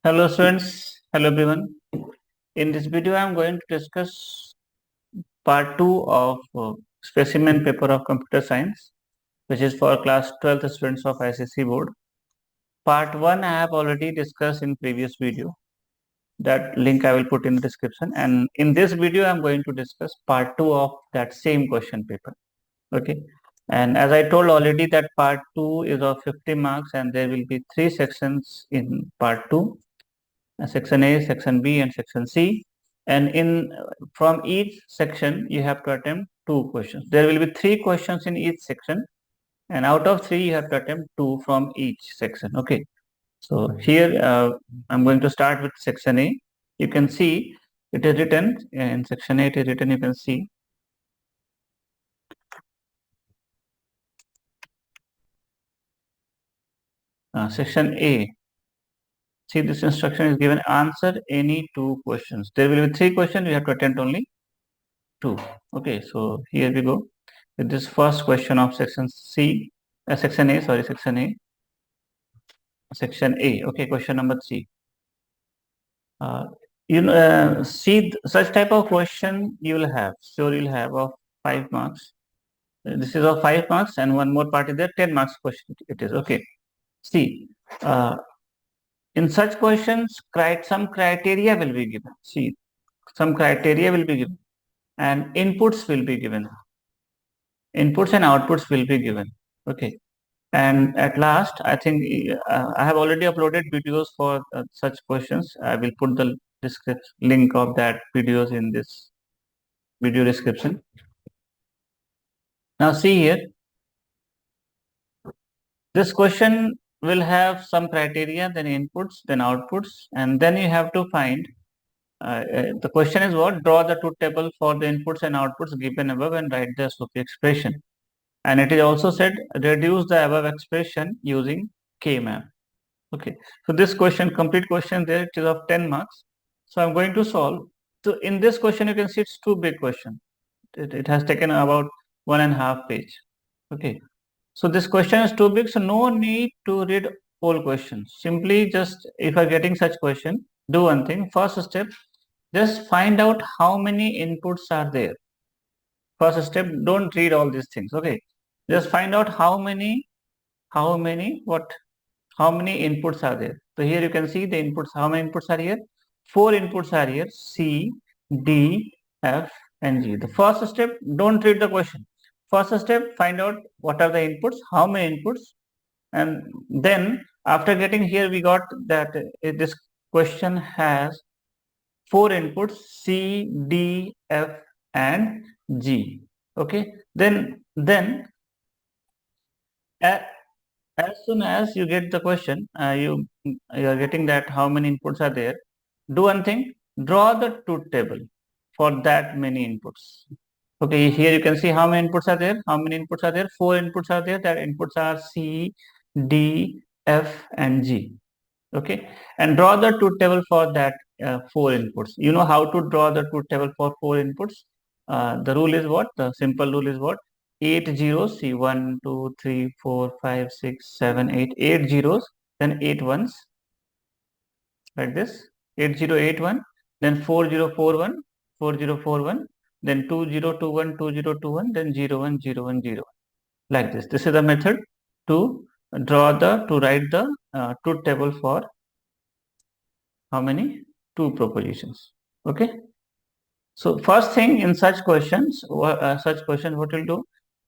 Hello students, hello everyone. In this video I am going to discuss part 2 of specimen paper of computer science, which is for class 12th students of ISC board. Part 1 I have already discussed in previous video. That link I will put in the description, and in this video I am going to discuss part 2 of that same question paper. Okay, and as I told already that part 2 is of 50 marks and there will be 3 sections in part 2. Section A, section B, and section C. And in from each section, you have to attempt 2 questions. There will be 3 questions in each section, and out of 3, you have to attempt 2 from each section. Okay. So here I'm going to start with section A. You can see it is written in section A. It is written. You can see. Section A. See, this instruction is given. Answer any 2 questions. There will be 3 questions. You have to attempt only 2. Okay. So here we go. With this first question of section section A, section A. Okay, question number 3. Such type of question you will have. Sure, you'll have of 5 marks. This is of 5 marks, and one more part is there. 10 marks question. It is okay. See, in such questions, some criteria will be given. See, some criteria will be given, and inputs will be given. Inputs and outputs will be given. Okay. And at last, I think I have already uploaded videos for such questions. I will put the link of that videos in this video description. Now see here, this question will have some criteria, then inputs, then outputs, and then you have to find, the question is what? Draw the truth table for the inputs and outputs given above and write the SOP expression. And it is also said, reduce the above expression using K-map. Okay, so this question, complete question there, it is of 10 marks. So I'm going to solve. So in this question, you can see it's too big question. It has taken about 1.5 page. Okay, so this question is too big, so no need to read whole question. Simply just, if you're getting such question, do one thing. First step, just find out how many inputs are there. First step, don't read all these things. Okay, just find out how many inputs are there. So here you can see the inputs. How many inputs are here? 4 inputs are here: C, D, F, and G. The first step, don't read the question. First step, find out what are the inputs, how many inputs, and then after getting here, we got that this question has 4 inputs: C, D, F, and G. Okay. Then as soon as you get the question, you are getting that how many inputs are there. Do one thing, draw the truth table for that many inputs. Okay, here you can see how many inputs are there. How many inputs are there? 4 inputs are there. That inputs are C, D, F, and G. Okay, and draw the truth table for that 4 inputs. You know how to draw the truth table for 4 inputs. The rule is what? The simple rule is what? 8 zeros. See, 1, 2, 3, 4, 5, 6, 7, 8. 8 zeros, then 8 ones. Like this. 8081, then 4041, 4041, then 2021, 2021, then 010101. Like this. This is the method to write the truth table for how many? 2 propositions. Okay. So first thing in such questions, what you'll do?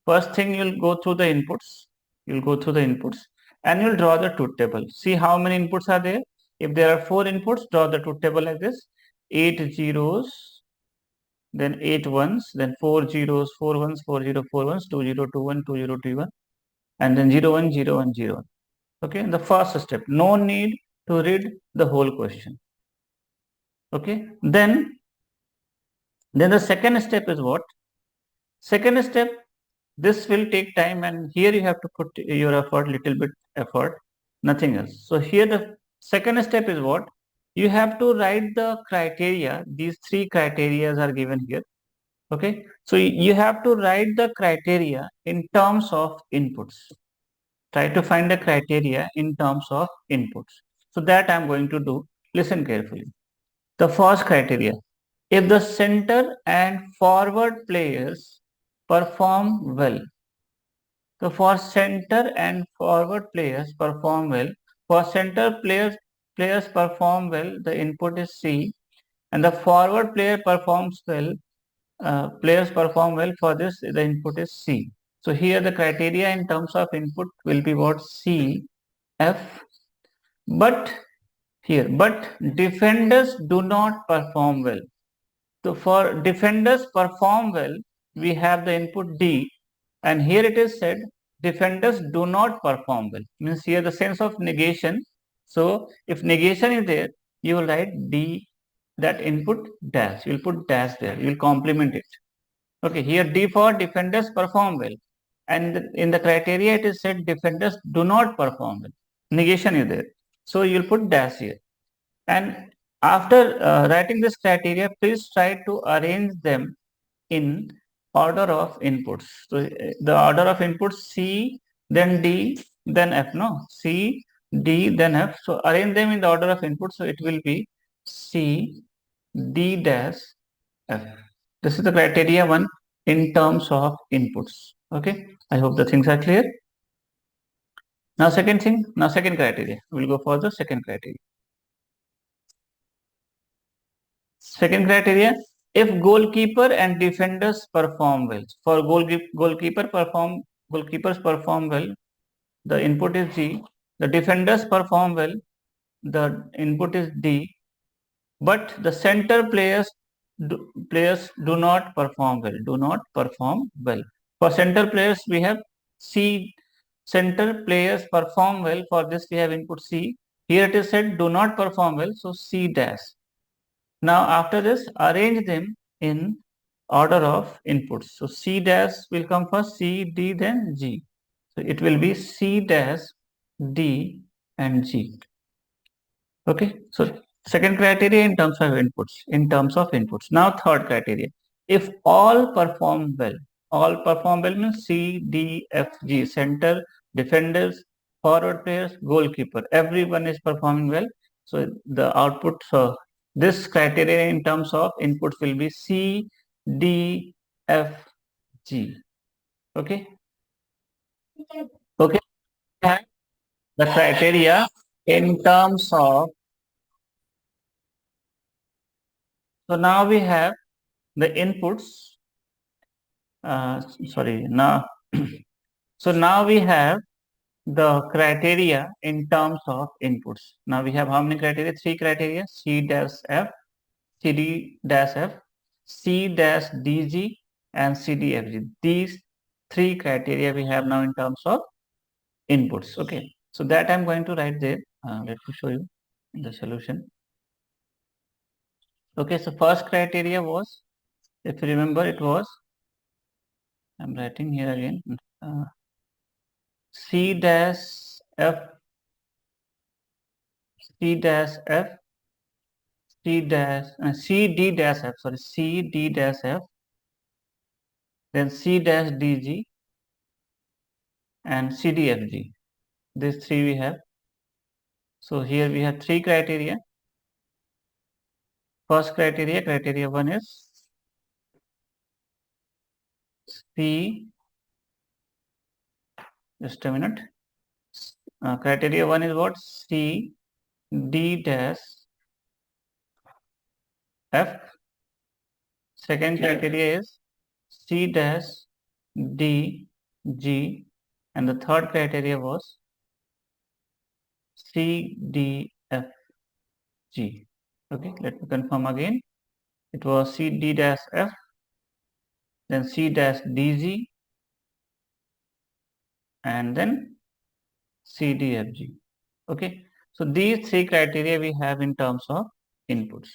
First thing, you'll go through the inputs. You'll go through the inputs and you'll draw the truth table. See how many inputs are there. If there are 4 inputs, draw the truth table like this: 8 zeros, then 8 ones, then 4 zeros, 4 ones, 4 ones, 2021, 2021, and then 010101. Okay, the first step. No need to read the whole question. Okay, then the second step is what? Second step, this will take time, and here you have to put your effort, little bit effort, nothing else. So here the second step is what? You have to write the criteria. These 3 criteria are given here. Okay, so you have to write the criteria in terms of inputs. Try to find the criteria in terms of inputs. So that I'm going to do. Listen carefully. The first criteria, if the center and forward players perform well. So for center and forward players perform well. For center players perform well, the input is C, and the forward player performs well. Players perform well. For this, the input is C. So here the criteria in terms of input will be what? C, F. But here, but defenders do not perform well. So for defenders perform well, we have the input D, and here it is said defenders do not perform well. Means here the sense of negation. So if negation is there, you will write D, that input dash. You will put dash there. You will complement it. Okay, here D for defenders perform well, and in the criteria it is said defenders do not perform well. Negation is there. So you will put dash here. And after writing this criteria, please try to arrange them in order of inputs. So the order of inputs C, then D, then F. No, C, D, then F. So arrange them in the order of inputs. So it will be C, D dash F. This is the criteria one in terms of inputs. Okay. I hope the things are clear. Now second thing, now second criteria. We'll go for the second criteria. Second criteria, if goalkeeper and defenders perform well. For goalkeepers perform well, the input is G. The defenders perform well, the input is D. But the center players do not perform well. Do not perform well. For center players, we have C. Center players perform well. For this, we have input C. Here it is said do not perform well, so C dash. Now after this, arrange them in order of inputs. So C dash will come first, C, D, then G. So it will be C dash, D, and G. Okay. So second criteria in terms of inputs. In terms of inputs. Now third criteria. If all perform well means C, D, F, G. Center, defenders, forward players, goalkeeper. Everyone is performing well. So the output. So this criteria in terms of inputs will be C, D, F, G. Okay. Okay. The criteria in terms of. So now we have the inputs. Sorry. Now, so now we have the criteria in terms of inputs. Now we have how many criteria? Three criteria: C dash F, CD dash F, C dash DG, and CDFG. These three criteria we have now in terms of inputs. Okay, so that I'm going to write there. Let me show you the solution. Okay, so first criteria was, if you remember, it was, I'm writing here again, C dash F, C dash F, C dash, C D dash F, sorry, C D dash F, then C dash DG, and CDFG. These three we have. So here we have three criteria. First criteria one is C, just a minute. Criteria one is what? C, D dash F. Second criteria is C dash D, G. And the third criteria was C, D, F, G. Okay, let me confirm again. It was C, D dash F, then C dash DG, and then CDFG. Okay, so these three criteria we have in terms of inputs.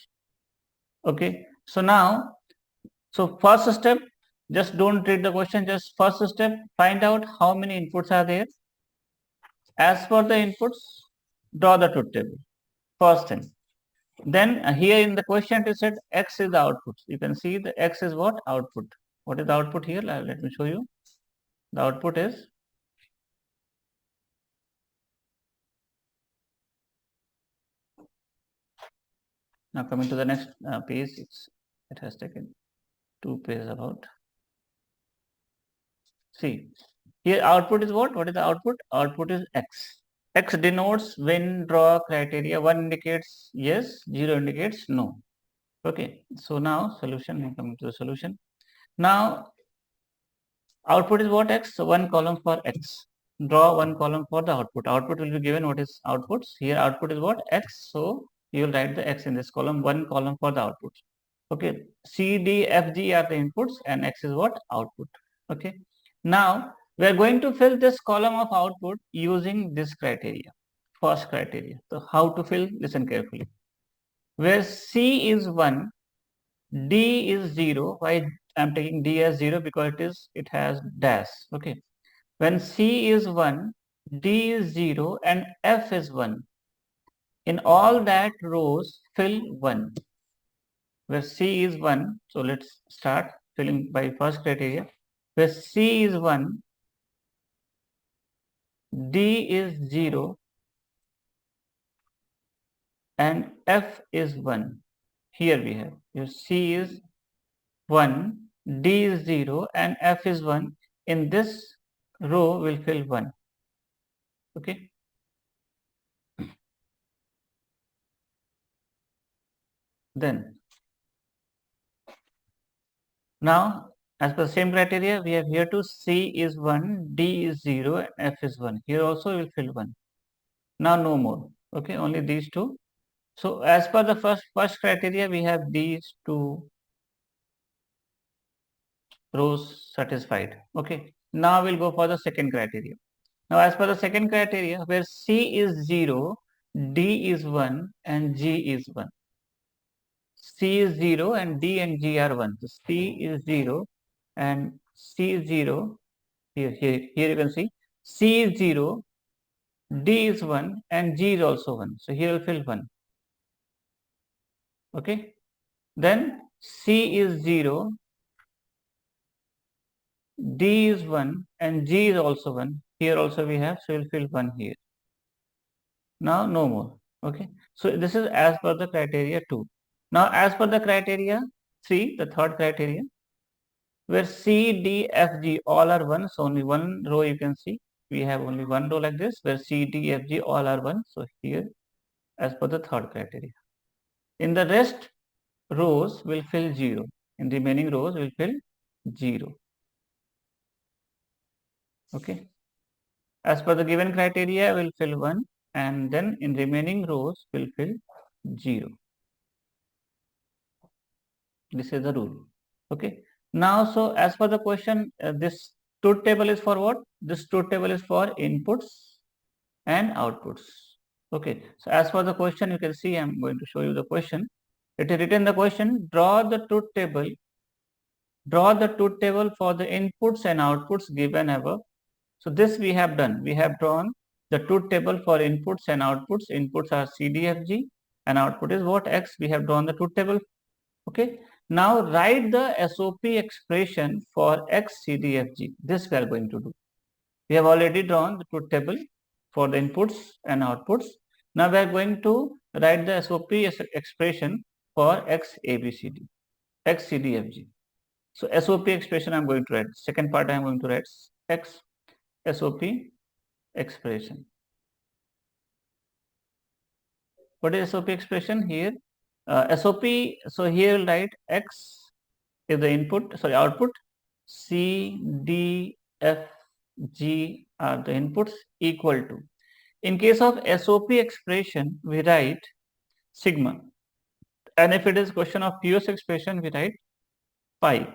Okay, so now, so first step, just don't read the question, just first step, find out how many inputs are there. As for the inputs, draw the truth table. First thing. Then here in the question it is said X is the output. You can see the X is what? Output. What is the output here? Let me show you. The output is Now coming to the next page, it has taken 2 pages about. See, here output is what? What is the output? Output is X. X denotes when draw criteria. 1 indicates yes, 0 indicates no. Okay, so now solution, we come to the solution. Now output is what? X. So 1 column for X. Draw 1 column for the output. Output will be given. What is outputs? Here output is what? X. So you will write the X in this column. 1 column for the output. Okay. C, D, F, G are the inputs and X is what? Output. Okay. Now we are going to fill this column of output using this criteria. First criteria. So how to fill? Listen carefully. Where C is 1, D is 0. Why I am taking D as 0? Because it has dash. Okay. When C is 1, D is 0 and F is 1. In all that rows, fill 1. Where C is 1, so let's start filling by first criteria. Where C is 1, D is 0 and F is 1. Here we have, your C is 1, D is 0 and F is 1. In this row, we'll fill 1. Okay. Then, now as per the same criteria, we have here to C is 1, D is 0 and F is 1. Here also we will fill 1. Now no more. Okay, only these two. So as per the first criteria, we have these two rows satisfied. Okay. Now we'll go for the second criteria. Now as per the second criteria, where C is 0, D is 1 and G is 1. C is 0 and D and G are 1. So C is 0 and C is 0. Here you can see C is 0, D is 1 and G is also 1. So here we'll fill 1. Okay. Then C is 0, D is 1 and G is also 1. Here also we have, so we'll fill 1 here. Now no more. Okay. So this is as per the criteria 2. Now as per the criteria 3, the third criteria, where C, D, F, G all are 1. So only one row you can see. We have only one row like this, where C, D, F, G all are 1. So here as per the third criteria. In the rest rows will fill 0. In the remaining rows will fill 0. Okay. As per the given criteria, will fill 1 and then in remaining rows will fill 0. This is the rule. Okay. Now, so as per the question, this truth table is for what? This truth table is for inputs and outputs. Okay. So as per the question, you can see I am going to show you the question. It is written the question, draw the truth table. Draw the truth table for the inputs and outputs given above. So this we have done. We have drawn the truth table for inputs and outputs. Inputs are C, D, F, G and output is what? X. We have drawn the truth table. Okay. Now write the SOP expression for X, C, D, F, G. This we are going to do. We have already drawn the truth table for the inputs and outputs. Now we are going to write the SOP expression for X, A, B, C, D. X, C, D, F, G. So SOP expression I am going to write. Second part I am going to write X SOP expression. What is SOP expression here? SOP, so here write X is the input, sorry, output, C, D, F, G are the inputs equal to. In case of SOP expression, we write sigma. And if it is question of POS expression, we write pi.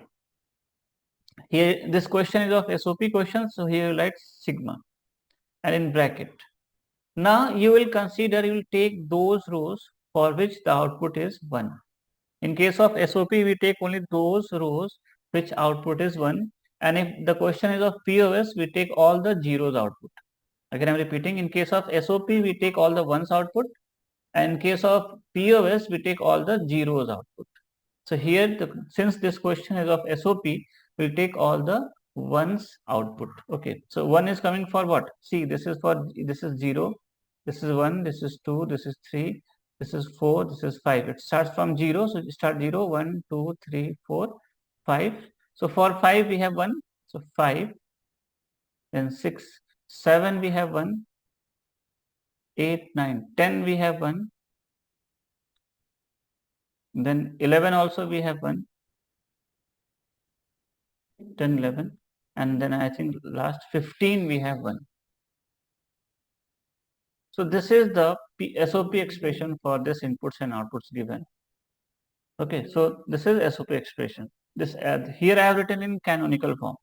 Here, this question is of SOP question, so here you write sigma and in bracket. Now you will consider, you will take those rows for which the output is 1. In case of SOP, we take only those rows which output is 1. And if the question is of POS, we take all the zeros output. Again, I am repeating, in case of SOP, we take all the ones output. And in case of POS, we take all the zeros output. So here, since this question is of SOP, we'll take all the ones output. Okay. So 1 is coming for what? See, this is 0. This is 1, this is 2, this is 3, This is 4, this is 5. It starts from 0. So you start 0, 1, 2, 3, 4, 5. So for 5 we have 1. So 5. Then 6, 7 we have 1. 8, 9, 10 we have 1. Then 11 also we have 1. 10, 11. And then I think last 15 we have 1. So this is the SOP expression for this inputs and outputs given. Okay, so this is SOP expression. This here I have written in canonical form.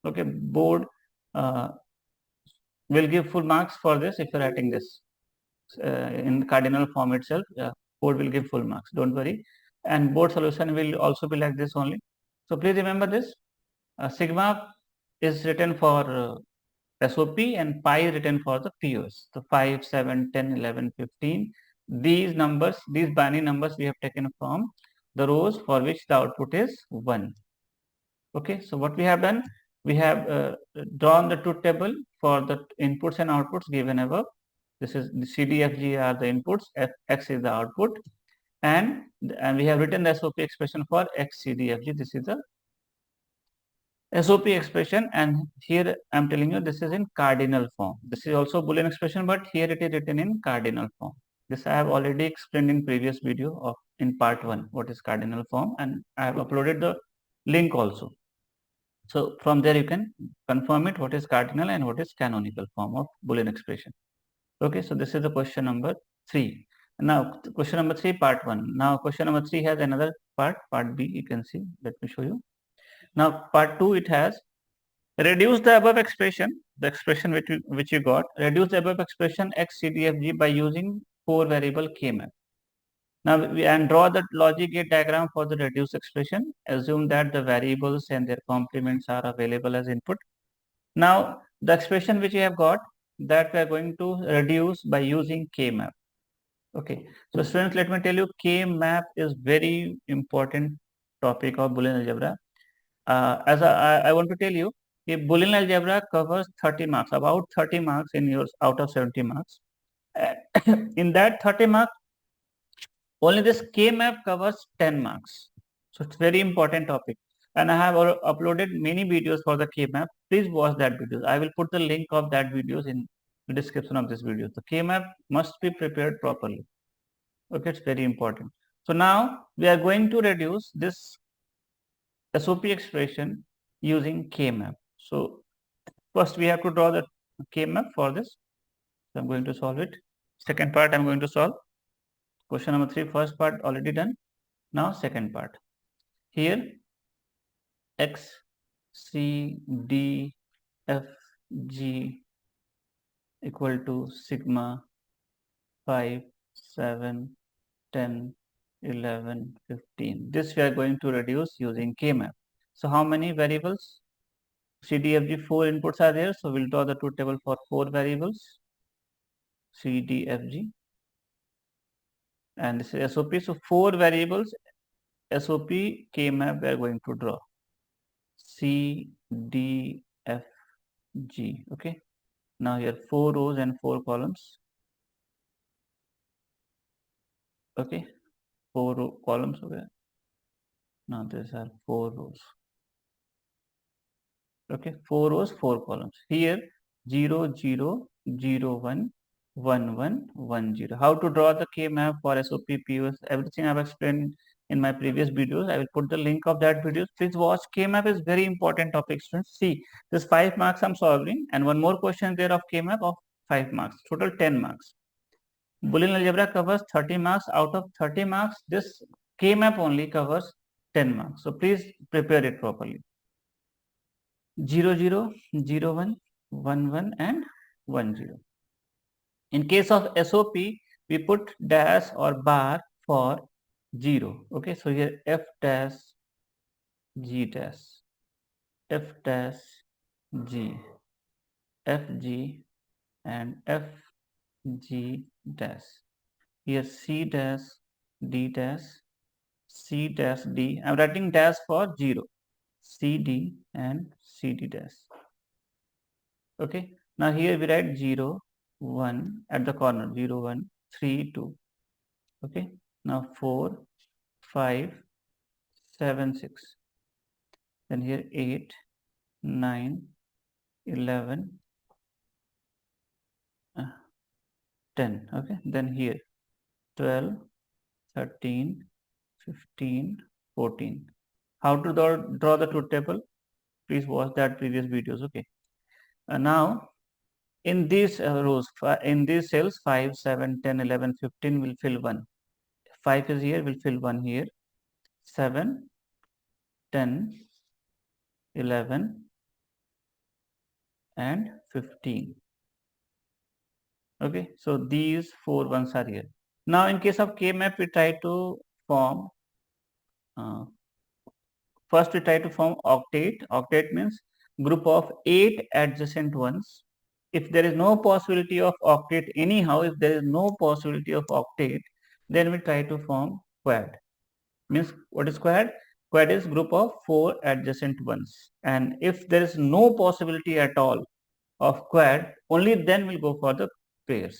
Okay, board will give full marks for this if you're writing this in cardinal form itself. Board will give full marks. Don't worry. And board solution will also be like this only. So please remember this. Sigma is written for SOP and pi is written for the POS. So 5, 7, 10, 11, 15. These numbers, these binary numbers we have taken from the rows for which the output is 1. Okay, so what we have done, we have drawn the truth table for the inputs and outputs given above. This is the CDFG are the inputs, X is the output, and we have written the SOP expression for XCDFG. This is the SOP expression, and here I am telling you this is in cardinal form. This is also Boolean expression, but here it is written in cardinal form. This I have already explained in previous video of in part 1 what is cardinal form, and I have uploaded the link also. So from there you can confirm it what is cardinal and what is canonical form of Boolean expression. Okay, so this is the question number 3. Now question number 3 part 1. Now question number 3 has another part B. You can see. Let me show you. Now part 2 it has reduce the above expression, the expression which you got. Reduce the above expression XCDFG by using 4 variable K-map. Now and draw the logic gate diagram for the reduced expression. Assume that the variables and their complements are available as input. Now the expression which you have got, that we are going to reduce by using K-map. Okay, so students, let me tell you, K-map is very important topic of Boolean algebra. As I want to tell you, if Boolean algebra covers 30 marks, about 30 marks in yours out of 70 marks. In that 30 marks, only this K-map covers 10 marks. So it's very important topic. And I have uploaded many videos for the K-map. Please watch that videos. I will put the link of that videos in the description of this video. The K-map must be prepared properly. Okay, it's very important. So now we are going to reduce this SOP expression using K-map. So first we have to draw the K-map for this. So I'm going to solve it. Second part I'm going to solve. Question number 3, first part already done. Now second part. Here X, C, D, F, G equal to sigma 5, 7, 10, 11, 15. This we are going to reduce using K-map. So how many variables? CDFG 4 inputs are there. So we'll draw the truth table for 4 variables. CDFG. And this is SOP. So 4 variables SOP K-map we are going to draw. C, D, F, G. Okay. Now here 4 rows and 4 columns. Okay. 4 columns over here. Now these are 4 rows. Okay. 4 rows, 4 columns. Here 0, 0, 0, 1, 1, 1, 1, 0. How to draw the K-map for SOP, POS, everything I've explained in my previous videos. I will put the link of that video. Please watch. K-map is very important topic, students. See, this 5 marks I'm solving, and one more question there of K-map of 5 marks. Total 10 marks. Boolean algebra covers 30 marks. Out of 30 marks, this K-map only covers 10 marks. So please prepare it properly. 0, 0, 0, 1, 1, 1, and 1, 0. In case of SOP, we put dash or bar for 0. Okay, so here F dash, G dash, F dash, G, F G, and F G dash. Here C dash, D dash, C dash D. I'm writing dash for 0. C D and C D dash. Okay. Now here we write 0, 1 at the corner. 0, 1, 3, 2. Okay, now 4, 5, 7, 6. Then here 8, 9, 11, 10. Okay, then here 12, 13, 15, 14. How to draw the truth table? Please watch that previous videos. Okay. Now in these rows, in these cells 5, 7, 10, 11, 15 will fill 1. 5 is here, will fill 1 here. 7, 10, 11 and 15. Okay, so these 4 ones are here. Now in case of K-map, we try to form first we try to form octet. Octet means group of 8 adjacent ones. If there is no possibility of octet anyhow, if there is no possibility of octet, then we try to form quad. Means what is quad? Quad is group of 4 adjacent ones. And if there is no possibility at all of quad, only then we'll go for the pairs.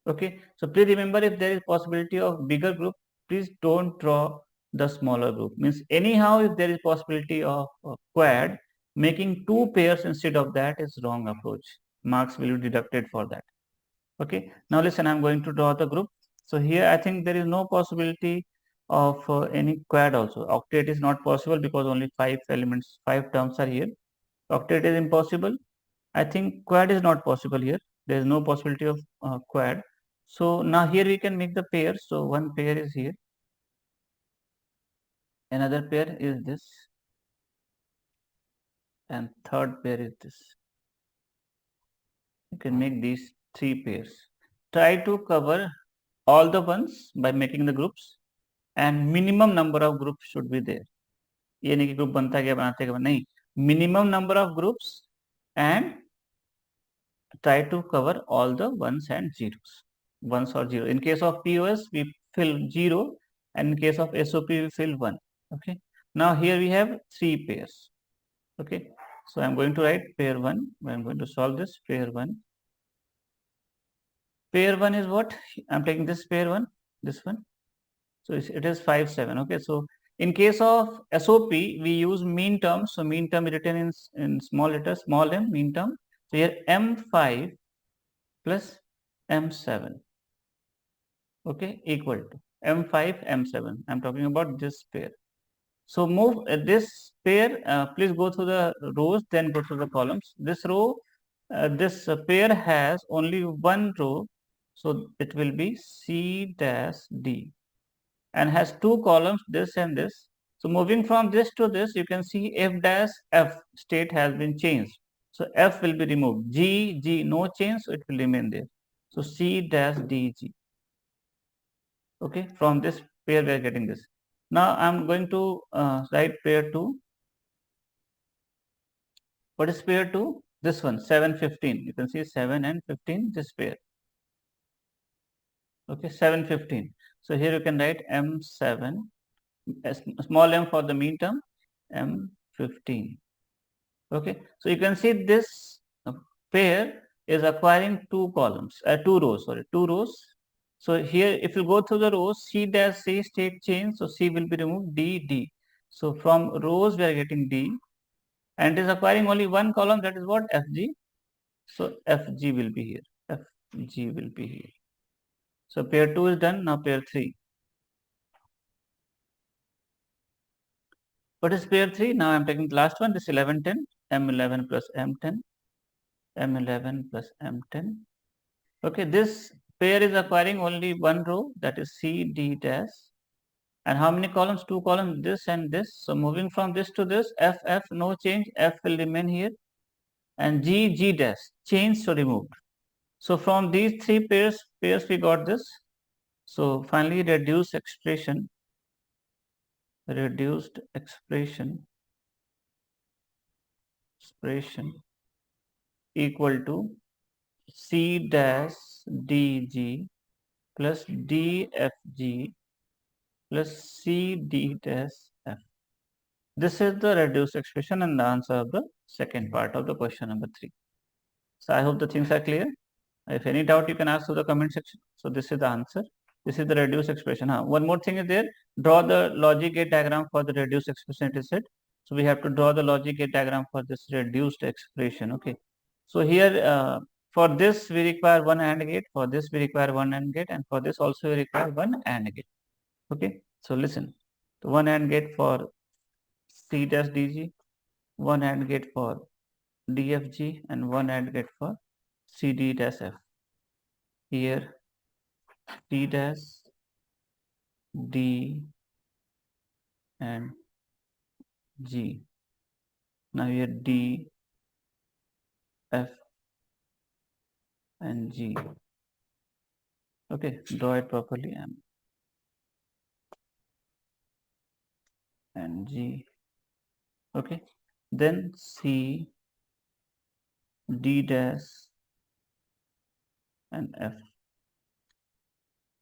Okay. So please remember, if there is possibility of bigger group, please don't draw the smaller group. Means anyhow, if there is possibility of quad, making 2 pairs instead of that is wrong approach. Marks will be deducted for that. Okay. Now listen, I'm going to draw the group. So here I think there is no possibility of any quad also. Octet is not possible because only 5 elements, 5 terms are here. Octet is impossible. I think quad is not possible here. There is no possibility of quad. So now here we can make the pair. So one pair is here. Another pair is this. And third pair is this. You can make these 3 pairs. Try to cover all the ones by making the groups, and minimum number of groups should be there. ये नहीं कि group बनता गया बनाते गया, नहीं, minimum number of groups, and try to cover all the ones and zeros. Ones or zero. In case of POS, we fill 0, and in case of SOP, we fill 1. Okay. Now here we have 3 pairs. Okay. So I'm going to write pair 1. I'm going to solve this pair 1. Pair 1 is what? I'm taking this pair 1, this one. So it is 5, 7. Okay. So in case of SOP, we use mean term. So mean term is written in small letters, small m, mean term. So here M5 plus M7. Okay, equal to M5, M7. I'm talking about this pair. So move this pair, please go through the rows, then go through the columns. This row, this pair has only one row, so it will be C dash D, and has 2 columns, this and this. So moving from this to this, you can see F dash F state has been changed. So F will be removed. G, no change, so it will remain there. So C dash D, G. Okay, from this pair we are getting this. Now I'm going to write pair 2. What is pair 2? This one, 7, 15. You can see 7 and 15, this pair. Okay, 7, 15. So here you can write M7, small m for the mean term, M15. Okay, so you can see this pair is acquiring 2 columns, 2 rows, sorry, 2 rows. So here, if you go through the rows, C dash C state change, so C will be removed, D, D. So from rows, we are getting D, and it is acquiring only one column, that is what? FG. So FG will be here, FG will be here. So pair 2 is done, now pair 3. What is pair 3? Now I am taking the last one, this 11, 10, M11 plus M10, M11 plus M10. Okay, this pair is acquiring only one row, that is C, D dash. And how many columns? 2 columns, this and this. So moving from this to this, F, F, no change, F will remain here. And G, G dash, change, so removed. So from these 3 pairs we got this. So finally reduced expression equal to C dash DG plus DFG plus CD dash F. This is the reduced expression and the answer of the second part of the question number 3. So I hope the things are clear. If any doubt, you can ask through the comment section. So this is the answer. This is the reduced expression. One more thing is there. Draw the logic gate diagram for the reduced expression, it is said. So we have to draw the logic gate diagram for this reduced expression. Okay. So here for this we require one AND gate, for this we require one AND gate, and for this also we require one AND gate. Okay. So listen. So one AND gate for C dash DG, one AND gate for DFG, and one AND gate for CD dash F. Here C dash D and G. Now here D, F and G. Okay, draw it properly. M and G. Okay, then C, D dash and F.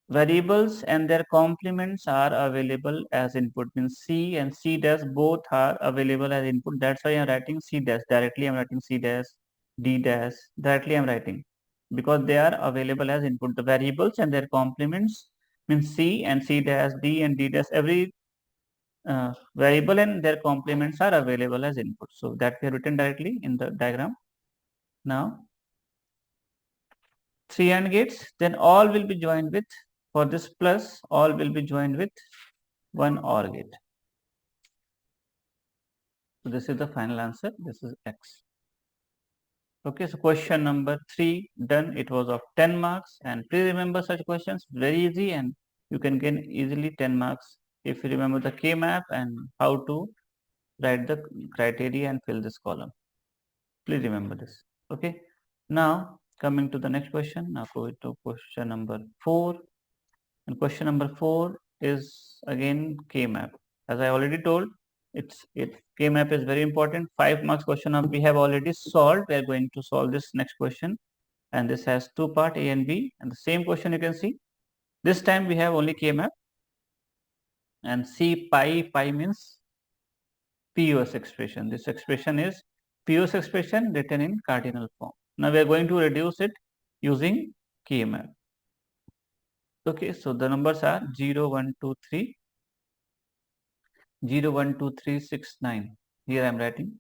Variables and their complements are available as input. Means C and C dash both are available as input. That's why I'm writing C dash. Directly I'm writing C dash, D dash. Directly I'm writing because they are available as input. The variables and their complements means C and C dash, D and D dash. Every variable and their complements are available as input. So that we have written directly in the diagram. Now 3 AND gates, then all will be joined with, for this plus, all will be joined with one OR gate. So this is the final answer. This is X. Okay, so question number 3 done. It was of 10 marks, and please remember such questions, very easy, and you can gain easily 10 marks if you remember the K map and how to write the criteria and fill this column. Please remember this. Okay. Now coming to the next question. Now go to question number 4. And question number 4 is again K map. As I already told, K map is very important. 5 marks question we have already solved. We are going to solve this next question, and this has 2 part A and B, and the same question you can see. This time we have only K map, and C pi means POS expression. This expression is POS expression written in cardinal form. Now we are going to reduce it using K map. Okay, so the numbers are 0, 1, 2, 3, 0, 1, 2, 3, 6, 9. Here I am writing.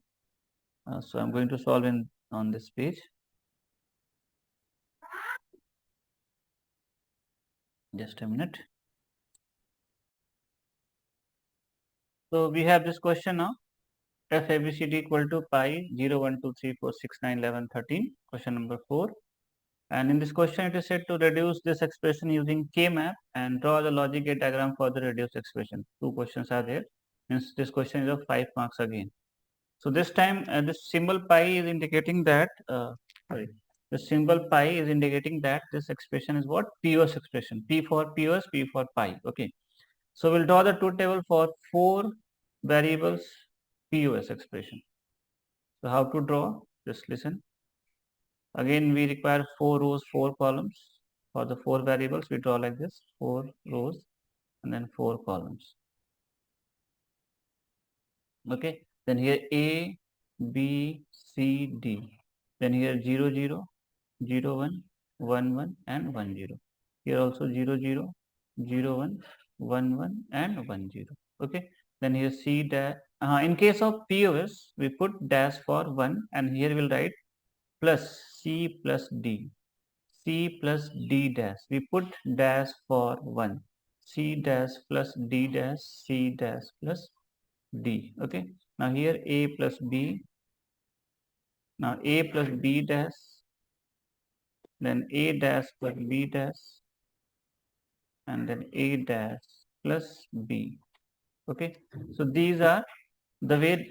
So I am going to solve on this page. Just a minute. So we have this question now. F ABCD equal to pi 0, 1, 2, 3, 4, 6, 9, 11, 13. Question number 4. And in this question, it is said to reduce this expression using K map and draw the logic gate diagram for the reduced expression. 2 questions are there. Means this question is of 5 marks again. So this time, this symbol pi is indicating that, the symbol pi is indicating that this expression is what? POS expression. P for POS, P for pi. Okay. So we'll draw the truth table for 4 variables POS expression. So how to draw? Just listen. Again, we require 4 rows, 4 columns. For the 4 variables, we draw like this, 4 rows and then 4 columns. Okay. Then here A, B, C, D. Then here 0, 0, 0, 1, 1, 1 and 1, 0. Here also 0, 0, 0, 1, 1, 1 and 1, 0. Okay. Then here C dash. In case of POS, we put dash for 1 and here we'll write plus C plus D. C plus D dash. We put dash for 1. C dash plus D dash, C dash plus D. Okay. Now here A plus B. Now A plus B dash. Then A dash plus B dash. And then A dash plus B. Okay. So these are the way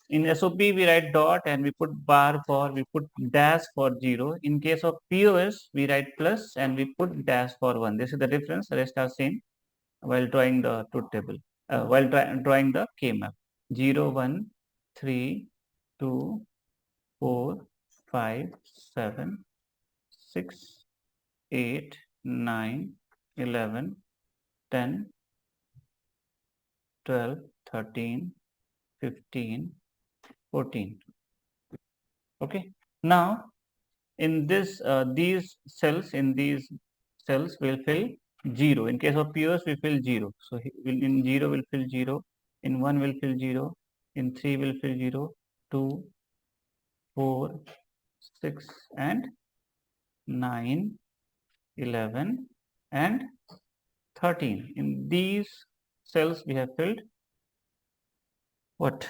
in SOP we write dot and we put bar for, we put dash for 0. In case of POS, we write plus and we put dash for 1. This is the difference. The rest are same while drawing the truth table, while drawing the K map. 0, 1, 3, 2, 4, 5, 7, 6, 8, 9, 11, 10, 12, 13, 15, 14. Okay. Now in this these cells, we'll fill 0. In case of pairs, we fill 0. So in 0 will fill 0. In 1 will fill 0. In 3 will fill 0. 2, 4, 6 and 9, 11 and 13. In these cells we have filled what?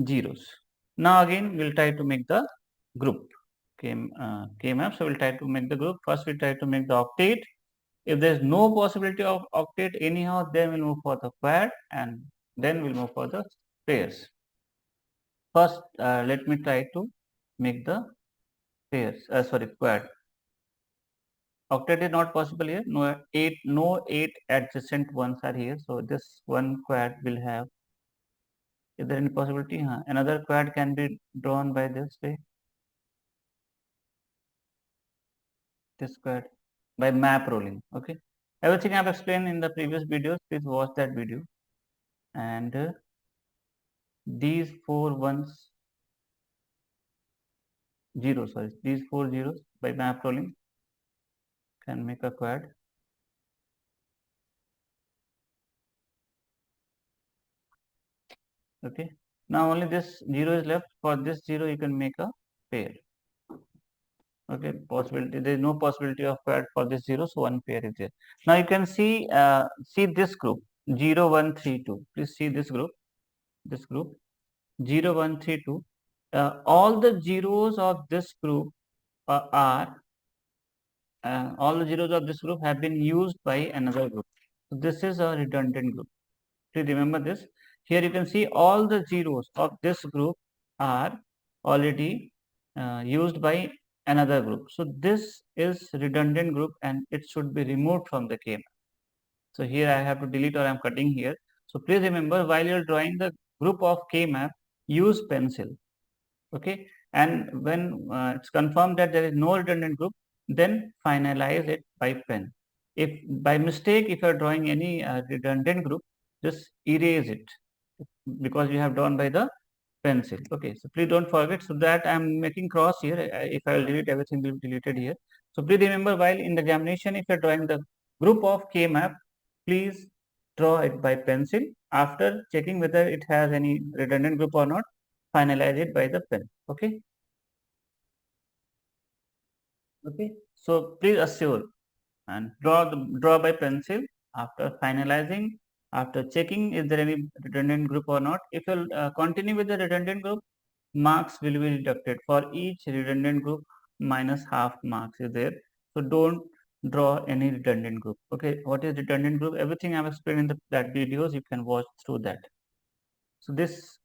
Zeros. Now again we'll try to make the group. K-map. So we'll try to make the group. First we'll try to make the octet. If there is no possibility of octet anyhow, then we'll move for the quad and then we'll move for the pairs. First, let me try to make the pairs. Quad. Octet is not possible here. No eight adjacent ones are here. So this one quad will have. Is there any possibility? Another quad can be drawn by this way. This quad by map rolling. Okay. Everything I've explained in the previous videos. Please watch that video. And these 4 ones. These 4 zeros by map rolling can make a quad. Okay. Now only this 0 is left. For this 0 you can make a pair. Okay. Possibility, there is no possibility of quad for this 0, so one pair is there. Now you can see this group 0, 1, 3, 2. Please see this group. 0, 1, 3, 2. All the zeros of this group all the zeros of this group have been used by another group. So this is a redundant group. Please remember this. Here you can see all the zeros of this group are already used by another group. So this is redundant group and it should be removed from the K-map. So here I have to delete or I am cutting here. So please remember, while you are drawing the group of K-map, use pencil. Okay. And when it's confirmed that there is no redundant group, then finalize it by pen. If by mistake, if you are drawing any redundant group, just erase it because you have drawn by the pencil. Okay, so please don't forget. So that I am making cross here. If I will delete, everything will be deleted here. So please remember, while in the examination, if you are drawing the group of K-map, please draw it by pencil. After checking whether it has any redundant group or not, finalize it by the pen. Okay. Okay. So please assure and draw by pencil. After finalizing, after checking is there any redundant group or not. If you continue with the redundant group, marks will be deducted for each redundant group. Minus half marks is there. So don't draw any redundant group. Okay, what is redundant group? Everything I've explained in that videos, you can watch through that. So this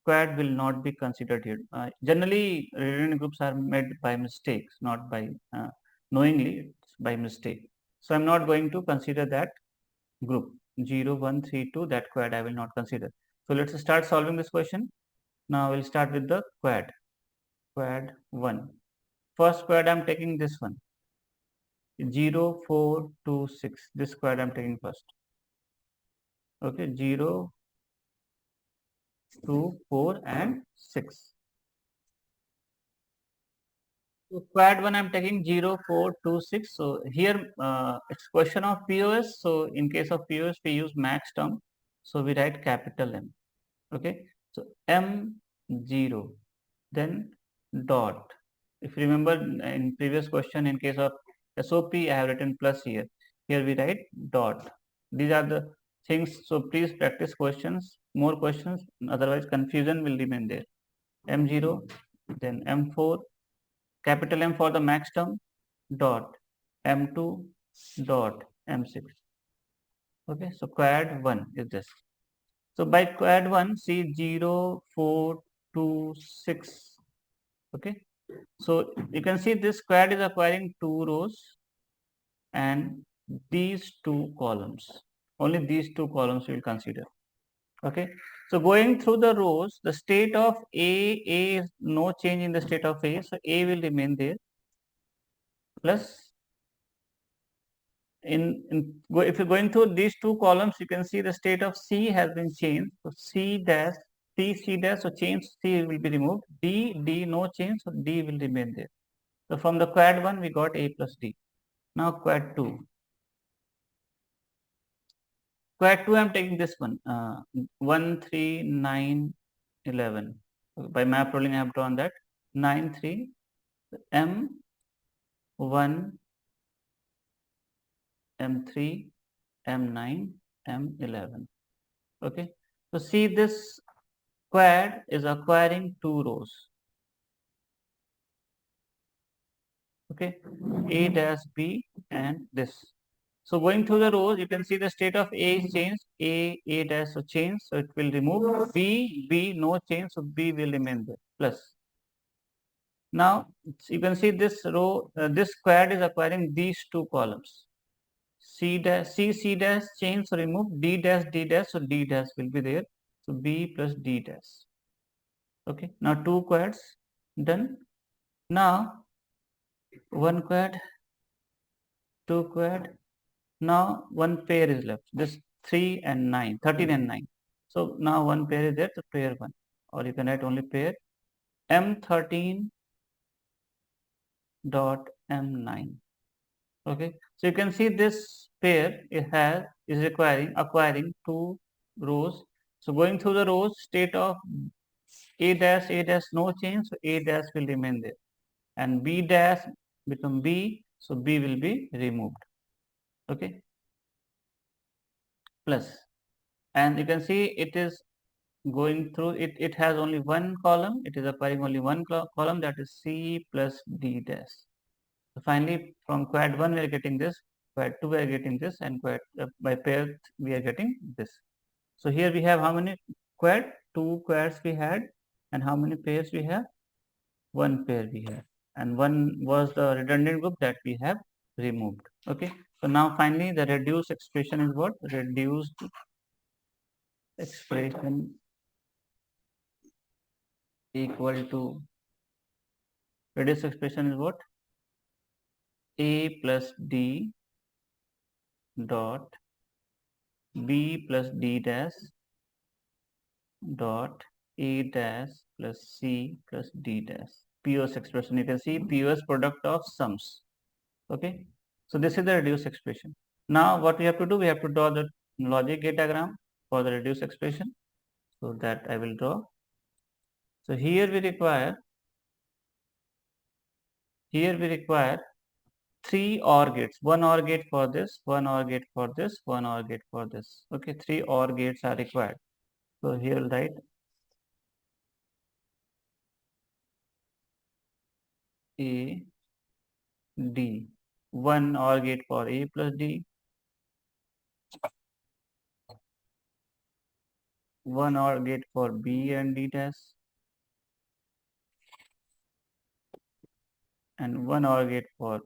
quad will not be considered here. Generally, redundant groups are made by mistakes, not by knowingly, it's by mistake. So I'm not going to consider that group 0, 1, 3, 2. That quad I will not consider. So let's start solving this question. Now we'll start with the quad. Quad 1. First quad I'm taking this one. 0, 4, 2, 6. This quad I'm taking first. Okay, 0, 2, 4 and 6. So quad 1 I'm taking 0, 4, 2, 6. So here it's question of POS. So in case of POS we use max term. So we write capital M. Okay. So M0 then dot. If you remember in previous question in case of SOP I have written plus here. Here we write dot. These are the things. So please practice questions, more questions. Otherwise confusion will remain there. M0 then M4. Capital M for the max term dot M2 dot M6. Okay, so quad 1 is this. So by quad 1, see 0, 4, 2, 6. Okay, so you can see this quad is acquiring 2 rows and these 2 columns. Only these 2 columns we will consider. Okay, so going through the rows, the state of A is no change in the state of A, so A will remain there. Plus if you're going through these 2 columns, you can see the state of C has been changed. So C dash, C dash, so change C will be removed. D no change, so D will remain there. So from the quad 1 we got A plus D. Now quad 2. Quad 2, I'm taking this one. 1, 3, 9, 11. By map rolling, I have drawn that. 9, 3, M, 1, M3, M9, M11. Okay. So see, this quad is acquiring 2 rows. Okay. A dash B and this. So going through the rows, you can see the state of A is changed. A dash so change, so it will remove. B, no change, so B will remain there. Plus. Now you can see this row, this quad is acquiring these 2 columns. C dash, C dash change, so remove. D dash, so D dash will be there. So B plus D dash. Okay. Now 2 quads done. Now 1 quad, 2 quad. Now 1 pair is left. This 3 and 9, 13 and 9. So now 1 pair is there, so pair 1. Or you can write only pair M13 dot M9. Okay. So you can see this pair is acquiring 2 rows. So going through the rows, state of A dash no change, so A dash will remain there. And B dash become B, so B will be removed. Okay. Plus. And you can see it is going through it has only 1 column, it is acquiring only 1 column, that is C plus D dash. So finally from quad 1 we are getting this, quad 2 we are getting this, and quad by pair we are getting this. So here we have how many quad? 2 quads we had, and how many pairs we have? 1 pair we have, and 1 was the redundant group that we have removed. Okay. So now finally the reduced expression is what? Reduced expression equal to, reduced expression is what? A plus D dot B plus D dash dot A dash plus C plus D dash. POS expression. You can see POS product of sums. Okay. So this is the reduced expression. Now what we have to do, we have to draw the logic gate diagram for the reduced expression. So that I will draw. So here we require 3 OR gates, 1 OR gate for this, 1 OR gate for this, 1 OR gate for this. Okay, 3 OR gates are required. So here we'll write A, D, 1 OR gate for A plus D, 1 OR gate for B and D dash, and 1 OR gate for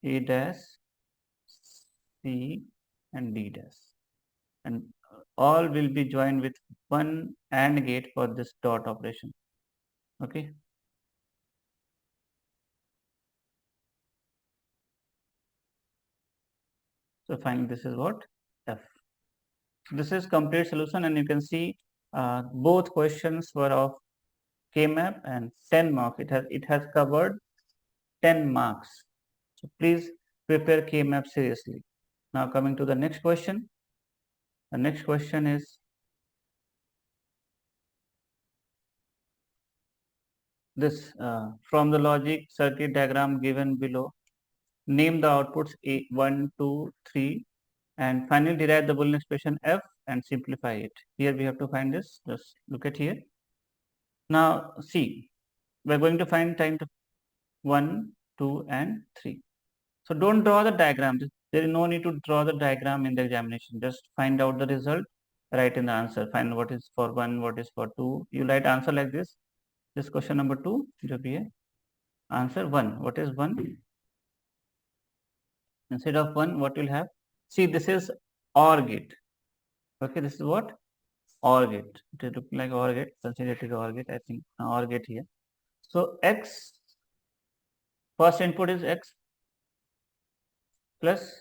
A dash, C and D dash. And all will be joined with 1 AND gate for this dot operation. Okay. So finally this is what? F. This is complete solution, and you can see both questions were of K-map and 10 marks. It has covered 10 marks. So please prepare K-map seriously. Now coming to the next question. The next question is this, from the logic circuit diagram given below, name the outputs A, 1, 2, 3, and finally derive the Boolean expression F and simplify it. Here we have to find this. Just look at here. Now see, we are going to find time to 1, 2, and 3. So don't draw the diagram. There is no need to draw the diagram in the examination. Just find out the result, write in the answer. Find what is for 1, what is for 2. You write answer like this. This question number 2, जो भी है, answer 1. What is 1? Instead of 1, what you'll have? See, this is OR gate. Okay, this is what? OR gate. It is looking like OR gate. Consider it is OR gate. I think OR gate here. So X, first input is X plus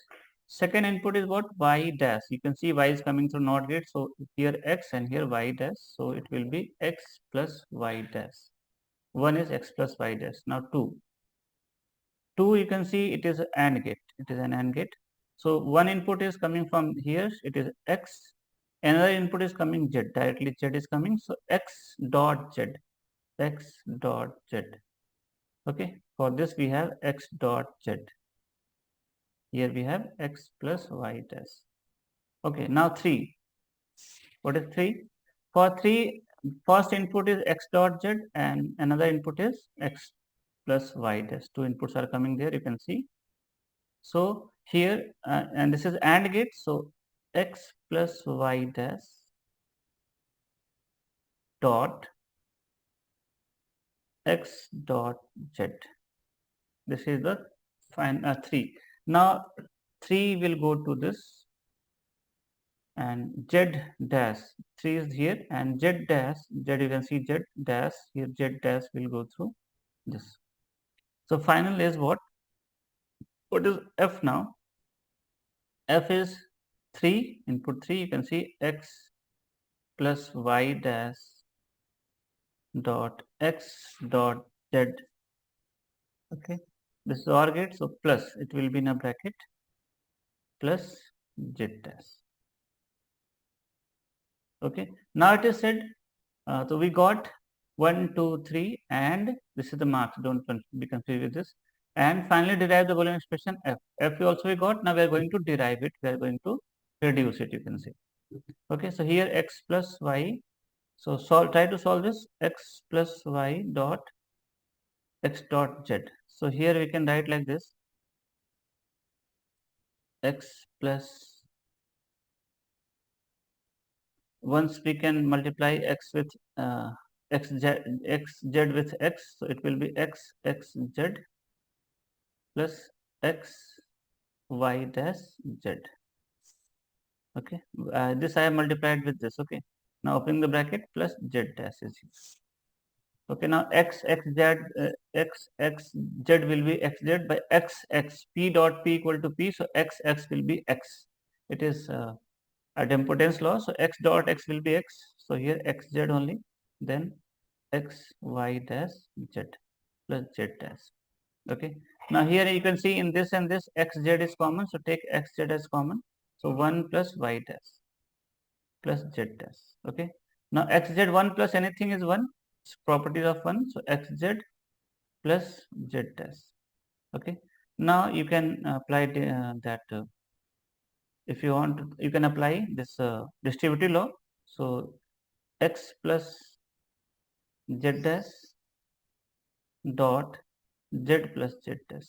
second input is what? Y dash. You can see Y is coming through NOT gate. So here X and here Y dash. So it will be X plus Y dash. 1 is X plus Y dash. Now 2. 2 you can see it is an AND gate. It is an AND gate. So one input is coming from here. It is X. Another input is coming Z. Directly Z is coming. So X dot Z. X dot Z. Okay. For this we have X dot Z. Here we have X plus Y dash. Okay. Now 3. What is 3? For 3, first input is X dot Z and another input is X plus Y dash. Two inputs are coming there. You can see. So here, and this is AND gate, so X plus Y dash dot X dot Z. This is the 3. Now 3 will go to this and Z dash. 3 is here and Z dash, Z you can see Z dash, here Z dash will go through this. So final is what? What is F now? F is 3, input 3, you can see X plus Y dash dot X dot Z. Okay, this is OR gate, so plus it will be in a bracket plus Z dash. Okay, now it is said, so we got 1, 2, 3 and this is the marks, don't be confused with this, and finally derive the Boolean expression F. F also we got, now we are going to derive it, we are going to reduce it, you can say. Okay, so here X plus Y, so try to solve this, X plus Y dot X dot Z. So here we can write like this, X plus, once we can multiply X with XZ with X, so it will be XZ plus XY dash Z. Okay, this I have multiplied with this. Okay, now opening the bracket plus Z dash is here. Okay, now XZ will be XZ by XX, P dot P equal to P, so XX will be X. It is idempotence law, so X dot X will be X, so here XZ only, then XY dash Z plus Z dash. Okay, now here you can see in this and this XZ is common, so take XZ as common, so 1 plus Y dash plus Z dash. Okay, now XZ 1 plus anything is 1, properties of 1, so XZ plus Z dash. Okay, now you can apply that if you want to, you can apply this distributive law, so X plus Z dash dot Z plus Z dash.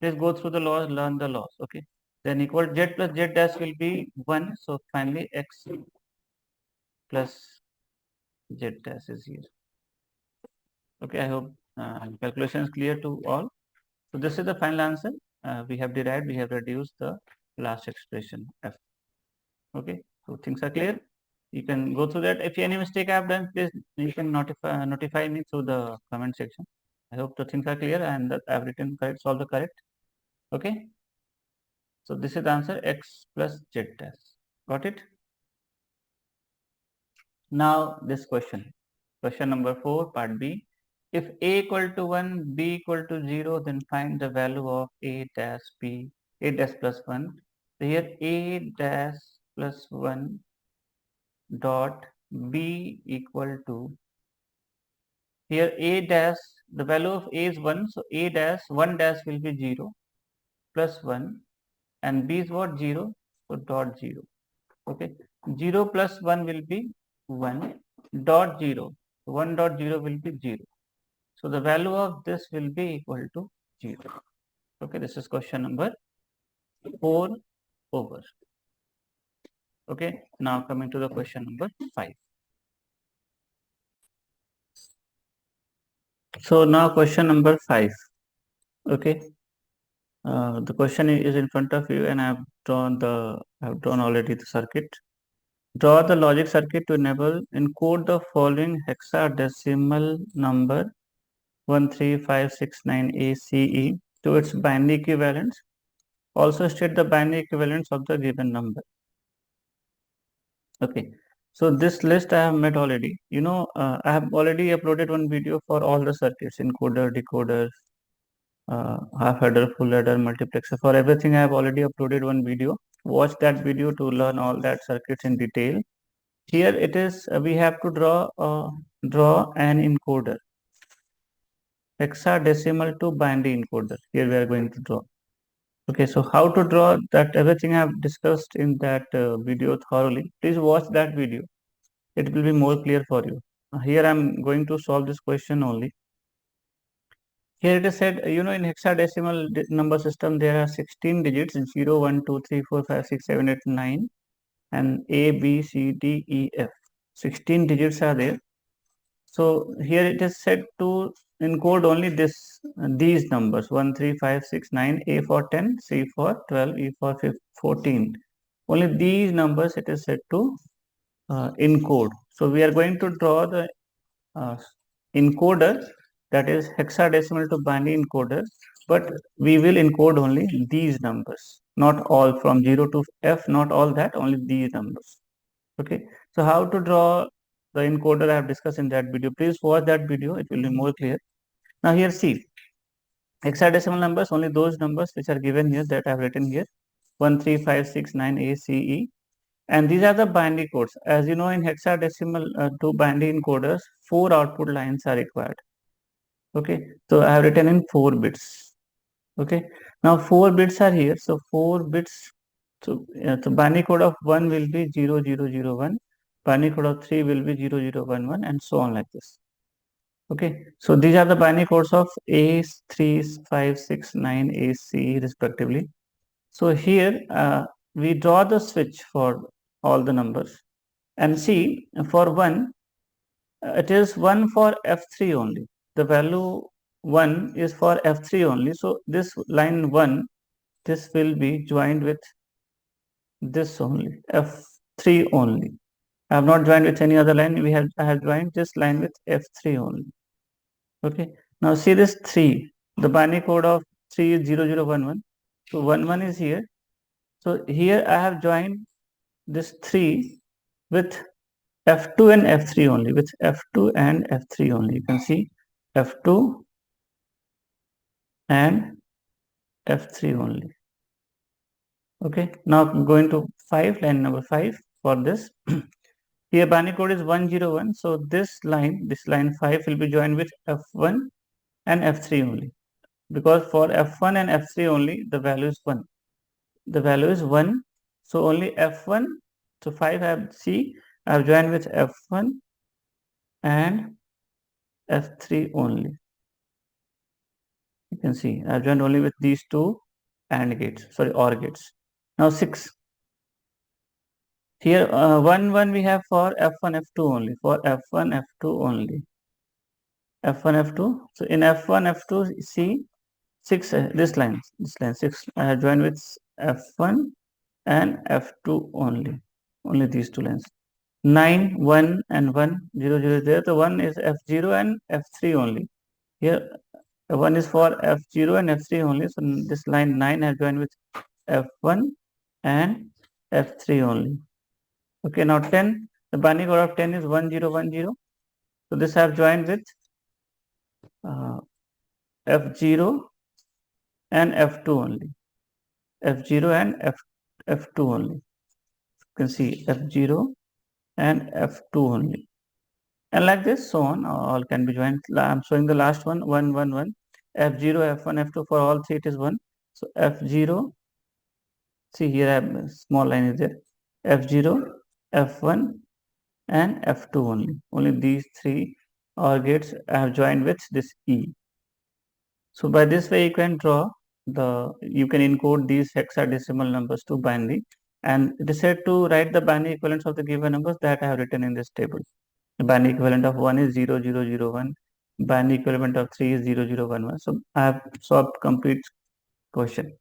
Please go through the laws, learn the laws. Okay, then equal Z plus Z dash will be 1, so finally X plus Z dash is here. Okay, I hope calculation is clear to all. So this is the final answer. We have derived, we have reduced the last expression F. Okay, so things are clear. You can go through that. If any mistake I have done, please you can notify me through the comment section. I hope the things are clear and that I have written correct, solve the correct. Okay, so this is the answer, X plus Z dash. Got it? Now this question number 4, part B. If A equal to 1, B equal to 0, then find the value of A dash B, A dash plus 1. So here A dash plus 1 dot B equal to, here A dash, the value of A is 1, so A dash, 1 dash will be 0 plus 1 and B is what? 0, so dot 0. Okay, 0 plus 1 will be 1 dot 0, 1 dot 0 will be 0. So the value of this will be equal to 0. Okay, this is question number 4 over. Okay, now coming to the question number 5. So now question number 5. Okay, the question is in front of you, and I have drawn already the circuit. Draw the logic circuit to enable encode the following hexadecimal number 13569 ACE to its binary equivalents. Also state the binary equivalents of the given number. Okay, so this list I have made already. You know, I have already uploaded one video for all the circuits, encoder, decoder, half adder, full adder, multiplexer. For everything, I have already uploaded one video. Watch that video to learn all that circuits in detail. Here it is, we have to draw an encoder, hexadecimal to binary encoder. Here we are going to draw. Okay, so how to draw that, everything I have discussed in that video thoroughly. Please watch that video. It will be more clear for you. Here I am going to solve this question only. Here it is said, in hexadecimal number system, there are 16 digits, 0, 1, 2, 3, 4, 5, 6, 7, 8, 9, and A, B, C, D, E, F. 16 digits are there. So here it is said to encode only these numbers 1, 3, 5, 6, 9, A for 10, C for 12, E for 14. Only these numbers it is said to encode. So we are going to draw the encoder, that is hexadecimal to binary encoder, but we will encode only these numbers, not all from 0 to F, not all that, only these numbers. Okay, so how to draw the encoder I have discussed in that video. Please watch that video, it will be more clear. Now here see, hexadecimal numbers, only those numbers which are given here that I have written here, 1, 3, 5, 6, 9, A, C, E. And these are the binary codes. As you know, in hexadecimal to binary encoders, 4 output lines are required. Okay, so I have written in 4 bits. Okay, now 4 bits are here. So 4 bits. So binary code of 1 will be 0001. Binary code of 3 will be 0011, and so on like this. Okay, so these are the binary codes of A3, 5, 6, 9, AC respectively. So here we draw the switch for all the numbers, and see for 1 it is 1 for F3 only. The value 1 is for F3 only. So this line 1, this will be joined with this only, F3 only. I have not joined with any other line. I have joined this line with F3 only. Okay. Now see this 3. The binary code of 3 is 0011. So 11 is here. So here I have joined this 3 with F2 and F3 only. With F2 and F3 only. You can see F2 and F3 only. Okay. Now going to 5, line number 5 for this. Here binary code is 101. So this line 5 will be joined with F1 and F3 only. Because for F1 and F3 only, the value is 1. The value is 1. So only F1. So 5 I have joined with F1 and F3 only. You can see I have joined only with these two AND gates, OR gates. Now 6. Here 1, 1 we have for F1, F2 only. For F1, F2 only. F1, F2. So in F1, F2, see 6, this line 6. I have joined with F1 and F2 only. Only these two lines. 9, 1 and 1, 0, 0 there. The 1 is F0 and F3 only. Here 1 is for F0 and F3 only. So this line 9 has joined with F1 and F3 only. Okay, now 10. The binary code of 10 is 1010. So this I have joined with F0 and F2 only. F0 and F2 only. You can see F0 and F2 only. And like this, so on, all can be joined. I'm showing the last one, 1, 1, 1. F0, F1, F2, for all 3 it is 1. So F0, see here I have a small line is there. F0, F1 and F2 only. Only these 3 OR gates I have joined with this E. So by this way you can draw you can encode these hexadecimal numbers to binary, and it is said to write the binary equivalents of the given numbers that I have written in this table. The binary equivalent of 1 is 0001, binary equivalent of 3 is 0011. So I have solved complete question.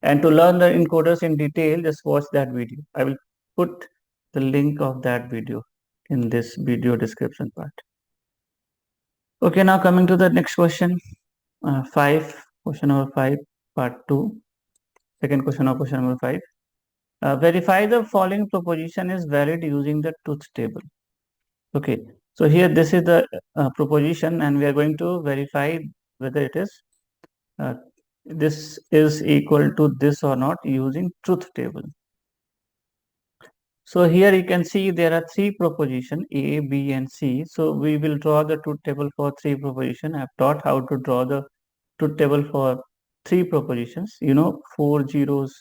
And to learn the encoders in detail, just watch that video. I will put the link of that video in this video description part. Okay, now coming to the next question, 5, question number 5, part 2, second question of question number 5. Verify the following proposition is valid using the truth table. Okay, so here this is the proposition, and we are going to verify whether it is this is equal to this or not using truth table. So here you can see there are three propositions A, B and C. So we will draw the truth table for three propositions. I have taught how to draw the truth table for three propositions. You know, 4 zeros,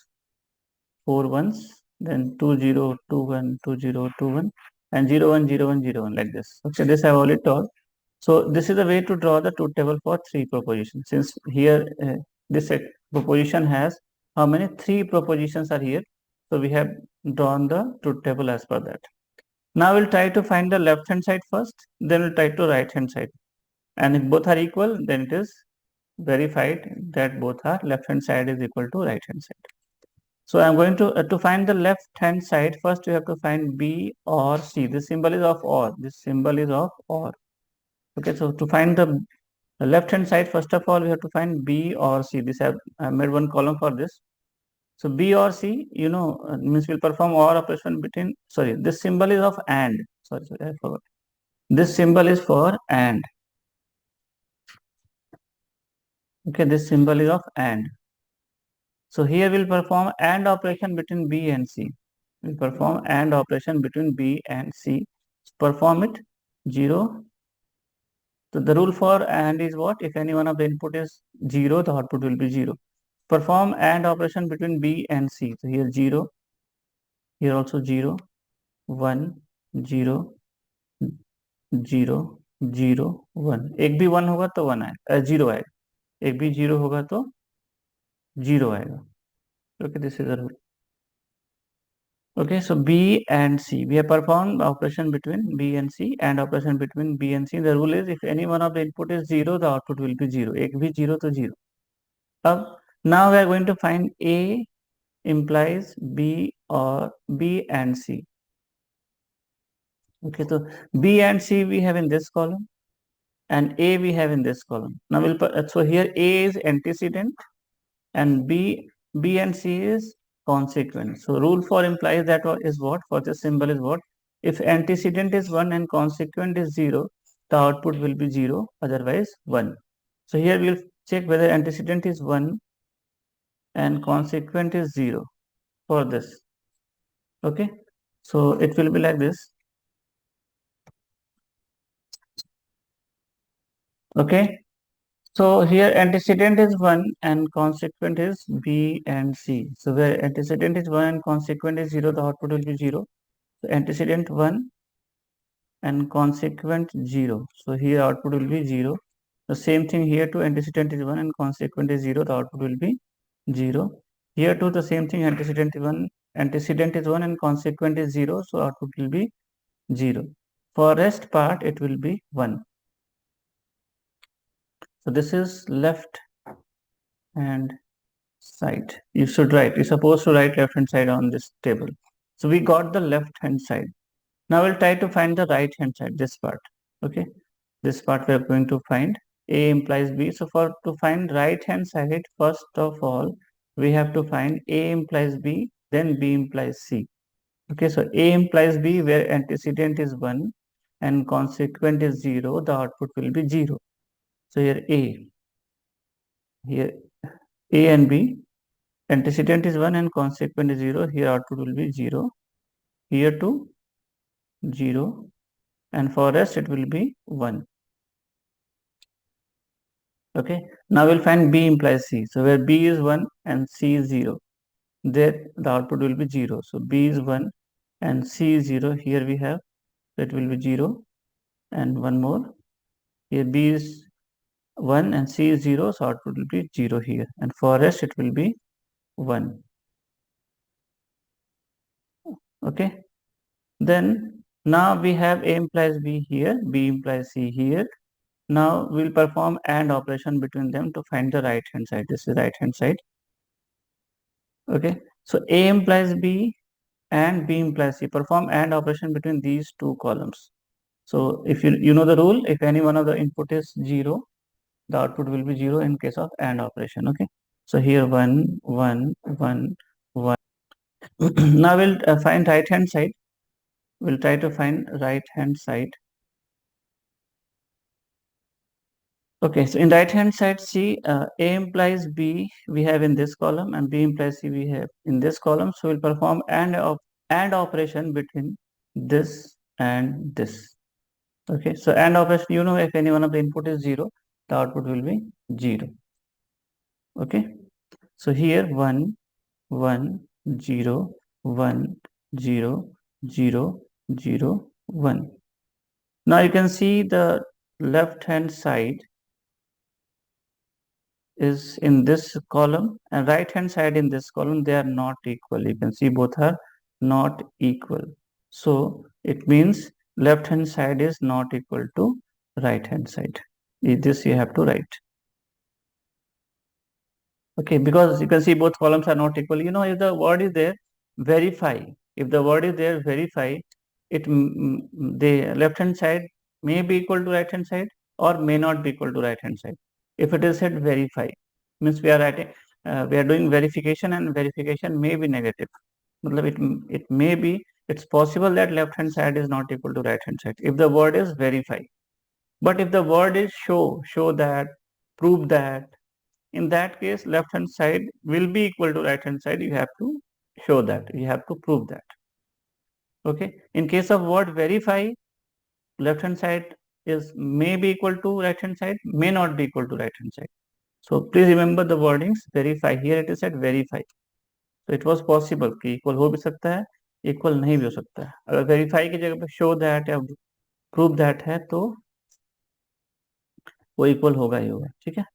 4 ones, then 2 0, 2 1, 2 0, 2 1 and 0 1 0 1 0 1 like this. Okay, this I have already taught. So this is the way to draw the truth table for three propositions. Since here this proposition has how many? Three propositions are here. So we have drawn the truth table as per that. Now we'll try to find the left hand side first, then we'll try to right hand side. And if both are equal, then it is verified that both are left hand side is equal to right hand side. So I'm going to find the left hand side. First you have to find B or C. This symbol is of OR. This symbol is of OR. Okay, so to find the left hand side, first of all, we have to find B or C. This I made one column for this. So B or C, you know, means we'll perform OR operation between, sorry, this symbol is of AND. Sorry, I forgot. This symbol is for AND. Okay, this symbol is of AND. So here we'll perform AND operation between B and C. We'll perform AND operation between B and C. Perform it 0. So the rule for AND is what? If any one of the input is 0, the output will be 0. Perform AND operation between B and C. So here 0, here also 0, 1, 0, 0, 0, 1. एक भी 1 होगा तो 1 आएगा, 0 आएगा. एक भी 0 होगा तो 0 आएगा. Okay, this is the rule. Okay, so B and C. We have performed operation between B and C and operation between B and C. The rule is if any one of the input is 0, the output will be 0. एक भी 0 तो 0. Now we are going to find A implies B or B and C. Okay, so B and C we have in this column and A we have in this column. Now so here A is antecedent and B and C is consequent. So rule for implies that is what? For this symbol is what? If antecedent is 1 and consequent is 0, the output will be 0, otherwise 1. So here we will check whether antecedent is 1 and consequent is 0 for this. Okay, so it will be like this. Okay, so here antecedent is 1 and consequent is B and C. So where antecedent is 1 and consequent is 0, the output will be 0. So antecedent 1 and consequent 0. So here output will be 0. The same thing here too, antecedent is 1 and consequent is 0, the output will be 0. Here too the same thing, antecedent is 1 and consequent is 0, so output will be 0. For rest part it will be 1. So this is left hand side. You should write, you're supposed to write left hand side on this table. So we got the left hand side. Now we'll try to find the right hand side, this part. Okay, this part we are going to find A implies B. So for to find right hand side, first of all we have to find A implies B, then B implies C. Okay, so A implies B where antecedent is 1 and consequent is 0, the output will be 0. So here A and B, antecedent is 1 and consequent is 0, here output will be 0, here too 0, and for rest it will be 1. Okay, now we'll find B implies C. So where B is 1 and C is 0, there the output will be 0. So B is 1 and C is 0, here we have, it will be 0, and one more, here B is 1 and C is 0, so output will be 0 here, and for rest it will be 1. Okay, then now we have A implies B here, B implies C here. Now we'll perform AND operation between them to find the right hand side. This is right hand side. Okay, so A implies B and B implies C. Perform AND operation between these two columns. So if you know the rule, if any one of the input is 0, the output will be 0 in case of AND operation. Okay, so here 1 1 1 1. Now we'll find right hand side. We'll try to find right hand side. Okay, so in right hand side, see, A implies B we have in this column and B implies C we have in this column. So we'll perform and operation between this and this. Okay, so and operation, you know, if any one of the input is 0, the output will be 0. Okay, so here 1, 1, 0, 1, 0, 0, 0, 1. Now you can see the left hand side is in this column and right hand side in this column, they are not equal. You can see both are not equal. So it means left hand side is not equal to right hand side. This you have to write. Okay, because you can see both columns are not equal. You know, if the word is there, verify. If the word is there, verify. The left hand side may be equal to right hand side or may not be equal to right hand side. If it is said verify, means we are writing, we are doing verification and verification may be negative. It may be, it's possible that left hand side is not equal to right hand side. If the word is verify, but if the word is show that, prove that, in that case left hand side will be equal to right hand side. You have to show that, you have to prove that. Okay, in case of word verify, left hand side is may be equal to right hand side, may not be equal to right hand side. So please remember the wordings. Verify, here it is said verify. So it was possible कि equal हो भी सकता है, equal नहीं भी हो सकता है. अगर verify की जगह पे show that या prove that है तो वो equal होगा ही होगा. ठीक है.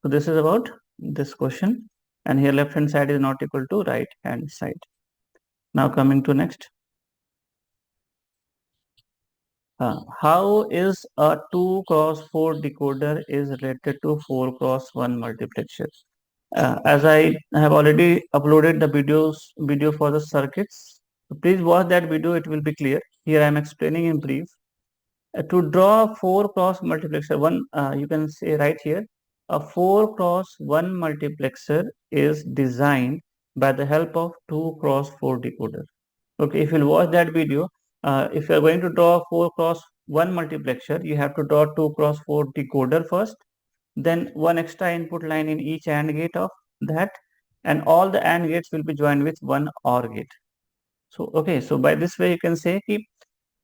So this is about this question, and here left hand side is not equal to right hand side. Now coming to next. How is a 2 cross 4 decoder is related to 4 cross 1 multiplexer? As I have already uploaded the video for the circuits. So please watch that video, it will be clear. Here I am explaining in brief. To draw 4 cross multiplexer, you can say right here, a 4 cross 1 multiplexer is designed by the help of 2 cross 4 decoder. Okay, if you'll watch that video, if you are going to draw 4 cross 1 multiplexer, you have to draw 2 cross 4 decoder first, then one extra input line in each AND gate of that, and all the AND gates will be joined with one OR gate. So, okay, so by this way you can say that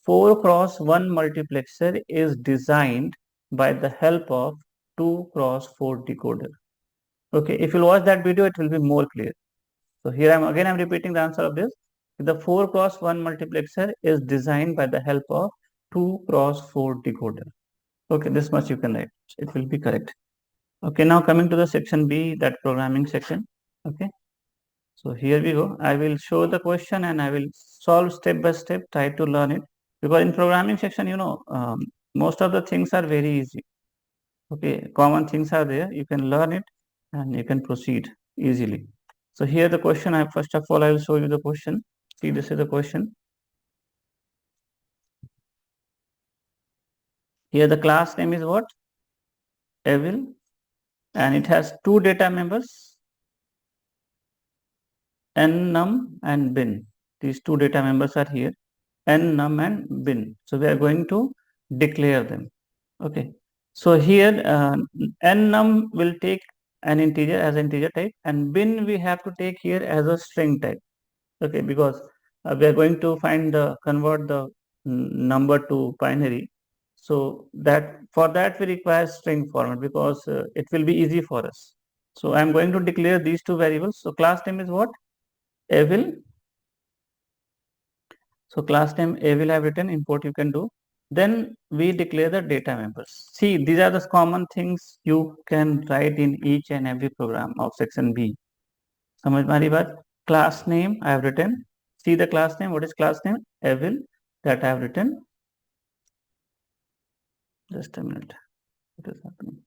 4 cross 1 multiplexer is designed by the help of 2 cross 4 decoder. Okay, if you watch that video, it will be more clear. So here I'm repeating the answer of this. The 4 cross 1 multiplexer is designed by the help of 2 cross 4 decoder. Okay, this much you can write. It will be correct. Okay, now coming to the section B, that programming section. Okay, so here we go. I will show the question and I will solve step by step, try to learn it. Because in programming section, you know, most of the things are very easy. Okay, common things are there. You can learn it and you can proceed easily. So here the question, first of all, I will show you the question. See, this is the question. Here the class name is what? Evil, and it has two data members, n, num and bin. These two data members are here, n, num and bin. So we are going to declare them. Okay. So here n, num will take an integer as an integer type, and bin we have to take here as a string type. Okay, because we are going to convert the number to binary. So that for that we require string format, because it will be easy for us. So I am going to declare these two variables. So class name is what? Evil. So class name Evil I have written, import you can do. Then we declare the data members. See, these are the common things you can write in each and every program of section B. समझ में आ रही बात? Class name I have written. See the class name. What is class name? Evil, that I have written. Just a minute. What is happening?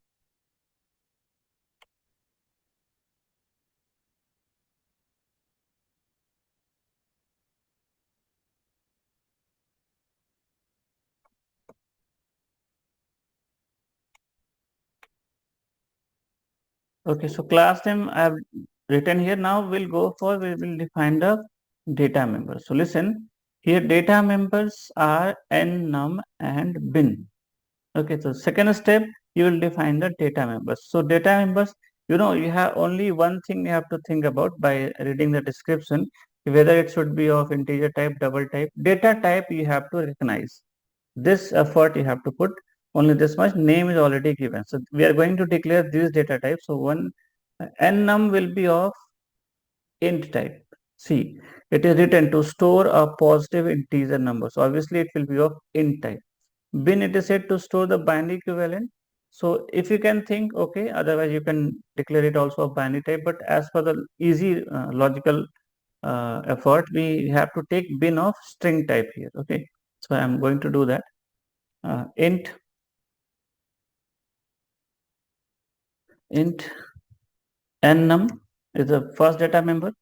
Okay, so class name I have written here. Now we will define the data members. So listen, here data members are n, num and bin. Okay, so second step, you will define the data members. So data members, you have only one thing you have to think about by reading the description, whether it should be of integer type, double type. Data type you have to recognize. This effort you have to put, only this much. Name is already given. So we are going to declare these data types. So one nnum will be of int type. See, it is written to store a positive integer number. So obviously it will be of int type. Bin, it is said to store the binary equivalent. So if you can think, okay, otherwise you can declare it also of binary type. But as for the easy logical effort, we have to take bin of string type here. Okay, so I am going to do that. Int nnum is the first data member,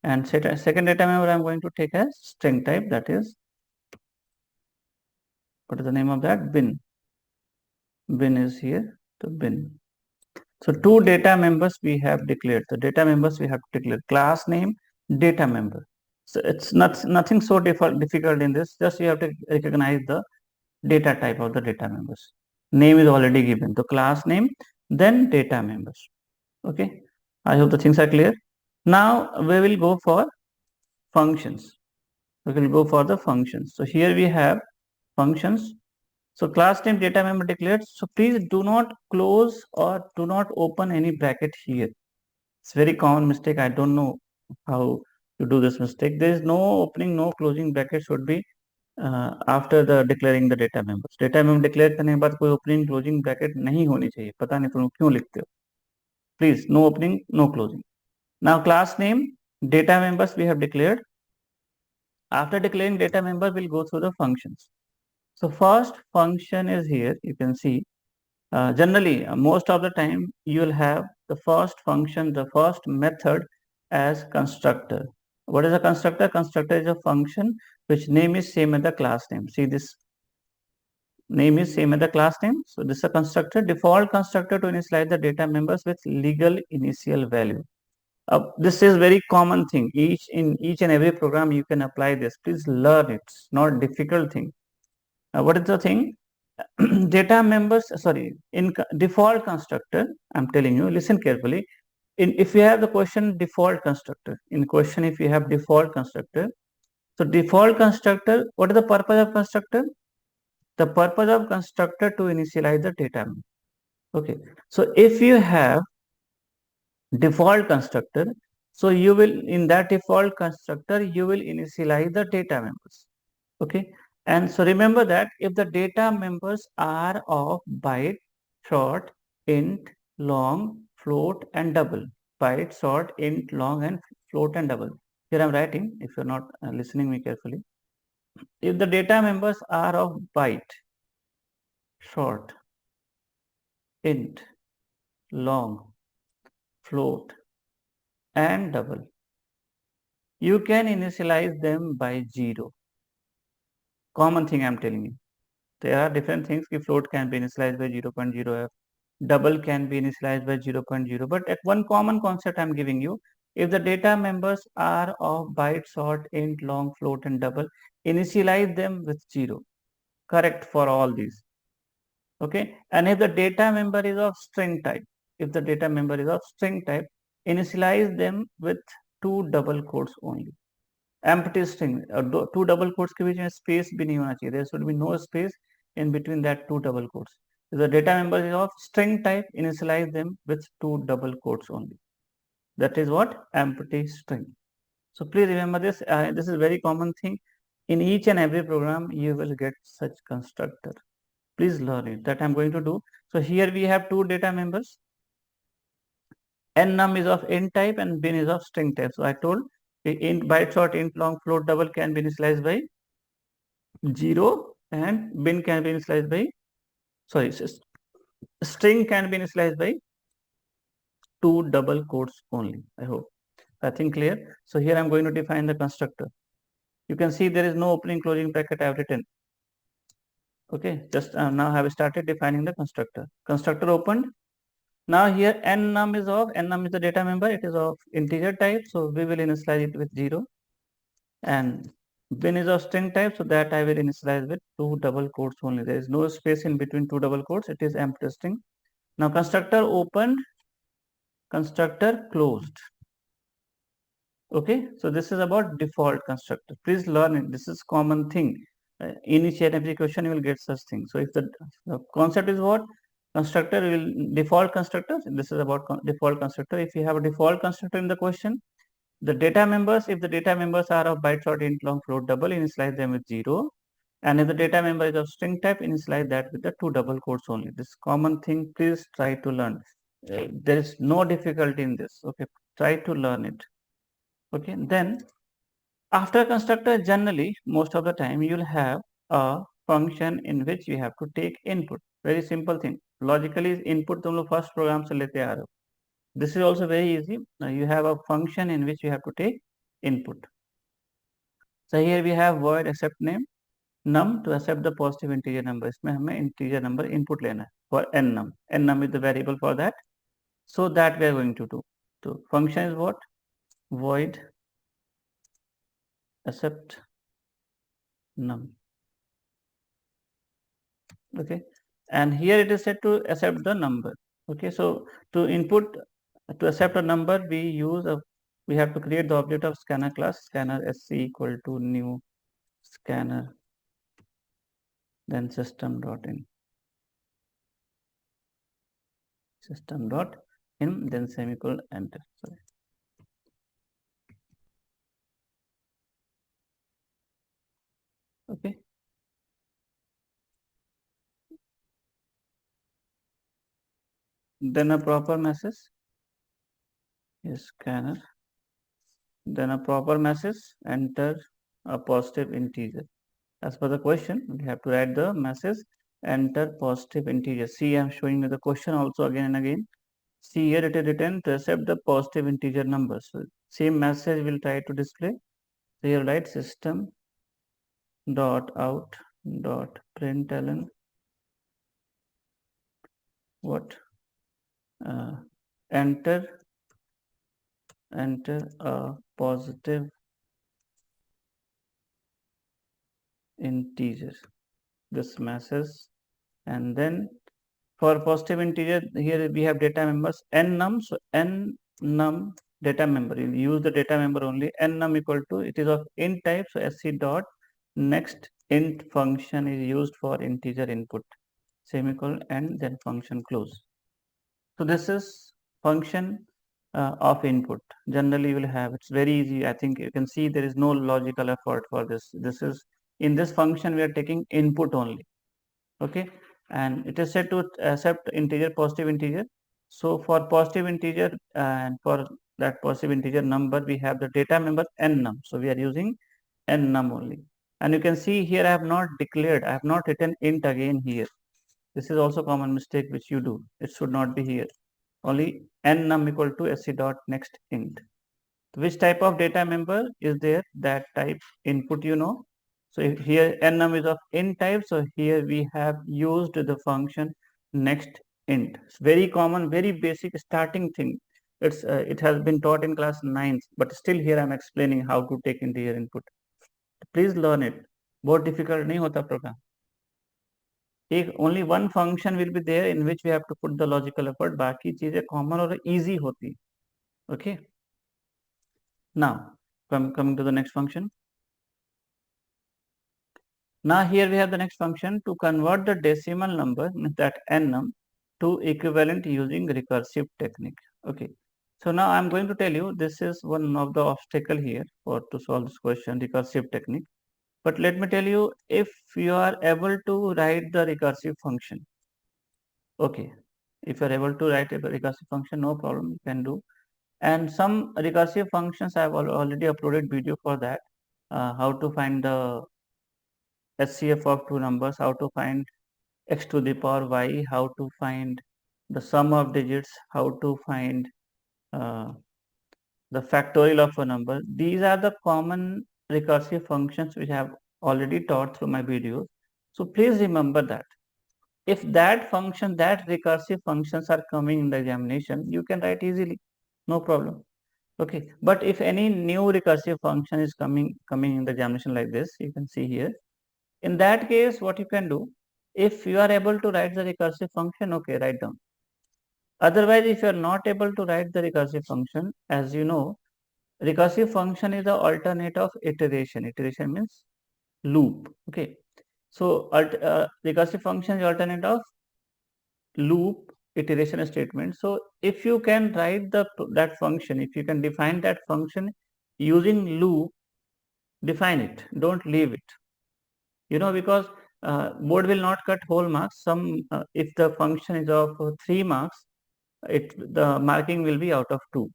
and second data member I am going to take as string type, that is, what is the name of that? Bin. Bin is here, the bin. So two data members we have declared. The data members we have declared class name, data member. So it's nothing so difficult in this. Just you have to recognize the data type of the data members. Name is already given. The class name, then data members. Okay. I hope the things are clear. Now we will go for functions. We will go for the functions. So here we have functions. So class name data member declared. So please do not close or do not open any bracket here. It's very common mistake. I don't know how you do this mistake. There is no opening, no closing bracket should be after the declaring the data members. Data member declare करने के बाद कोई opening closing bracket नहीं होनी चाहिए. पता नहीं तुम क्यों लिखते हो. Please, no opening, no closing. Now class name data members we have declared. After declaring data member, we'll go through the functions. So first function is here. You can see. Generally, most of the time you will have the first function, the first method as constructor. What is a constructor? Constructor is a function which name is same as the class name. See, this name is same as the class name. So this is a constructor. Default constructor to initialize the data members with legal initial value. This is very common thing. In each and every program you can apply this. Please learn it. It's not difficult thing. What is the thing? Data members, in default constructor, I'm telling you, listen carefully. If you have the question default constructor, if you have default constructor, so default constructor, what is the purpose of constructor? The purpose of constructor to initialize the data member. Okay, so if you have default constructor, so you will, in that default constructor, you will initialize the data members. Okay, and so remember that if the data members are of byte, short, int, long, float, and double. Byte, short, int, long, and float, and double. Here I'm writing, if you're not listening me carefully. If the data members are of byte, short, int, long, float, and double, you can initialize them by 0. Common thing I'm telling you. There are different things. Float can be initialized by 0.0f, double can be initialized by 0.0, but at one common concept I'm giving you, if the data members are of byte, short, int, long, float, and double, initialize them with 0. Correct for all these. Okay, and if the data member is of string type, initialize them with 2 double quotes only. Empty string, 2 double quotes के बीच में space भी नहीं होना चाहिए. There should be no space in between that 2 double quotes. If the data member is of string type, initialize them with 2 double quotes only. That is what? Empty string. So please remember this. This is a very common thing. In each and every program, you will get such constructor. Please learn it. That I'm going to do. So here we have 2 data members. Nnum is of int type and bin is of string type. So I told int, byte, short, int, long, float, double can be initialized by 0 and bin can be initialized by, string can be initialized by 2 double quotes only. I hope. I think clear. So here I'm going to define the constructor. You can see there is no opening closing bracket I have written. Okay, just now I have started defining the constructor. Constructor opened. Now here nnum is the data member. It is of integer type. So we will initialize it with 0. And Bin is of string type, so that I will initialize with two double quotes only. There is no space in between two double quotes. It is empty string. Now constructor opened, constructor closed. Okay, so this is about default constructor. Please learn it. This is common thing. In each and every question you will get such thing. So if the concept is what? Constructor will default constructor. This is about default constructor. If you have a default constructor in the question, the data members, if the data members are of byte short int long float double, initialize them with 0. And if the data member is of string type, initialize that with the two double quotes only. This common thing, please try to learn. There is no difficulty in this. Okay, try to learn it. Okay, then after constructor, generally most of the time you will have a function in which you have to take input. Very simple thing. Logically input तुम लोग first program से लेते आ रहे हो. This is also very easy. Now you have a function in which you have to take input. So here we have void accept name num to accept the positive integer number. इसमें हमें integer number input लेना है for n num. N num is the variable for that. So that we are going to do. So function is what? Void accept num. Okay, and here it is set to accept the number. Okay, so to input to accept a number we have to create the object of scanner class, scanner sc equal to new scanner, then system dot in, then semicolon enter. Sorry. Okay, then a proper message is scanner, then a proper message, enter a positive integer. As per the question, we have to write the message, enter positive integer. See, I am showing you the question also again and again. See, here it is written to accept the positive integer number. So same message will try to display. So here write system dot out dot println what enter a positive integer, this message, and then for positive integer here we have data members n num. So n num data member, you use the data member only. N num equal to, it is of int type, so sc dot next int function is used for integer input, semicolon, and then function close. So this is function of input. Generally you will have, it's very easy. I think you can see there is no logical effort for this. This is, in this function we are taking input only. Okay, and it is set to accept integer, positive integer. So for positive integer and for that positive integer number we have the data member n num. So we are using n num only. And you can see here I have not declared, I have not written int again here. This is also common mistake which you do. It should not be here. Only n num equal to sc dot next int. Which type of data member is there? That type input, you know. So if here n num is of int type, so here we have used the function next int. It's very common, very basic starting thing. It has been taught in class 9, but still here I'm explaining how to take integer input. Please learn it. बहुत difficult नहीं होता program. Only one function will be there in which we have to put the logical effort. बाकी चीजें common और easy होती. Okay. Now coming to the next function. Now here we have the next function to convert the decimal number, that n num, to equivalent using recursive technique. Okay. So now I'm going to tell you, this is one of the obstacle here for to solve this question, recursive technique. But let me tell you, if you are able to write the recursive function, okay, if you are able to write a recursive function, no problem, you can do. And some recursive functions I have already uploaded video for that, how to find the HCF of two numbers, how to find x to the power y, how to find the sum of digits, how to find the factorial of a number. These are the common recursive functions which I have already taught through my videos. So please remember that. If that recursive functions are coming in the examination, you can write easily, no problem. Okay, but if any new recursive function is coming in the examination like this, you can see here. In that case, what you can do, if you are able to write the recursive function, okay, write down. Otherwise, if you are not able to write the recursive function, as you know, recursive function is the alternate of iteration. Iteration means loop. Okay, so recursive function is alternate of loop iteration statement. So if you can write that function, if you can define that function using loop, define it. Don't leave it. Because board will not cut whole marks. If the function is of 3 marks, the marking will be out of 2.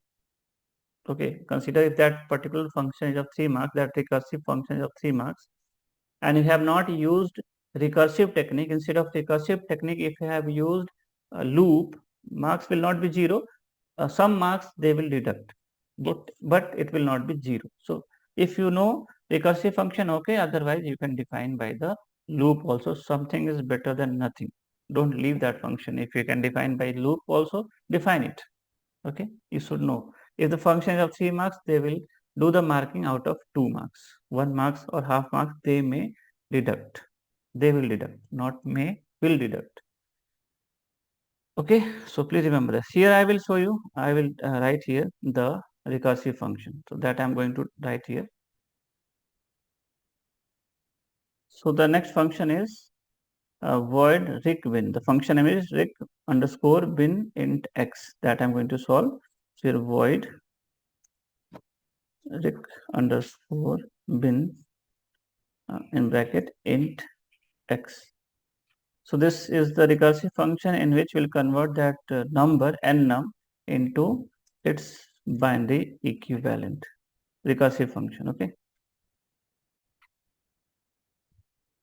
Okay, consider if that particular function is of 3 marks, that recursive function is of 3 marks, and you have not used recursive technique. Instead of recursive technique, if you have used a loop, marks will not be 0. Some marks they will deduct, but it will not be 0. So if you know recursive function, okay, otherwise you can define by the loop also. Something is better than nothing. Don't leave that function. If you can define by loop also, define it. Okay, you should know. If the function is of 3 marks, they will do the marking out of 2 marks. 1 marks or half marks they may deduct. They will deduct, not may, will deduct. Okay, so please remember this. Here I will show you, I will write here the recursive function. So that I am going to write here. So the next function is void ric bin. The function name is ric underscore bin int x. That I am going to solve. So here void ric underscore bin in bracket int x. So this is the recursive function in which we'll convert that number nnum into its binary equivalent. Recursive function.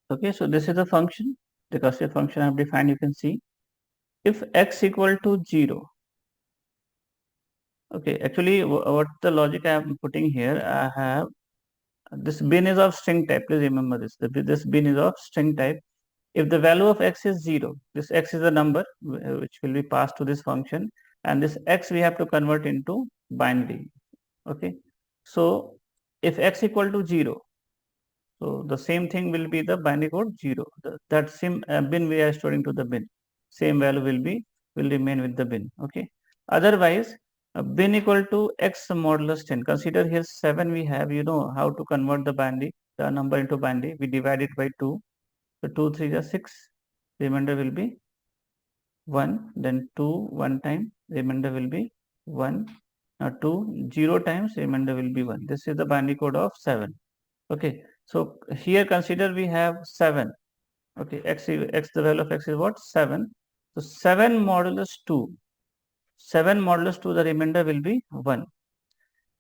Okay, so this is the function, recursive function I have defined. You can see if x equal to 0. Okay, actually what the logic I am putting here, I have this bin is of string type. Please remember this. This bin is of string type. If the value of x is 0, this x is a number which will be passed to this function, and this x we have to convert into binary. Okay, so if x equal to 0, so the same thing will be the binary code 0. That same bin we are storing to the bin. Same value will remain with the bin. Okay. Otherwise, bin equal to x modulus 10. Consider here 7 we have. You know how to convert the number into binary. We divide it by 2. So 2 3 is 6. Remainder will be 1. Then 2 1 time. Remainder will be 1. 2 0 times. Remainder will be 1. This is the binary code of 7. Okay, so here consider we have 7. Okay, x the value of x is what? 7. So 7 modulus 2. 7 modulus 2, the remainder will be 1.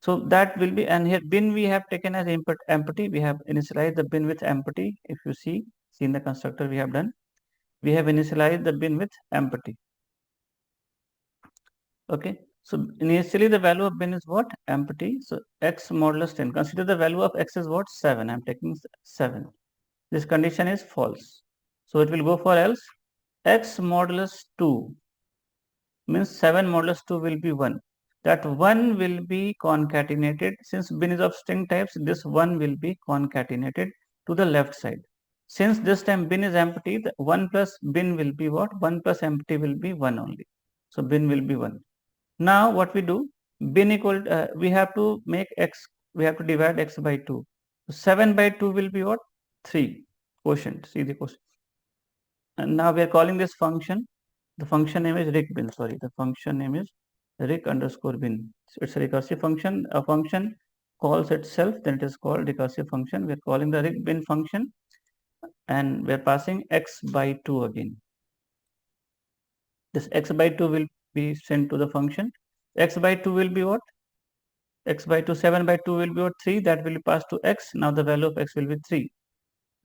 So that will be, and here bin we have taken as input empty. We have initialized the bin with empty. If you see in the constructor we have done, we have initialized the bin with empty. Okay, so initially the value of bin is what? Empty. So x modulus 10. Consider the value of x is what? 7. I am taking 7. This condition is false. So it will go for else. X modulus 2 means 7 modulus 2 will be 1. That 1 will be concatenated. Since bin is of string types, this 1 will be concatenated to the left side. Since this time bin is empty, the 1 plus bin will be what? 1 plus empty will be 1 only. So bin will be 1. Now what we do? Bin equal, we have to make x, we have to divide x by 2. So 7 by 2 will be what? 3. Quotient. See the quotient. And now we are calling this function. The function name is ric bin. Sorry, the function name is ric underscore bin. So it's a recursive function. A function calls itself, then it is called recursive function. We are calling the ric bin function, and we are passing x by 2 again. This x by 2 will be sent to the function. X by 2 will be what? X by 2, 7 by 2 will be what? 3. That will be passed to x. Now the value of x will be 3.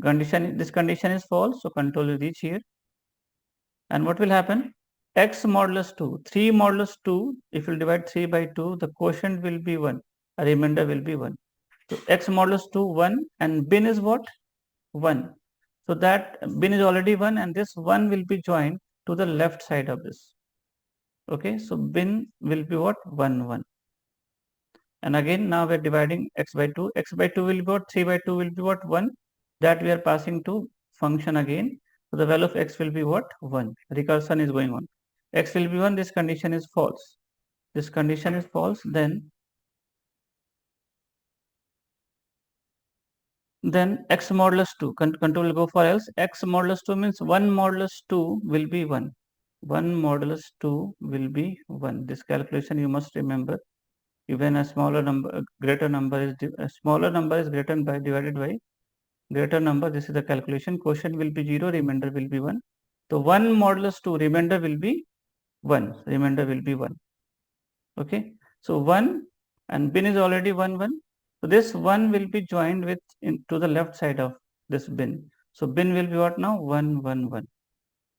This condition is false, so control is reach here. And what will happen? X modulus 2, 3 modulus 2, if you divide 3 by 2, the quotient will be 1, a remainder will be 1. So x modulus 2, 1, and bin is what? 1. So that bin is already 1, and this 1 will be joined to the left side of this. Okay, so bin will be what? 1, 1. And again, now we're dividing x by 2. X by 2 will be what? 3 by 2 will be what? 1. That we are passing to function again. So the value of x will be what? 1. Recursion is going on. X will be 1. This condition is false. This condition is false. Then x modulus 2. Control will go for else. X modulus 2 means 1 modulus 2 will be 1. 1 modulus 2 will be 1. This calculation you must remember. Even a smaller number, greater number is a smaller number is greater by divided by greater number. This is the calculation. Quotient will be 0, remainder will be 1. So 1 modulus 2, remainder will be 1. Remainder will be 1. Okay. So 1 and bin is already 1, 1. So this 1 will be joined with to the left side of this bin. So bin will be what now? 1, 1, 1.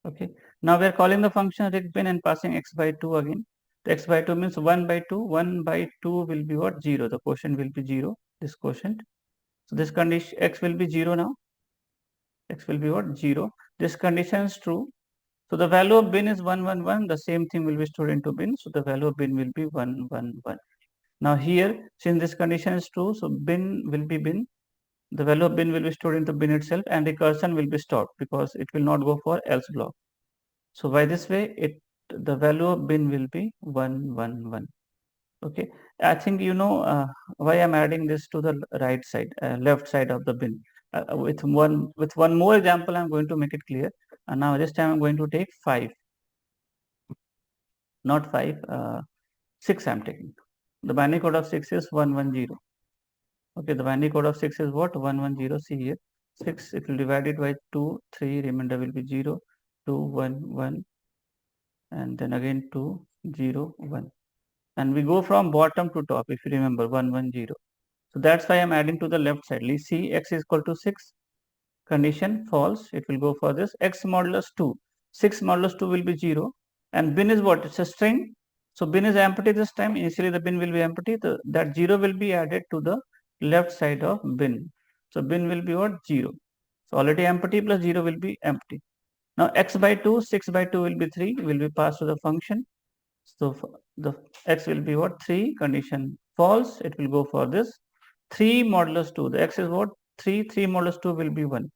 Okay. Now we are calling the function rig bin and passing x by 2 again. The x by 2 means 1 by 2. 1 by 2 will be what? 0. The quotient will be 0. This quotient. So this condition x will be 0 now. X will be what? 0. This condition is true. So the value of bin is 1, 1, 1. The same thing will be stored into bin. So the value of bin will be 1, 1, 1. Now here, since this condition is true, so bin will be bin. The value of bin will be stored into bin itself, and recursion will be stopped because it will not go for else block. So by this way, the value of bin will be 1, 1, 1. Okay, I think you know why I'm adding this to the right side, left side of the bin. With one more example, I'm going to make it clear. And now this time I'm going to take 5, not 5, 6 I'm taking. The binary code of 6 is 110. Okay, the binary code of 6 is what? 110. See here, 6. It will divide it by 2, 3. Remainder will be 0, 2, 1, 1, and then again 2, 0, 1. And we go from bottom to top. If you remember, 110. So that's why I'm adding to the left side. Let's see, x is equal to 6. Condition false. It will go for this. X modulus 2. 6 modulus 2 will be 0. And bin is what? It's a string. So bin is empty this time. Initially the bin will be empty. That 0 will be added to the left side of bin. So bin will be what? 0. So already empty plus 0 will be empty. Now x by 2, 6 by 2 will be 3. Will be passed to the function. So the x will be what? 3. Condition false. It will go for this. 3 modulus 2. The x is what? 3. 3 modulus 2 will be 1.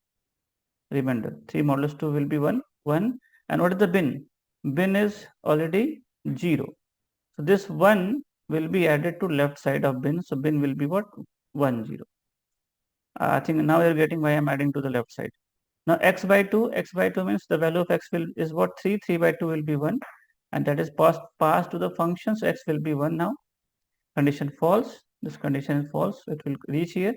Remainder. 3 modulus 2 will be 1. 1. And what is the bin? Bin is already 0. So this 1 will be added to left side of bin. So bin will be what? 1, 0. I think now you're getting why I'm adding to the left side. Now x by 2 means the value of x is what? 3. 3 by 2 will be 1. And that is passed to the function. So x will be 1 now. Condition false. This condition is false. It will reach here.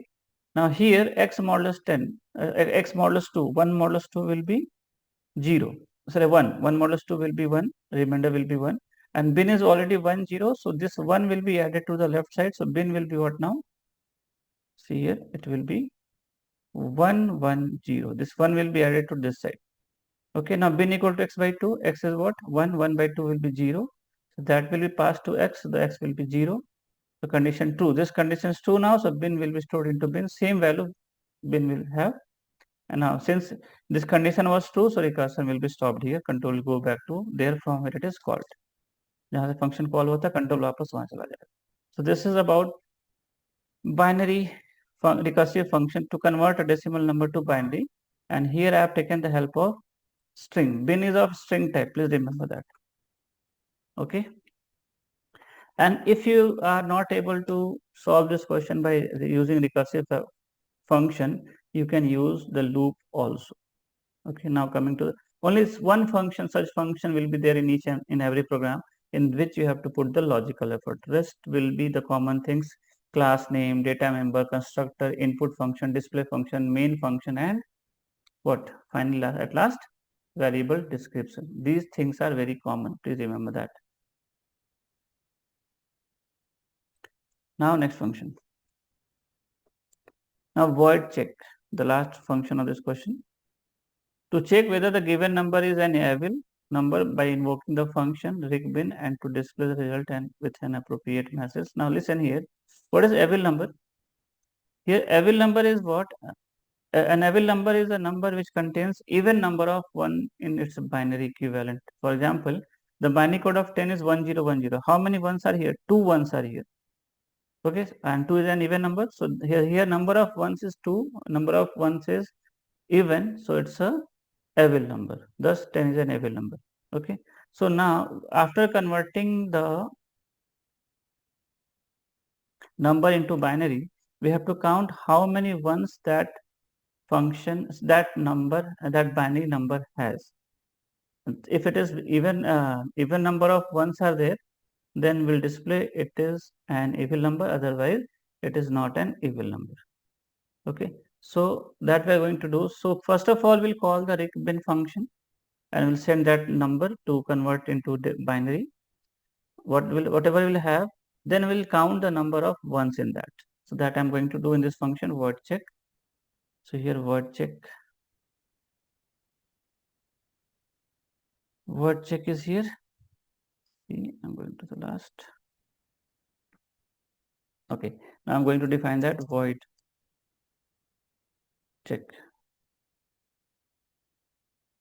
Now here x modulus 10, x modulus 2, 1 modulus 2 will be 0. Sorry, 1. 1 modulus 2 will be 1. Remainder will be 1. And bin is already 1, 0. So this 1 will be added to the left side. So bin will be what now? See here, it will be 1, 1, 0. This 1 will be added to this side. Okay, now bin equal to x by 2. X is what? 1. 1 by 2 will be 0. So that will be passed to x. So the x will be 0. The condition true. This condition is true now. So bin will be stored into bin. Same value bin will have. And now since this condition was true, so recursion will be stopped here. Control will go back to there from where it is called. जहाँ से function call होता है, control वापस वहाँ चला जाएगा. So this is about binary recursive function to convert a decimal number to binary. And here I have taken the help of string. Bin is of string type. Please remember that. Okay. And if you are not able to solve this question by using recursive function, you can use the loop also. Okay, now coming to only one function, such function will be there in each and in every program in which you have to put the logical effort. Rest will be the common things: class name, data member, constructor, input function, display function, main function, and what? Finally, at last, variable description. These things are very common. Please remember that. Now next function. Now void check, the last function of this question. To check whether the given number is an evil number by invoking the function rigbin and to display the result and with an appropriate message. Now listen here. What is evil number? Here evil number is what? An evil number is a number which contains even number of 1 in its binary equivalent. For example, the binary code of 10 is 1010. How many ones are here? 2 ones are here. Okay, and 2 is an even number. So here number of ones is 2, number of ones is even, so it's a even number. Thus 10 is an even number. Okay. So now after converting the number into binary, we have to count how many ones that function, that number, that binary number has. If it is even number of ones are there, then we'll display it is an even number, otherwise it is not an even number. Okay, so that we are going to do. So first of all, we'll call the bin function and we'll send that number to convert into the binary. Whatever we'll have, then we'll count the number of ones in that. So that I'm going to do in this function word check. So here word check is here. See, I'm going to the last. Okay, now I'm going to define that void check.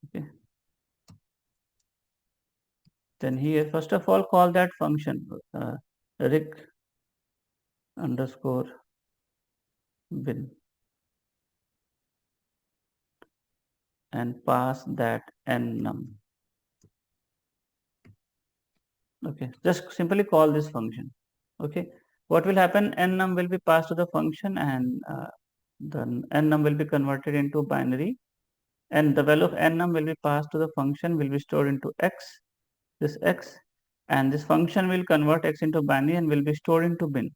Okay, then here first of all call that function ric underscore bin and pass that nnum. Okay, just simply call this function. Okay, what will happen, nnum will be passed to the function and the nnum will be converted into binary, and the value of nnum will be passed to the function, will be stored into x, this x, and this function will convert x into binary and will be stored into bin.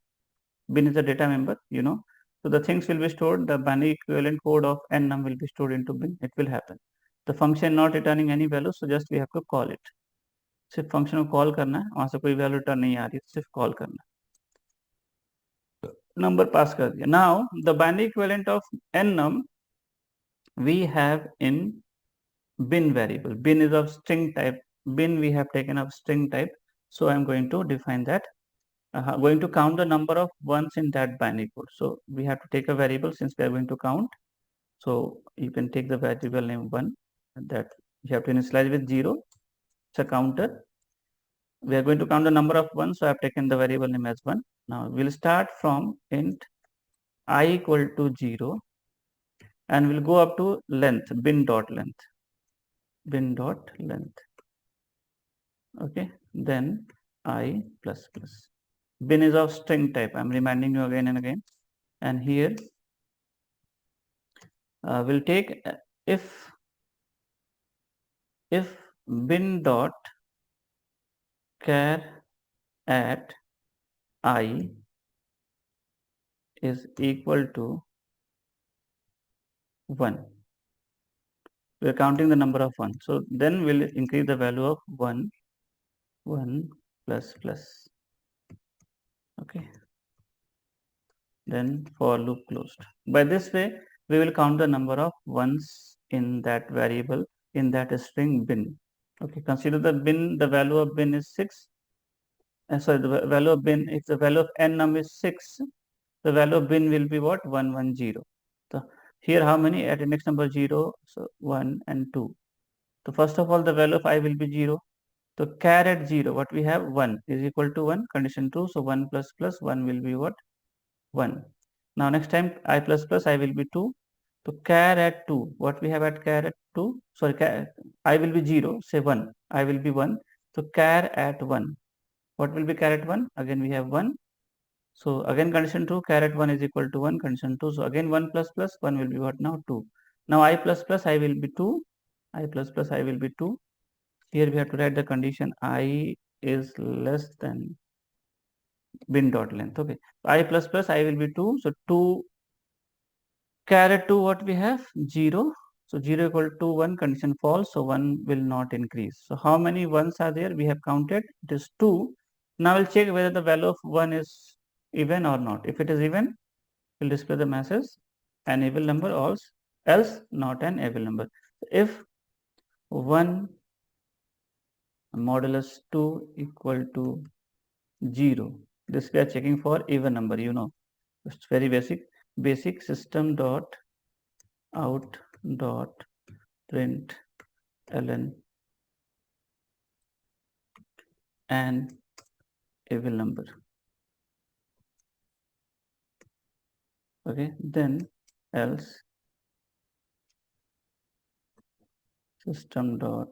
Bin is the data member, you know. So the things will be stored, the binary equivalent code of nnum will be stored into bin. It will happen. The function not returning any value, so just we have to call it. सिर्फ function को call करना है, वहां से कोई value return नहीं आ रही, सिर्फ कॉल करना है, नंबर पास कर दिया. Now the binary equivalent of nnum we have in bin variable. Bin is of string type. Bin we have taken of string type, so I am going to define that. Going to count the number of ones in that binary code. So we have to take a variable since we are going to count. So you can take the variable name 1, that you have to initialize with 0. It's a counter. We are going to count the number of ones, so I have taken the variable name as 1. Now we'll start from int I equal to 0 and we'll go up to length, bin dot length, bin dot length. Okay, then I plus plus. Bin is of string type. I'm reminding you again and again. And here we'll take if bin dot char at I is equal to 1. We are counting the number of 1. So then we'll increase the value of 1 plus plus. Okay. Then for loop closed. By this way, we will count the number of ones in that variable, in that string bin. Okay. Consider the bin, the value of bin is 6. Sorry, the value of bin, if the value of nnum is 6, the value of bin will be what? 110. So here how many? At index number 0, so 1 and 2. So first of all, the value of I will be 0. So char at 0, what we have? 1 is equal to 1, condition 2. So 1 plus plus 1 will be what? 1. Now next time I plus plus I will be 2. So char at 2, what we have at char at 2? Sorry, I will be 0, say 1. I will be 1. So char at 1. What will be char at 1? Again we have 1. So again condition 2, char at 1 is equal to 1, condition 2. So again 1 plus plus 1 will be what now? 2. Now I plus plus I will be 2. I plus plus I will be 2. Here we have to write the condition I is less than bin dot length. Okay. I plus plus I will be 2. So 2 char at 2 what we have? 0. So 0 equal to 1, condition false. So 1 will not increase. So how many ones are there? We have counted. It is 2. Now we'll check whether the value of 1 is even or not. If it is even, we'll display the message an even number, else not an even number. If 1 modulus 2 equal to 0, this we are checking for even number, you know. It's very basic system dot out dot print ln an even number. Okay, then else system dot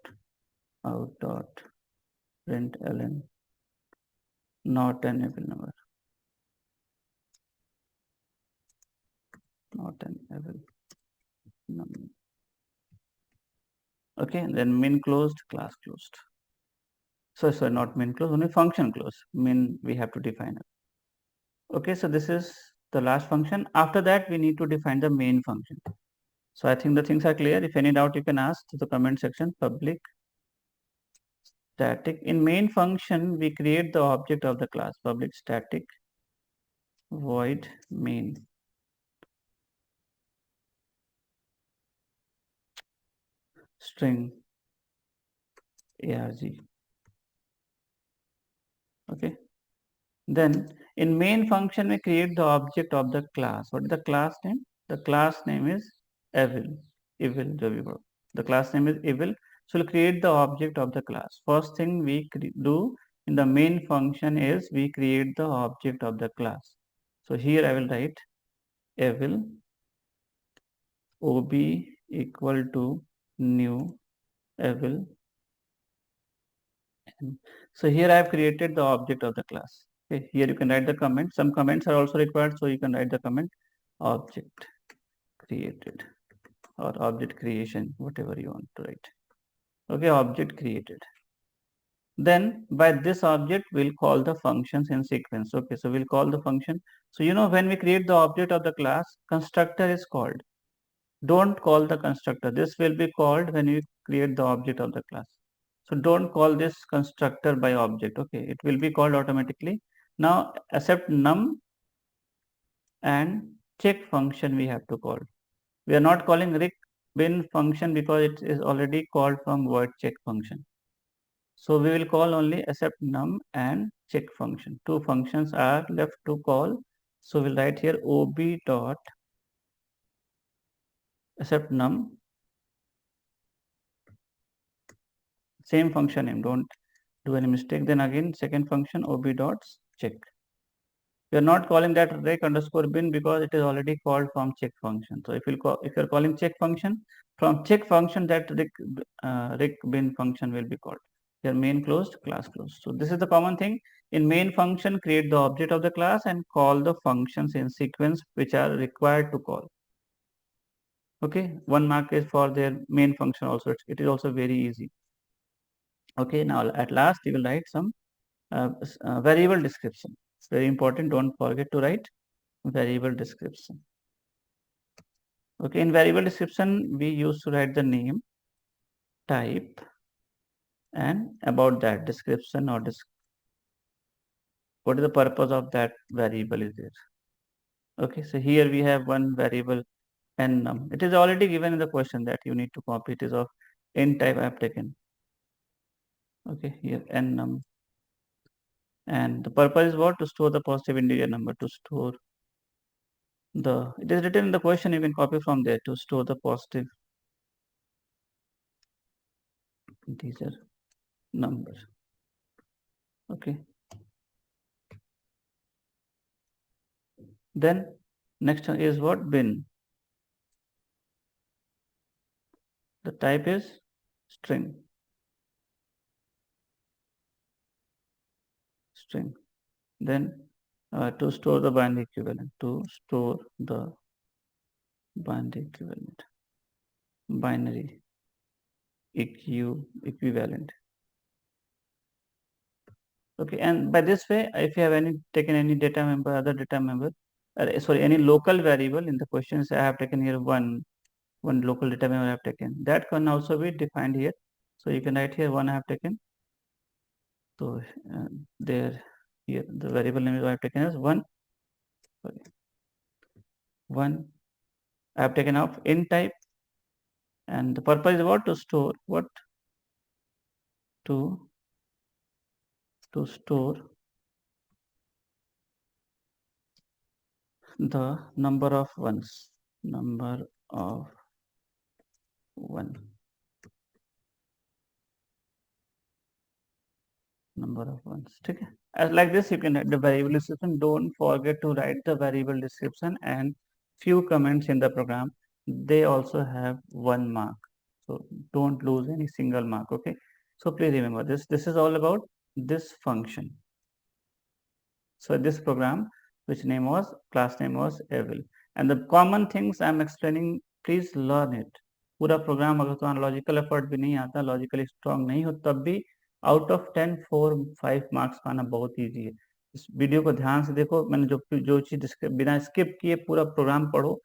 out dot println not an able number, not an able number. Okay, then min closed, class closed. So sorry, not min closed, only function closed. Min we have to define it. Okay, so this is the last function. After that, we need to define the main function. So I think the things are clear. If any doubt, you can ask to the comment section. Public static. In main function, we create the object of the class. Public static void main. String arg. Okay. Then in main function, we create the object of the class. What is the class name? The class name is evil. Evil. The class name is evil. So we'll create the object of the class. First thing we do in the main function is we create the object of the class. So here I will write evil ob equal to new evil. So here I have created the object of the class. Okay, here you can write the comment. Some comments are also required, so you can write the comment object created or object creation, whatever you want to write. Okay, object created. Then by this object, we'll call the functions in sequence. Okay, so we'll call the function. So when we create the object of the class, constructor is called. Don't call the constructor. This will be called when you create the object of the class. So don't call this constructor by object. Okay, it will be called automatically. Now accept num and check function we have to call. We are not calling rec bin function because it is already called from void check function. So we will call only accept num and check function. Two functions are left to call. So we'll write here ob dot accept num, same function name, don't do any mistake. Then again second function ob dot check. We are not calling that rec underscore bin because it is already called from check function. So if you're calling check function, from check function that rec bin function will be called. Your main closed, class closed. So this is the common thing. In main function, create the object of the class and call the functions in sequence which are required to call. Okay, 1 mark is for their main function also. It is also very easy. Okay, now at last you will write some variable description. It's very important. Don't forget to write variable description. Okay, in variable description, we used to write the name, type, and about that description or what is the purpose of that variable is there. Okay, so here we have one variable n-num. It is already given in the question that you need to copy. It is of n type I have taken. Okay, here n-num. And the purpose is what? To store the positive integer number, to store it is written in the question, you can copy from there, to store the positive integer number. Okay. Then next one is what? Bin. The type is string. String. Then to store the binary equivalent. To store the binary equivalent. Binary equivalent. Okay, and by this way, if you have taken any data member, other data member, any local variable in the questions, I have taken here one local data member I have taken. That can also be defined here. So you can write here one I have taken. So there here the variable name I have taken as one. Sorry, one I have taken of int type, and the purpose is what? To store what? To store the number of ones. Number of one. Number of ones. Okay. As like this, you can write the variable description. Don't forget to write the variable description and few comments in the program, they also have 1 mark. So don't lose any single mark. Okay. So please remember this. This is all about this function. So this program, which name was, class name was evil, and the common things I am explaining, please learn it. पूरा programme अगर तुम्हारा logical effort भी नहीं आता, logically strong नहीं हो, तब भी आउट ऑफ 10 4 5 मार्क्स पाना बहुत ईजी है. इस वीडियो को ध्यान से देखो. मैंने जो चीज बिना स्किप किए पूरा प्रोग्राम पढ़ो,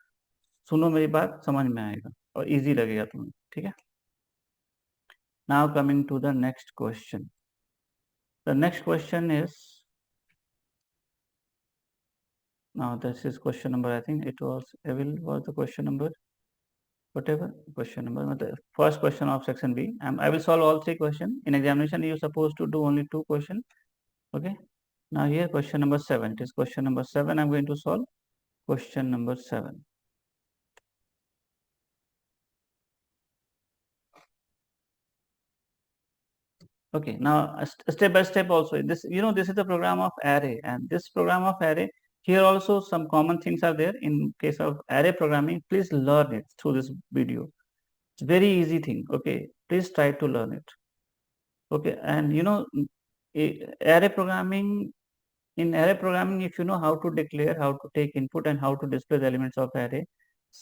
सुनो मेरी बात, समझ में आएगा और इजी लगेगा तुम्हें. ठीक है. Now coming to the next question. The next question is, now this is question number, I think it was evil was the question number, whatever question number, the first question of section B. I will solve all 3 questions. In examination you are supposed to do only 2 questions. Okay. Now here question number 7, it is question number 7. I'm going to solve question number 7. Okay, now step by step also, this, you know, this is the program of array, and this program of array, here also some common things are there. In case of array programming, please learn it through this video. It's very easy thing. Okay, please try to learn it. Okay, and you know, array programming, in array programming, if you know how to declare, how to take input, and how to display the elements of array,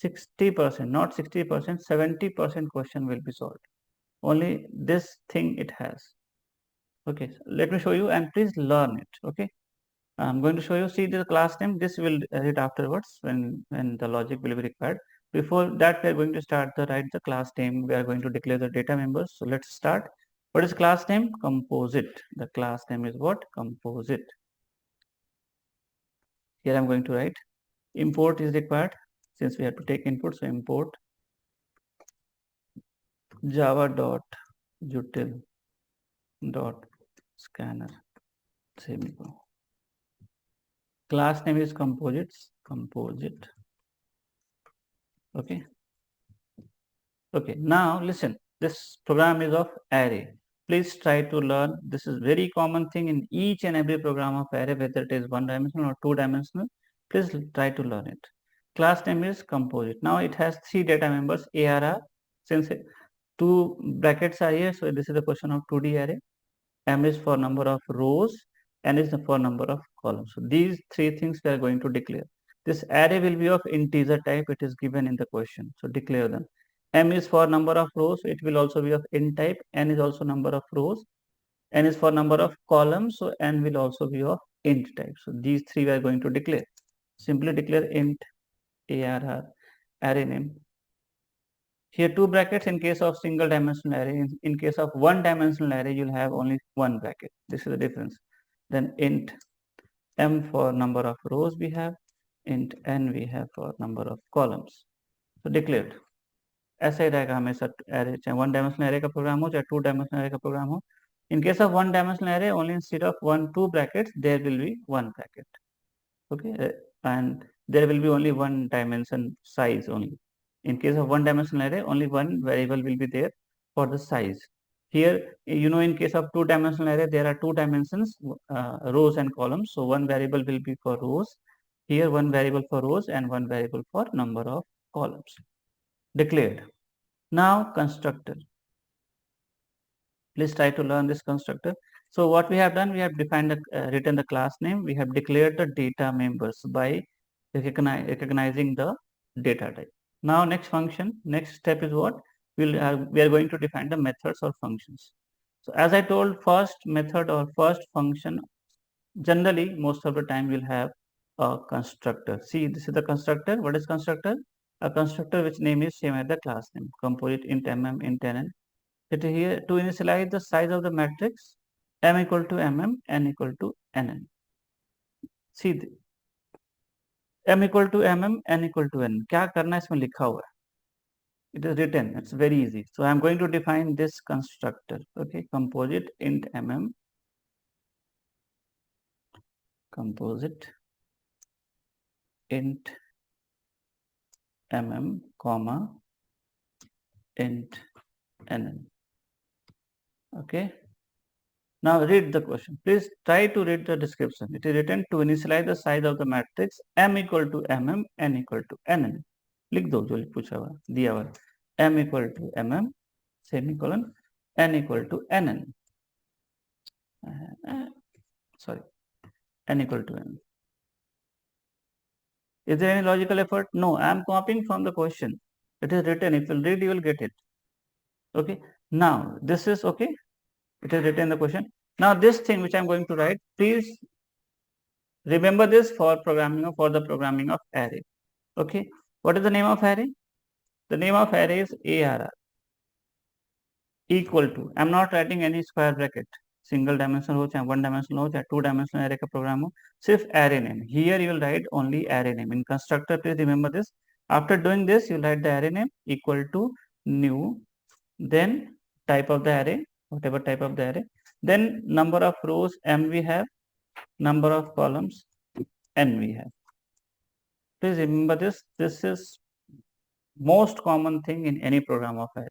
60%, not 60%, 70% question will be solved. Only this thing it has. Okay, so let me show you, and please learn it. Okay, I'm going to show you. See the class name. This will hit afterwards when the logic will be required. Before that, we are going to start the write the class name. We are going to declare the data members. So let's start. What is class name? Composite. The class name is what? Composite. Here I'm going to write import is required since we have to take input. So import java.util dot scanner. Semicolon. Class name is composites. Composite. Okay. Okay. Now listen. This program is of array. Please try to learn. This is very common thing in each and every program of array, whether it is 1-dimensional or 2-dimensional. Please try to learn it. Class name is composite. Now it has 3 data members, ARR. Since 2 brackets are here, so this is the question of 2D array. M is for number of rows, N is for number of columns. So these 3 things we are going to declare. This array will be of integer type. It is given in the question. So declare them. M is for number of rows. It will also be of int type. N is also number of rows. N is for number of columns. So N will also be of int type. So these 3 we are going to declare. Simply declare int ARR array name. Here 2 brackets in case of single dimensional array. In case of 1-dimensional array, you'll have only 1 bracket. This is the difference. Then int M for number of rows we have, int N we have for number of columns. So declared. ऐसा ही रहेगा हमेशा array, चाहे 1-dimensional array का programme हो, चाहे 2-dimensional array का programme हो. In case of 1-dimensional array, only instead of 2 brackets, there will be 1 bracket. Okay, and there will be only 1 dimension size only. In case of 1-dimensional array, only 1 variable will be there for the size. Here, you know, in case of 2-dimensional array, there are 2 dimensions, rows and columns. So 1 variable will be for rows. Here 1 variable for rows and 1 variable for number of columns. Declared. Now constructor. Please try to learn this constructor. So what we have done, we have defined written the class name. We have declared the data members by recognizing the data type. Now next function, next step is what? We are going to define the methods or functions. So as I told, first method or first function, generally most of the time we'll have a constructor. See, this is the constructor. What is constructor? A constructor which name is same as the class name. Composite int mm int nn. It here to initialize the size of the matrix, m equal to mm, n equal to nn. See, m equal to mm, n equal to n. क्या करना है इसमें लिखा हुआ है. It is written. It's very easy. So I am going to define this constructor. Okay, composite int mm, composite int mm, comma int nn. Okay. Now read the question. Please try to read the description. It is written to initialize the size of the matrix m equal to mm, n equal to nn. लिख दो जो पूछा हुआ दिया हुआ m equal to mm semicolon n equal to nn. Sorry, n equal to n. Is there any logical effort? No, I am copying from the question. It is written. If you read, you will get it. Okay. Now this is okay. It is written in the question. Now this thing which I am going to write, please remember this for the programming of array. Okay. What is the name of array? The name of array is ARR equal to. I am not writing any square bracket. Single dimensional हो चाहे one dimensional हो चाहे two dimensional array का program हो, सिर्फ array name. Here you will write only array name. In constructor, please remember this. After doing this, you write the array name equal to new, then type of the array, whatever type of the array, then number of rows m we have, number of columns n we have. Please remember this. This is most common thing in any program of array.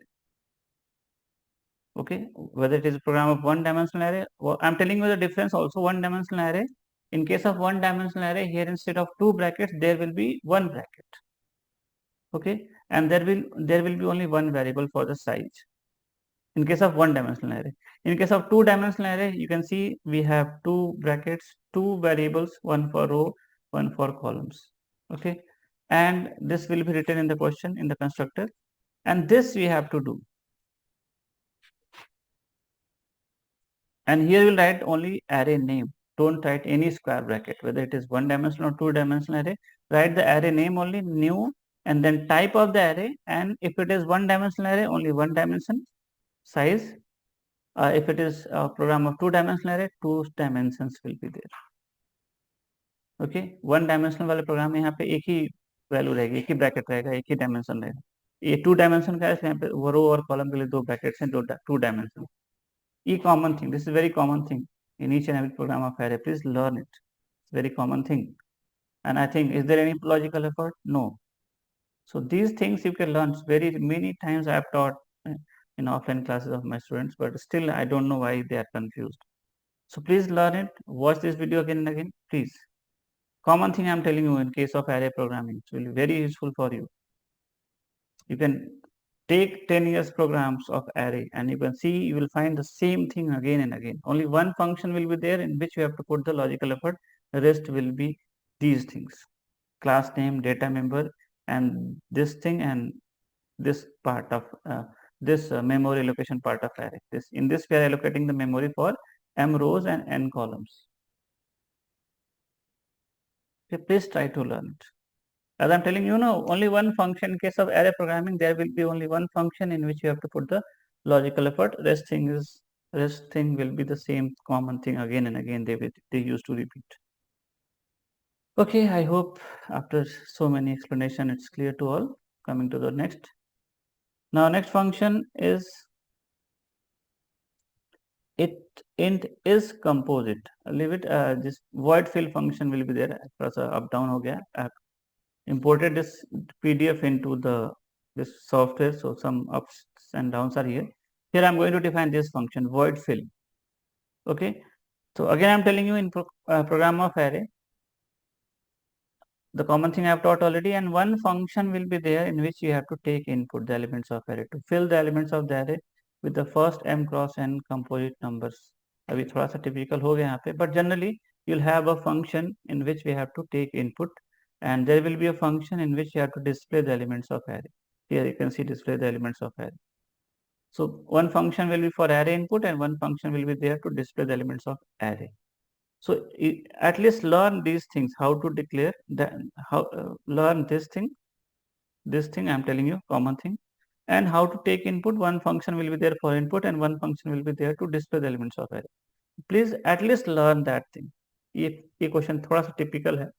Okay, whether it is a program of one dimensional array, I'm telling you the difference also. One dimensional array, in case of one dimensional array, here instead of two brackets there will be one bracket. Okay, and there will be only one variable for the size in case of one dimensional array. In case of two dimensional array, you can see we have two brackets, two variables, one for row, one for columns. Okay, and this will be written in the question in the constructor, and this we have to do. And here we'll write only array name. Don't write any square bracket, whether it is one dimensional or two dimensional array. Write the array name only, new, and then type of the array. And if it is one dimensional array, only one dimension size. If it is a program of two dimensional array, two dimensions will be there. Okay, one dimensional वाले programme में यहाँ पे एक ही value रहेगी, एक ही bracket रहेगा, एक ही dimension रहेगा. ये टू डायमेंशन का है, यहाँ पे रो और कॉलम के लिए दो ब्रैकेट्स हैं, two dimension. Common thing. This is very common thing in each and every program of array. Please learn it. It's very common thing. And I think, is there any logical effort? No. So these things you can learn. Very many times I have taught in offline classes of my students, but still I don't know why they are confused. So please learn it. Watch this video again and again. Please. Common thing I am telling you in case of array programming. It will be very useful for you. You can take 10 years programs of array and you can see you will find the same thing again and again. Only one function will be there in which you have to put the logical effort. The rest will be these things: class name, data member, and this thing, and this part of this memory allocation part of array. In this we are allocating the memory for m rows and n columns. Okay, please try to learn it. As I'm telling you now, only one function. In case of array programming, there will be only one function in which you have to put the logical effort. Rest thing will be the same common thing again and again. They used to repeat. Okay, I hope after so many explanation, it's clear to all. Coming to the next. Now, next function is int is composite. Leave it. This void fill function will be there. थोड़ा up down हो गया. Imported this PDF into this software, so some ups and downs are here. Here I'm going to define this function void fill. Okay, so again I'm telling you in program of array, the common thing I have taught already, and one function will be there in which you have to take input the elements of array to fill the elements of the array with the first m cross n composite numbers. अभी थोड़ा सा typical हो गया यहाँ पे, but generally you'll have a function in which we have to take input, and there will be a function in which you have to display the elements of array. Here you can see display the elements of array. So one function will be for array input and one function will be there to display the elements of array. So at least learn these things, how to declare that, learn this thing I'm telling you, common thing, and how to take input. One function will be there for input and one function will be there to display the elements of array. Please at least learn that thing. ये question थोड़ा सा typical है,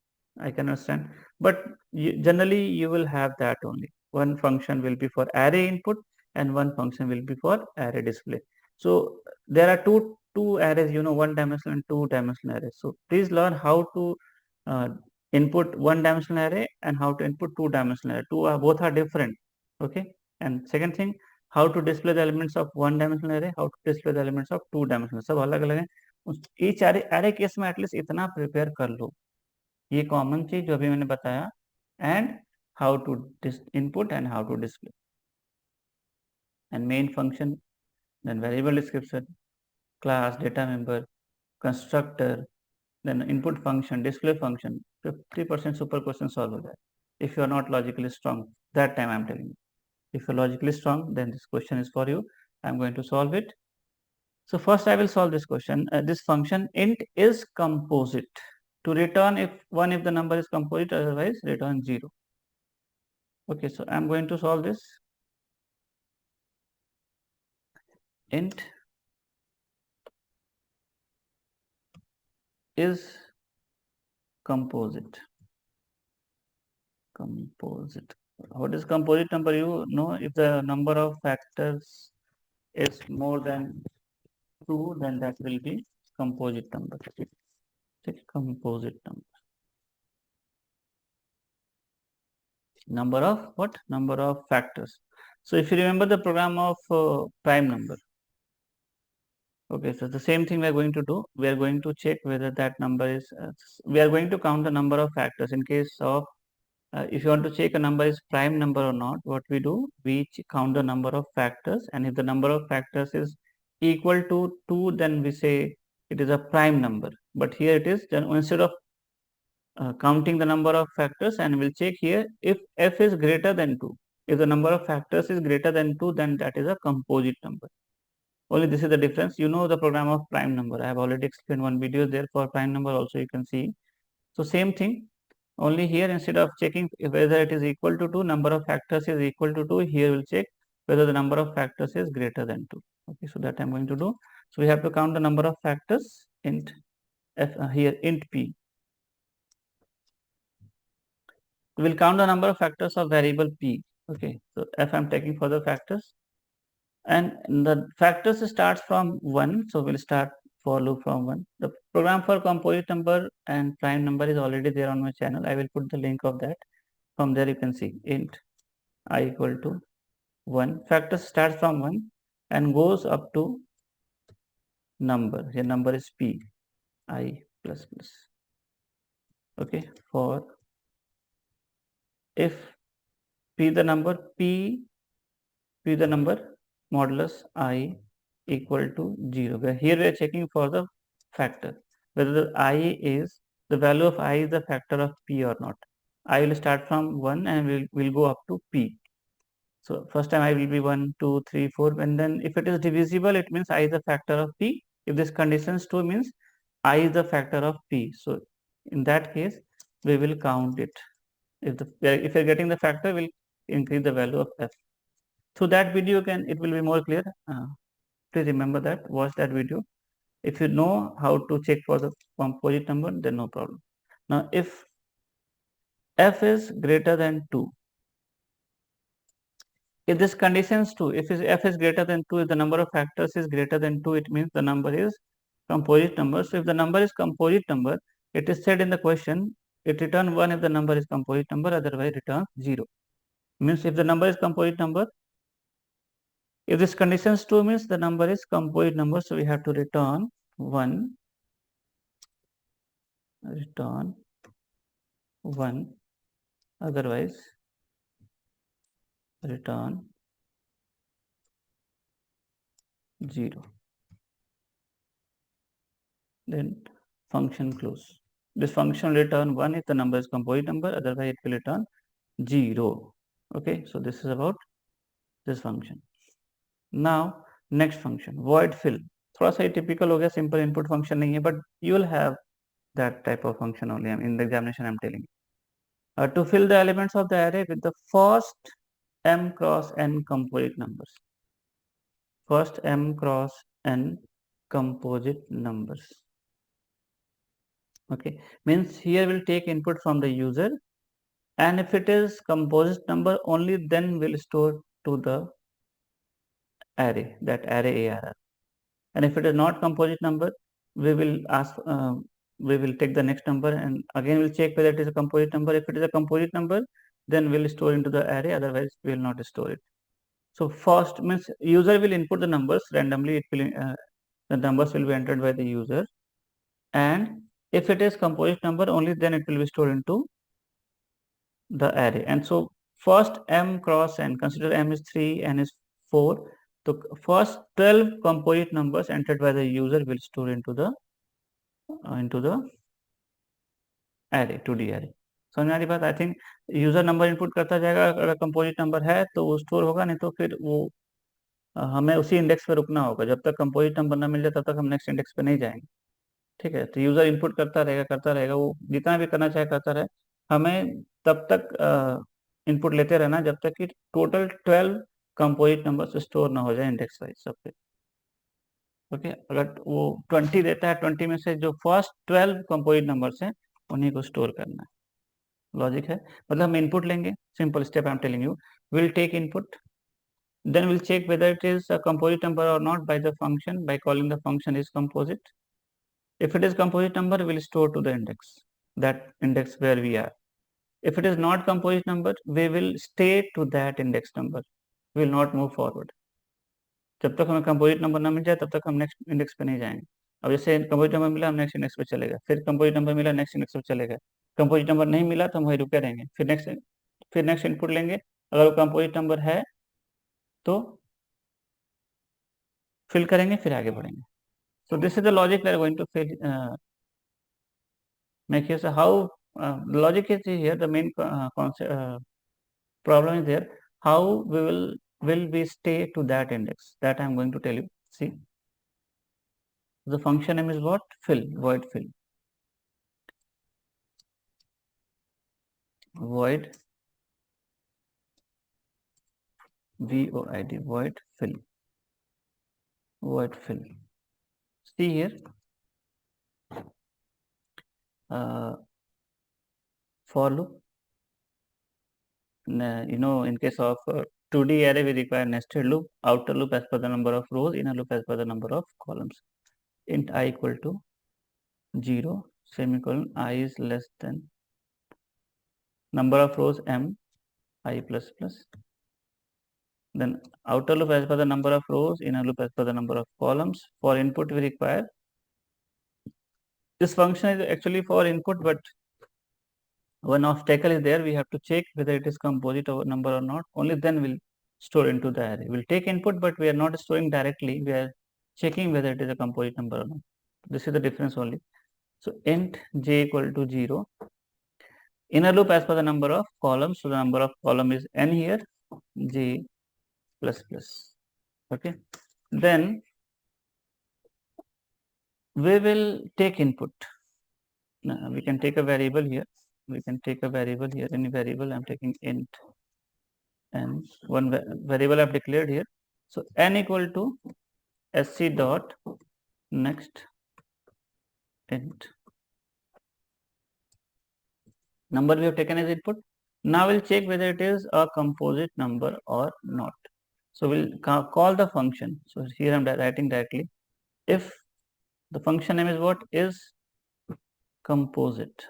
I can understand, but generally you will have that only. One function will be for array input and one function will be for array display. So there are two arrays, one dimensional and two dimensional arrays. So please learn how to input one dimensional array and how to input two dimensional array. Both are different. Okay. And second thing, how to display the elements of one dimensional array, how to display the elements of two dimensional, सब अलग अलग है. Each array case में at least इतना prepare कर लो, ये common चीज जो अभी मैंने बताया, and how to input and how to display, and main function, then variable description, class, data member, constructor, then input function, display function. 50% super question solve हो जाए. If you are not logically strong, that time I am telling you. If you are logically strong, then this question is for you. I am going to solve it. So first I will solve this question. This function int is composite. To return if the number is composite, otherwise return 0. Okay, so I am going to solve this. Int is composite. What is composite number? You know, if the number of factors is more than 2, then that will be composite number. Composite number of what? Number of factors. So if you remember the program of prime number, okay, so the same thing we are going to do. We are going to check whether that number is, we are going to count the number of factors in case of, if you want to check a number is prime number or not, what we do, we count the number of factors, and if the number of factors is equal to 2, then we say it is a prime number. But here it is, then instead of counting the number of factors, and we'll check here if f is greater than 2. If the number of factors is greater than 2, then that is a composite number. Only this is the difference. You know the program of prime number. I have already explained one video there for prime number also, you can see. So same thing, only here instead of checking whether it is equal to 2, number of factors is equal to 2, here we'll check whether the number of factors is greater than 2. Okay, so that I'm going to do. So we have to count the number of factors, int f, here int p. We will count the number of factors of variable p. Okay, so f I'm taking for the factors, and the factors starts from 1, so we'll start for loop from 1. The program for composite number and prime number is already there on my channel. I will put the link of that. From there you can see int I equal to 1. Factor starts from 1 and goes up to number. Here number is p, I plus plus. Okay, for if p the number modulus I equal to 0. Here we are checking for the factor, whether the I is, the value of I is the factor of p or not. I will start from 1 and will go up to p. So first time I will be 1, 2, 3, 4, and then if it is divisible, it means I is the factor of p. If this conditions 2 means I is the factor of p. So in that case, we will count it. If you're getting the factor, we'll increase the value of f. So that video it will be more clear. Please remember that, watch that video. If you know how to check for the composite number, then no problem. Now if f is greater than 2, if this conditions 2, if f is greater than 2, if the number of factors is greater than 2, it means the number is composite number. So if the number is composite number, it is said in the question, it return 1 if the number is composite number, otherwise return 0. Means if the number is composite number, if this conditions 2 means the number is composite number, so we have to return 1, otherwise return 0. Then function close. This function return 1 if the number is composite number, otherwise it will return 0. Okay, so this is about this function. Now next function, void fill. थोड़ा सा typical हो गया, simple input function नहीं है, but you will have that type of function only. In the examination I'm telling you. To fill the elements of the array with the first m cross n composite numbers. First m cross n composite numbers. Okay, means here we'll take input from the user, and if it is composite number only, then we'll store to the array, that array ARR. And if it is not composite number, we will ask, we will take the next number, and again we'll check whether it is a composite number. If it is a composite number, then we'll store into the array, otherwise we will not store it. So first means user will input the numbers randomly. It will the numbers will be entered by the user, and if it is composite number, only then it will be stored into the array. And so first m cross n, consider m is 3, n is 4. So first 12 composite numbers entered by the user will store into the array, 2D array. समझ में आ रही बात? I think user number input करता जाएगा, अगर composite number है तो वो स्टोर होगा, नहीं तो फिर वो हमें उसी इंडेक्स पे रुकना होगा। जब तक कंपोजिट नंबर ना मिल जाए तब तक हम नेक्स्ट इंडेक्स पे नहीं जाएंगे। ठीक है, तो यूजर इनपुट करता रहेगा, वो जितना भी करना चाहे करता रहे, हमें तब तक इनपुट लेते रहना जब तक कि टोटल 12 कंपोजिट नंबर स्टोर ना हो जाए इंडेक्स वाइज सब पे। ओके, अगर वो 20 देता है, 20 में से जो फर्स्ट 12 कंपोजिट नंबर्स हैं उन्हीं को स्टोर करना है। लॉजिक है, मतलब हम इनपुट लेंगे, simple step I am telling you, will take input, then we'll check whether it is a composite number or not by the function, by calling the function is composite. If it is composite number, we'll store to the index, that index where we are. If it is not composite number, we will stay to that index number, we will not move forward. जब तक हमें composite number ना मिल जाए तब तक हम next index पे नहीं जाएंगे। अब जैसे कंपोजिट नंबर मिला, हम नेक्स्ट इंडेक्स पे चलेगा, फिर कंपोजिट नंबर मिला, नेक्स्ट इंडेक्स पे चलेगा, कंपोजिट नंबर नहीं मिला तो हम वही रुके रहेंगे, फिर नेक्स्ट इनपुट लेंगे, अगर वो कंपोजिट नंबर है तो फिल करेंगे, फिर आगे बढ़ेंगे। So this is the logic we are going to make here. So how the logic is here, the main concept problem is there, how we will we stay to that index, that I am going to tell you. See, the function name is what? Fill, void fill, void void, void fill, void fill. See here, for loop, you know, in case of 2D array we require nested loop, outer loop as per the number of rows, inner loop as per the number of columns. Int I equal to 0, semicolon, I is less than number of rows m, I plus plus. Then outer loop as per the number of rows, inner loop as per the number of columns. For input we require, this function is actually for input, but one obstacle is there, we have to check whether it is composite number or not, only then we'll store into the array. We'll take input, but we are not storing directly, we are checking whether it is a composite number or not. This is the difference only. So int j equal to 0, inner loop as per the number of columns, so the number of column is n here, j plus plus. Okay, then we will take input. Now, we can take a variable here, we can take a variable here, any variable, I am taking int n, one variable I have declared here. So n equal to sc dot next int, number we have taken as input. Now we'll check whether it is a composite number or not. So we'll call the function. So here I'm writing directly, if the function name is what? Is composite.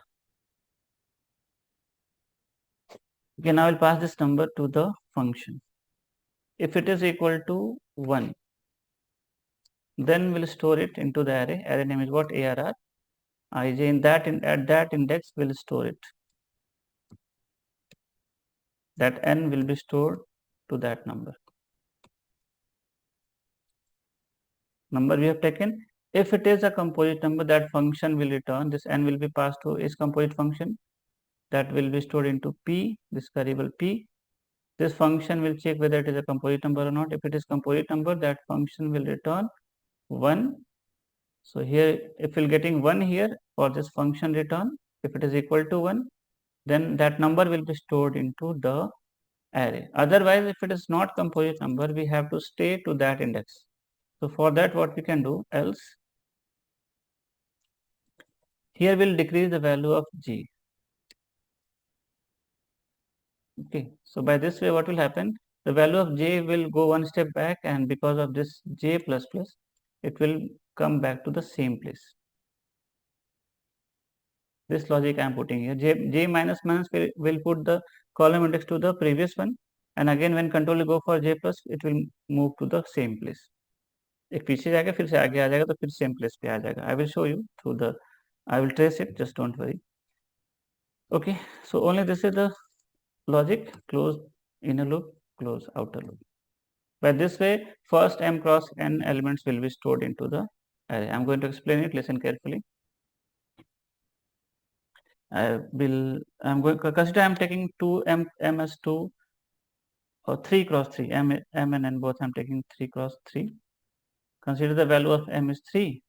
Okay, now I'll pass this number to the function. If it is equal to 1, then we'll store it into the array. Array name is what? ARR. IJ in that at that index will store it. That n will be stored to that number. Number we have taken. If it is a composite number, that function will return. This n will be passed to is composite function. That will be stored into p, this variable p. This function will check whether it is a composite number or not. If it is composite number, that function will return 1. So here, if we're getting 1 here for this function return, if it is equal to 1, then that number will be stored into the array. Otherwise, if it is not composite number, we have to stay to that index. So for that, what we can do, else, here we'll decrease the value of g. Okay, so by this way, what will happen? The value of j will go one step back, and because of this j plus plus, it will come back to the same place. This logic I am putting here. J minus minus will put the column index to the previous one, and again when control will go for j plus, it will move to the same place. एक पीछे जाएगा फिर से आगे आ जाएगा तो फिर same place पे आ जाएगा. I will show you through the, I will trace it, just don't worry. Okay, so only this is the logic: close inner loop, close outer loop. By this way, first m cross n elements will be stored into the array. I'm going to explain it, listen carefully. I'm going to consider I'm taking 2 m as 2 or 3 cross 3, m and n both I'm taking 3 cross 3. Consider the value of m is 3,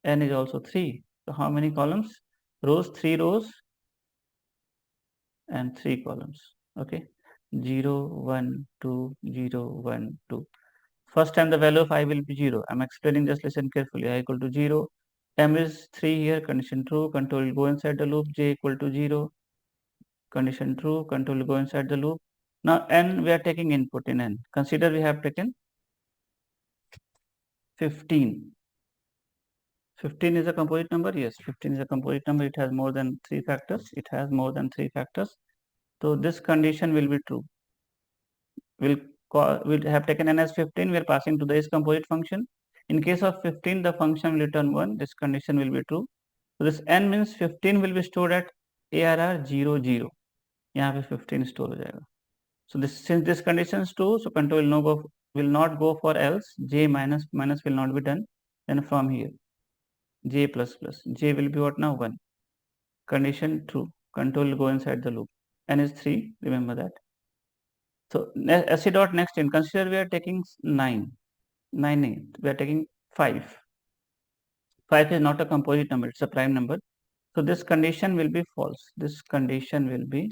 n is also 3. So how many columns? Rows, 3 rows and 3 columns. Okay, 0, 1, 2, 0, 1, 2. First time the value of I will be 0. I'm explaining, just listen carefully. I equal to 0. M is 3 here, condition true, control will go inside the loop. J equal to 0, condition true, control will go inside the loop. Now n, we are taking input in n. Consider we have taken 15. 15 is a composite number. Yes, 15 is a composite number. It has more than 3 factors. It has more than 3 factors. So this condition will be true. We'll have taken n as 15. We are passing to this composite function. In case of 15, the function will return 1. This condition will be true. So this n means 15 will be stored at ARR 0, 0. यहाँ पे 15 store हो जाएगा. So this, since this condition is true, so control will not go for else. J minus minus will not be done. Then from here, J plus plus. J will be what now? 1. Condition true. Control will go inside the loop. N is 3. Remember that. So SC dot next in. Consider we are taking 9. 9, 8. We are taking 5. 5 is not a composite number. It's a prime number. So this condition will be false. This condition will be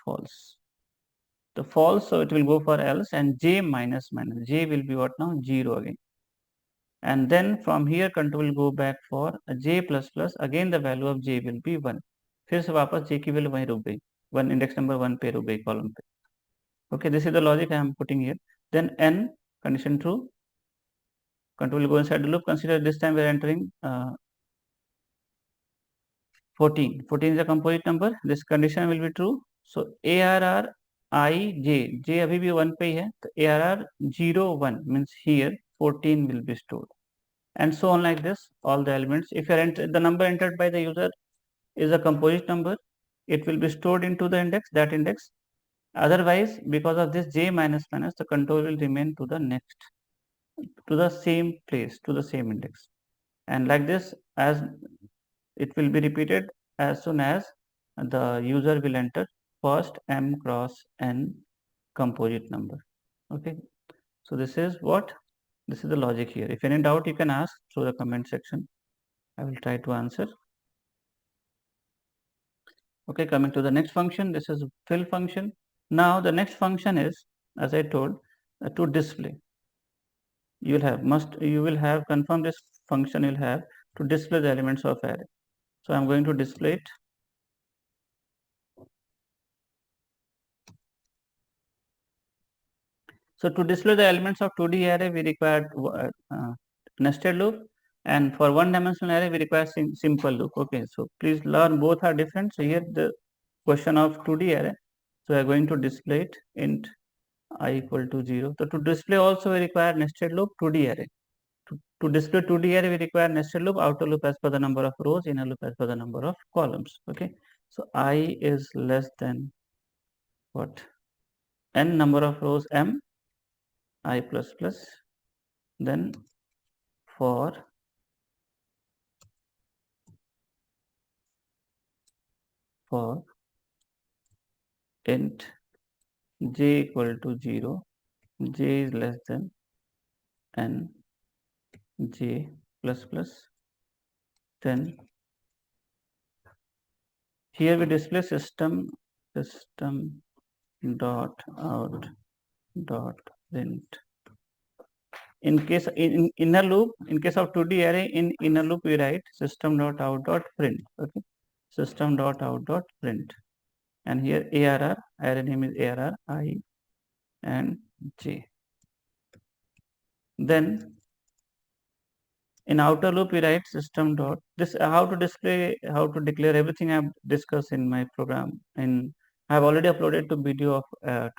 false. The false, so it will go for else, and J minus minus. J will be what now? 0 again. And then from here control will go back for a J plus plus. Again the value of J will be 1. फिर से वापस J की value वहीं रुक गई. 1 index number 1 पे रुक गई column पे. Okay, this is the logic I am putting here. Then n, condition true. Control will go inside the loop. Consider this time we are entering 14. 14 is a composite number. This condition will be true. So ARR I J. J अभी भी 1 पे ही है. तो ARR 0, 1 means here 14 will be stored. And so on like this, all the elements. If the number entered by the user is a composite number, it will be stored into the index, that index. Otherwise, because of this J minus minus, the control will remain to the next, to the same place, to the same index. And like this, as it will be repeated as soon as the user will enter first m cross n composite number. Okay, so this is what, this is the logic here. If any doubt, you can ask through the comment section. I will try to answer. Okay, coming to the next function, this is fill function. Now the next function is, as I told, to display. You will have confirm this function you'll have to display the elements of array. So I'm going to display it. So to display the elements of 2D array, we require nested loop, and for one-dimensional array, we require simple loop. Okay, so please learn, both are different. So here the question of 2D array. So we are going to display it int I equal to 0. So to display also we require nested loop 2D array. To display 2D array, we require nested loop, outer loop as per the number of rows, inner loop as per the number of columns. Okay, so I is less than what? N number of rows m, I plus plus, then for int j equal to 0, j is less than n j plus plus, then here we display system dot out dot print. In case in inner loop, in case of 2D array, in inner loop we write system dot out dot print. Okay, system dot out dot print, and here ARR, array name is ARR I and j. Then In outer loop, we write system dot this how to display, how to declare everything I've discussed in my program. And I've already uploaded the video of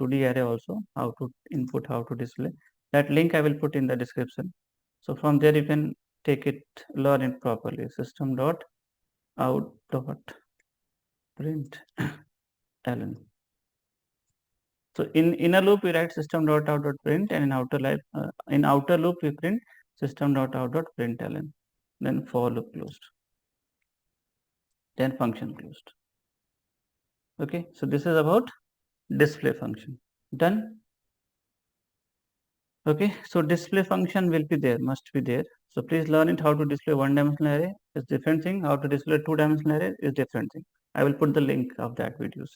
2D array also, how to input, how to display. That link I will put in the description. So from there you can take it, learn it properly. System dot out dot print ln. So in inner loop we write system dot out dot print, and in outer loop we print system dot out dot println. Then for loop closed. Then function closed. Okay, so this is about display function. Done. Okay, so display function will be there, must be there. So please learn it how to display one-dimensional array is different thing. How to display two-dimensional array is different thing. I will put the link of that videos.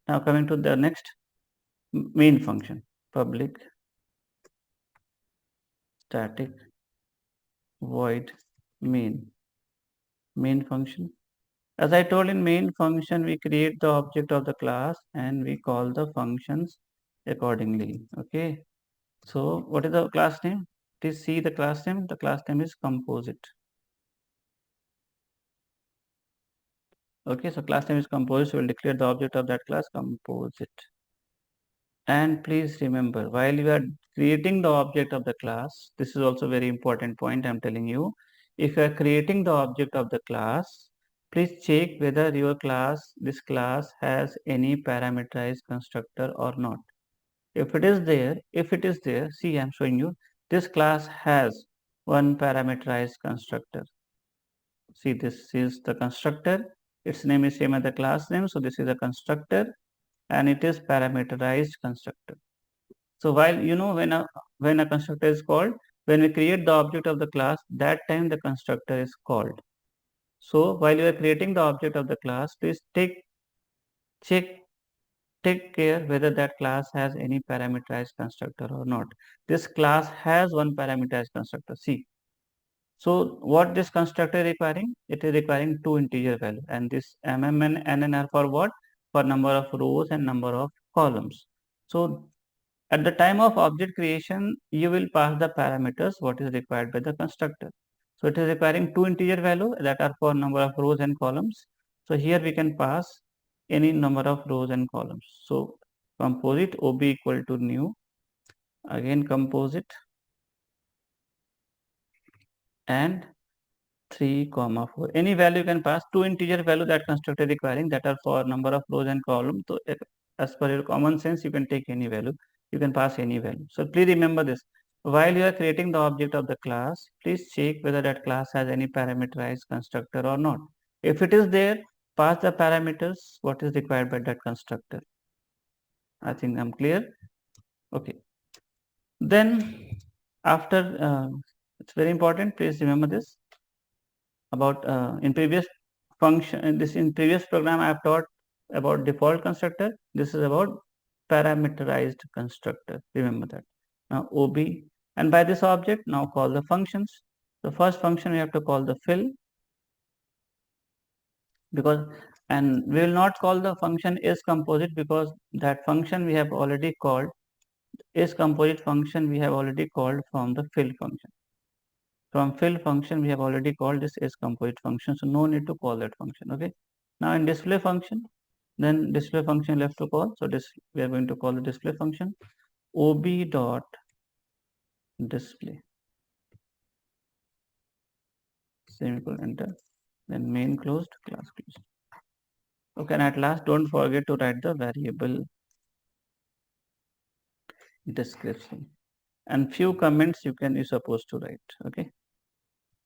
Now coming to the next main function, public static void main function. As I told, in main function we create the object of the class and we call the functions accordingly. Okay, so what is the class name? Please see the class name. The class name is composite. Okay, so class name is composite. So we'll declare the object of that class composite. And please remember, while you are creating the object of the class, this is also very important point I'm telling you. If you are creating the object of the class, please check whether your class, this class has any parameterized constructor or not. If it is there, see, I'm showing you, this class has one parameterized constructor. See, this is the constructor. Its name is same as the class name. So this is a constructor and it is parameterized constructor. So while when a constructor is called, when we create the object of the class, that time the constructor is called. So while you are creating the object of the class, please take care whether that class has any parameterized constructor or not. This class has one parameterized constructor. See. So what this constructor is requiring? It is requiring two integer value, and this mm and nn are for what? For number of rows and number of columns. So at the time of object creation, you will pass the parameters what is required by the constructor. So it is requiring two integer value that are for number of rows and columns. So here we can pass any number of rows and columns. So composite ob equal to new, again composite, and 3, 4. Any value you can pass, two integer value that constructor requiring that are for number of rows and columns. So as per your common sense, you can take any value. You can pass any value. So please remember this. While you are creating the object of the class, please check whether that class has any parameterized constructor or not. If it is there, pass the parameters what is required by that constructor. I think I'm clear. Okay. Then after, it's very important. Please remember this. About in previous program I have taught about default constructor. This is about parameterized constructor. Remember that. Now ob, and by this object now call the functions. The first function we have to call the fill, because, and we will not call the function is composite because that function we have already called, is composite function we have already called from the fill function. From fill function we have already called this is composite function, so no need to call that function. Okay, now in display function, then display function left to call. So this we are going to call the display function ob dot display, semicolon, enter, then main closed, class closed. Okay, and at last don't forget to write the variable description, and few comments you're supposed to write. Okay,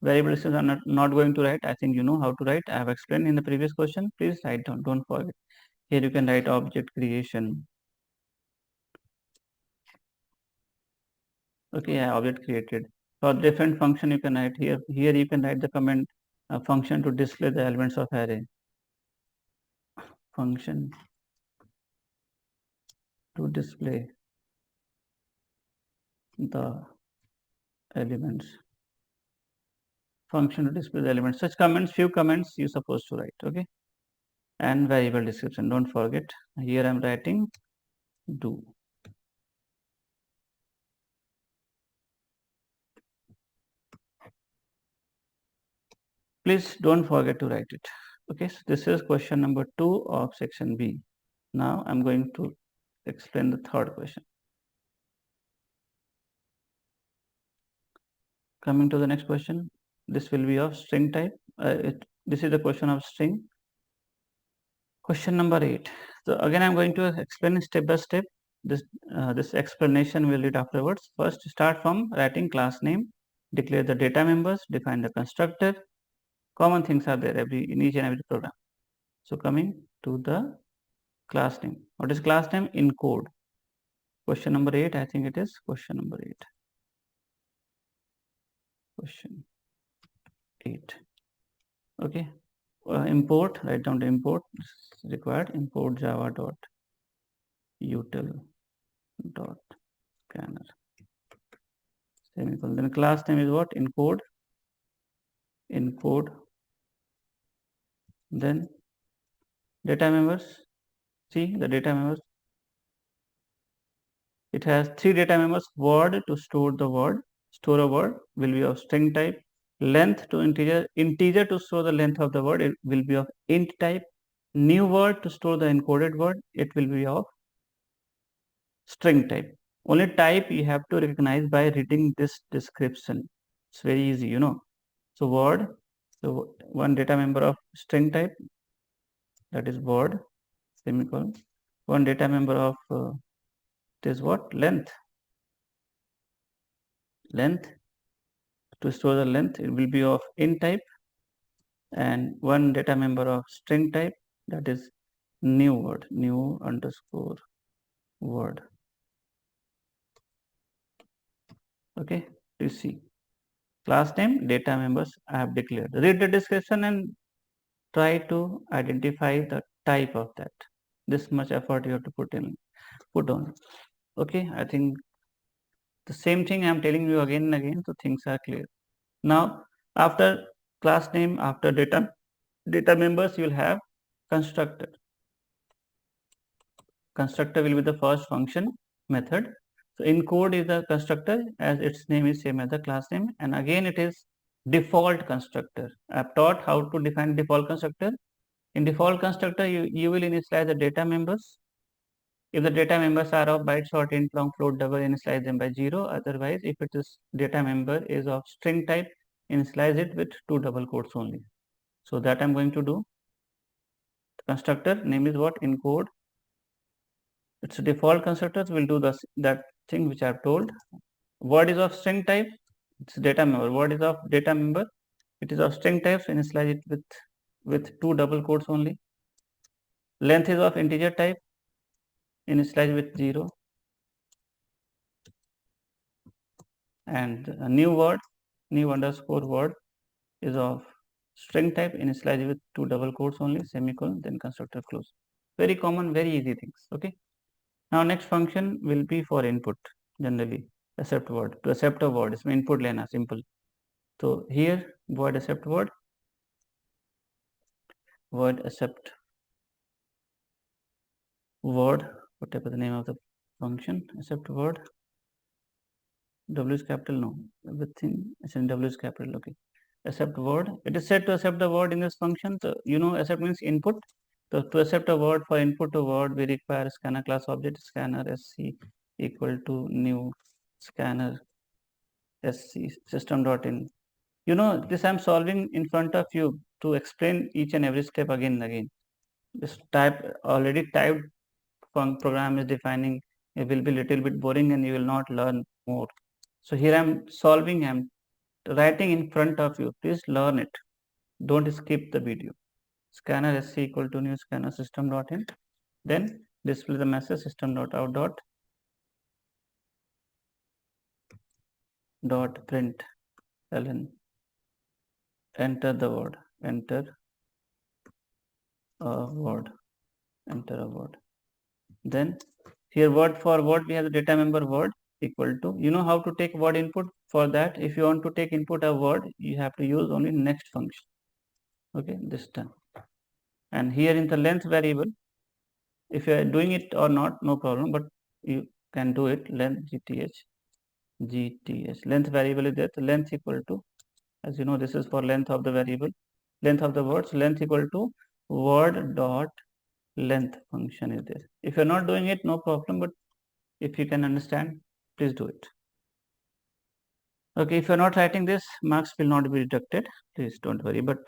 variable description I'm not going to write. I think you know how to write. I have explained in the previous question. Please write down, don't forget. Here you can write object creation. Okay, yeah, object created. For different function you can write here. Here you can write the comment function to display the elements of array. Function to display the elements. Function to display the elements. Such comments, few comments you're supposed to write. Okay, and variable description. Don't forget. Here I'm writing do. Please don't forget to write it. Okay, so this is question number 2 of section B. Now I'm going to explain the third question. Coming to the next question, this will be of string type. This is the question of string. Question number 8. So again, I'm going to explain step by step. This explanation will read afterwards. First, start from writing class name, declare the data members, define the constructor. Common things are there in each and every program. So coming to the class name. What is class name? In code. Question number 8. I think it is question number 8. Question 8. Okay. Import. Write down the import. Required. Import java dot util dot scanner. Semicolon. Then class name is what? Encode. Encode. Then data members. See the data members. It has 3 data members. Word to store the word. Store a word will be of string type. Length to integer. Integer to store the length of the word. It will be of int type. New word to store the encoded word. It will be of string type. Only type you have to recognize by reading this description. It's very easy, you know. So word, so one data member of string type, that is word, semicolon. One data member of this what? Length. Length, to store the length, it will be of int type. And one data member of string type, that is new word, new underscore word. Okay, you see. Class name, data members I have declared. Read the description and try to identify the type of that. This much effort you have to put on. Okay, I think the same thing I am telling you again and again, so things are clear. Now, after class name, after data members, you will have constructor. Constructor will be the first function method. So in code is the constructor, as its name is same as the class name, and again it is default constructor. I have taught how to define default constructor. In default constructor, you will initialize the data members. If the data members are of byte, short, int, long, float, double, initialize them by 0. Otherwise, if it is data member is of string type, initialize it with 2 double quotes only. So that I'm going to do. The constructor name is what? Encode. It's a default constructor. Will do that thing which I have told. Word is of string type. It's data member. Word is of data member. It is of string type. So initialize it with 2 double quotes only. Length is of integer type. Initialize with 0. And a new word, new underscore word is of string type, initialize with 2 double quotes only, semicolon, then constructor close. Very common, very easy things. Okay. Now next function will be for input. Generally, accept word. To accept a word, it's input lena, simple. So here, void accept word, void accept word, whatever the name of the function, accept word. W is capital, no, everything is in W is capital. Okay. Accept word. It is said to accept the word in this function. So you know accept means input. So to accept a word, for input to word, we require scanner class object scanner SC equal to new scanner SC system.in. You know this I'm solving in front of you to explain each and every step again and again. This already typed program is defining. It will be little bit boring and you will not learn more. So here I'm solving, I'm writing in front of you. Please learn it. Don't skip the video. Scanner SC equal to new scanner system.in. Then display the message system.out.print ln. Enter the word. Enter a word. Enter a word. Then here word for word we have the data member word equal to. You know how to take word input. For that, if you want to take input a word, you have to use only next function. Okay, this time. And here in the length variable, if you are doing it or not, no problem, but you can do it. Length gth length variable is that length equal to, as you know, this is for length of the variable. length of the word. So length equal to word dot length function is there. If you're not doing it, no problem, but if you can understand, please do it. Okay, if you're not writing this, marks will not be deducted. Please don't worry, but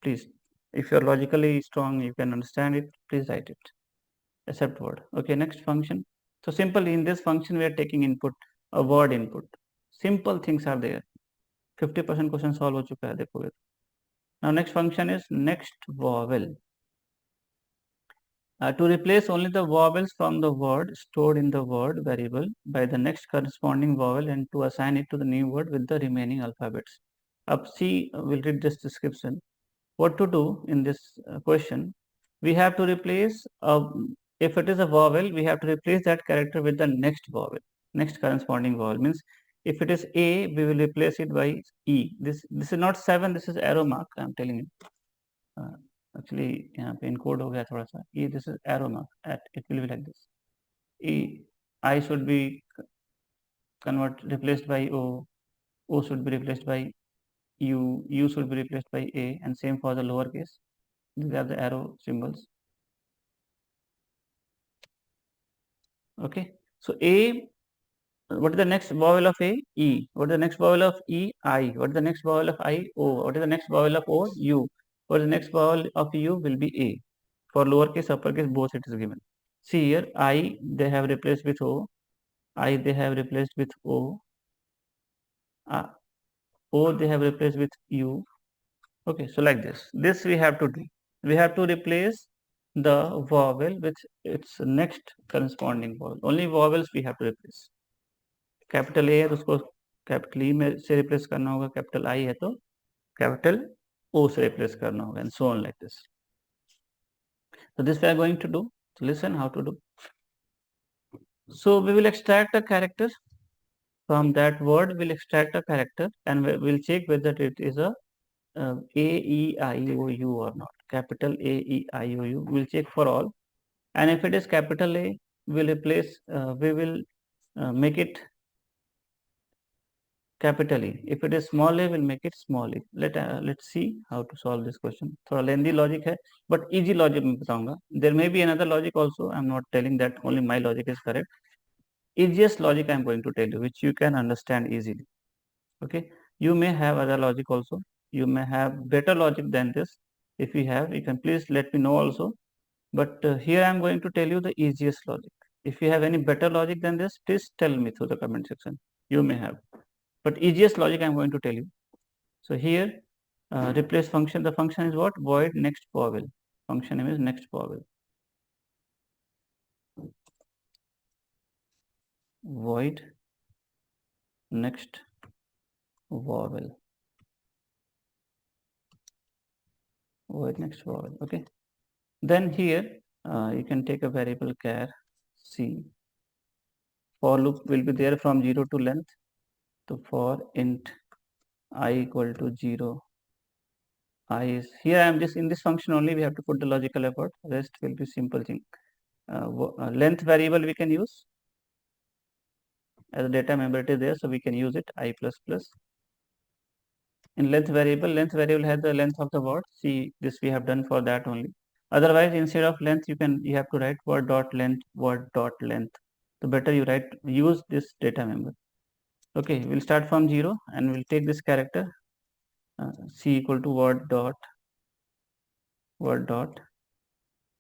please, if you're logically strong, you can understand it, please write it. Except word. Okay, next function. So simply in this function, we are taking input, a word input. Simple things are there. 50% question solve हो चुका है देखोगे. Now next function is next vowel. To replace only the vowels from the word stored in the word variable by the next corresponding vowel and to assign it to the new word with the remaining alphabets. Up C will read this description. What to do in this question? We have to replace, if it is a vowel, we have to replace that character with the next vowel, next corresponding vowel. Means if it is A, we will replace it by E. This is not 7, this is arrow mark, I am telling you. Actually यहाँ पे encode हो गया थोड़ा सा. E, this is arrow mark. It will be like this. E, I should be replaced by O. O should be replaced by U. U should be replaced by A, and same for the lowercase. These are the arrow symbols. Okay. So A, what is the next vowel of A? E. What is the next vowel of E? I. What is the next vowel of I? O. What is the next vowel of O? U. What is the next vowel of U? Will be A. For lowercase, uppercase, both it is given. See here, I they have replaced with O. I they have replaced with O. O they have replaced with U. Okay, so like this. This we have to do. We have to replace the vowel with its next corresponding vowel. Only vowels we have to replace. Capital A है तो उसको capital E में से replace करना होगा, capital I है तो capital ओ से रिप्लेस करना होगा, and so on like this. So this we are going to do. So listen how to do. So we will extract a character from that word. We'll extract a character and we'll check whether it is a E I O U or not. Capital A E I O U. We'll check for all, and if it is capital A, we'll replace. We will make it capital E. If it is small a, we'll make it small e. Let's see how to solve this question. थोड़ा lengthy logic है, but easy logic मैं बताऊंगा. There may be another logic also. I'm not telling that only my logic is correct. Easiest logic I'm going to tell you, which you can understand easily. Okay, you may have other logic also. You may have better logic than this. If you have, you can please let me know also. But here I'm going to tell you the easiest logic. If you have any better logic than this, please tell me through the comment section. You may have. But easiest logic I'm going to tell you. So here, replace function. The function is what? Void next vowel. Function name is next vowel. Void next vowel. Void next vowel. Okay. Then here, you can take a variable char c. For loop will be there from 0 to length. So for int I equal to 0, I is here. I am just in this function only. We have to put the logical effort. Rest will be simple thing. Length variable we can use as a data member. It is there, so we can use it. I plus plus. In length variable has the length of the word. See, this we have done for that only. Otherwise, instead of length, you have to write word dot length, word dot length. So better you use this data member. Okay, we'll start from 0 and we'll take this character c equal to word dot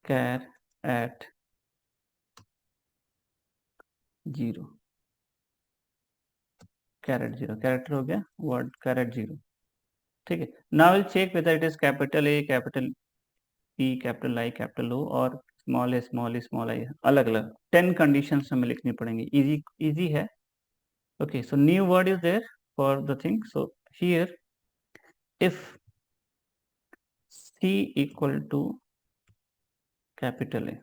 char at 0. Character हो गया, word char at 0. ठीक है. Now we'll check whether it is capital A, capital E, capital I, capital O और small a, small I. अलग अलग 10 conditions हमें लिखनी पड़ेंगी. Easy है. Okay, so new word is there for the thing. So here, if C equal to capital A.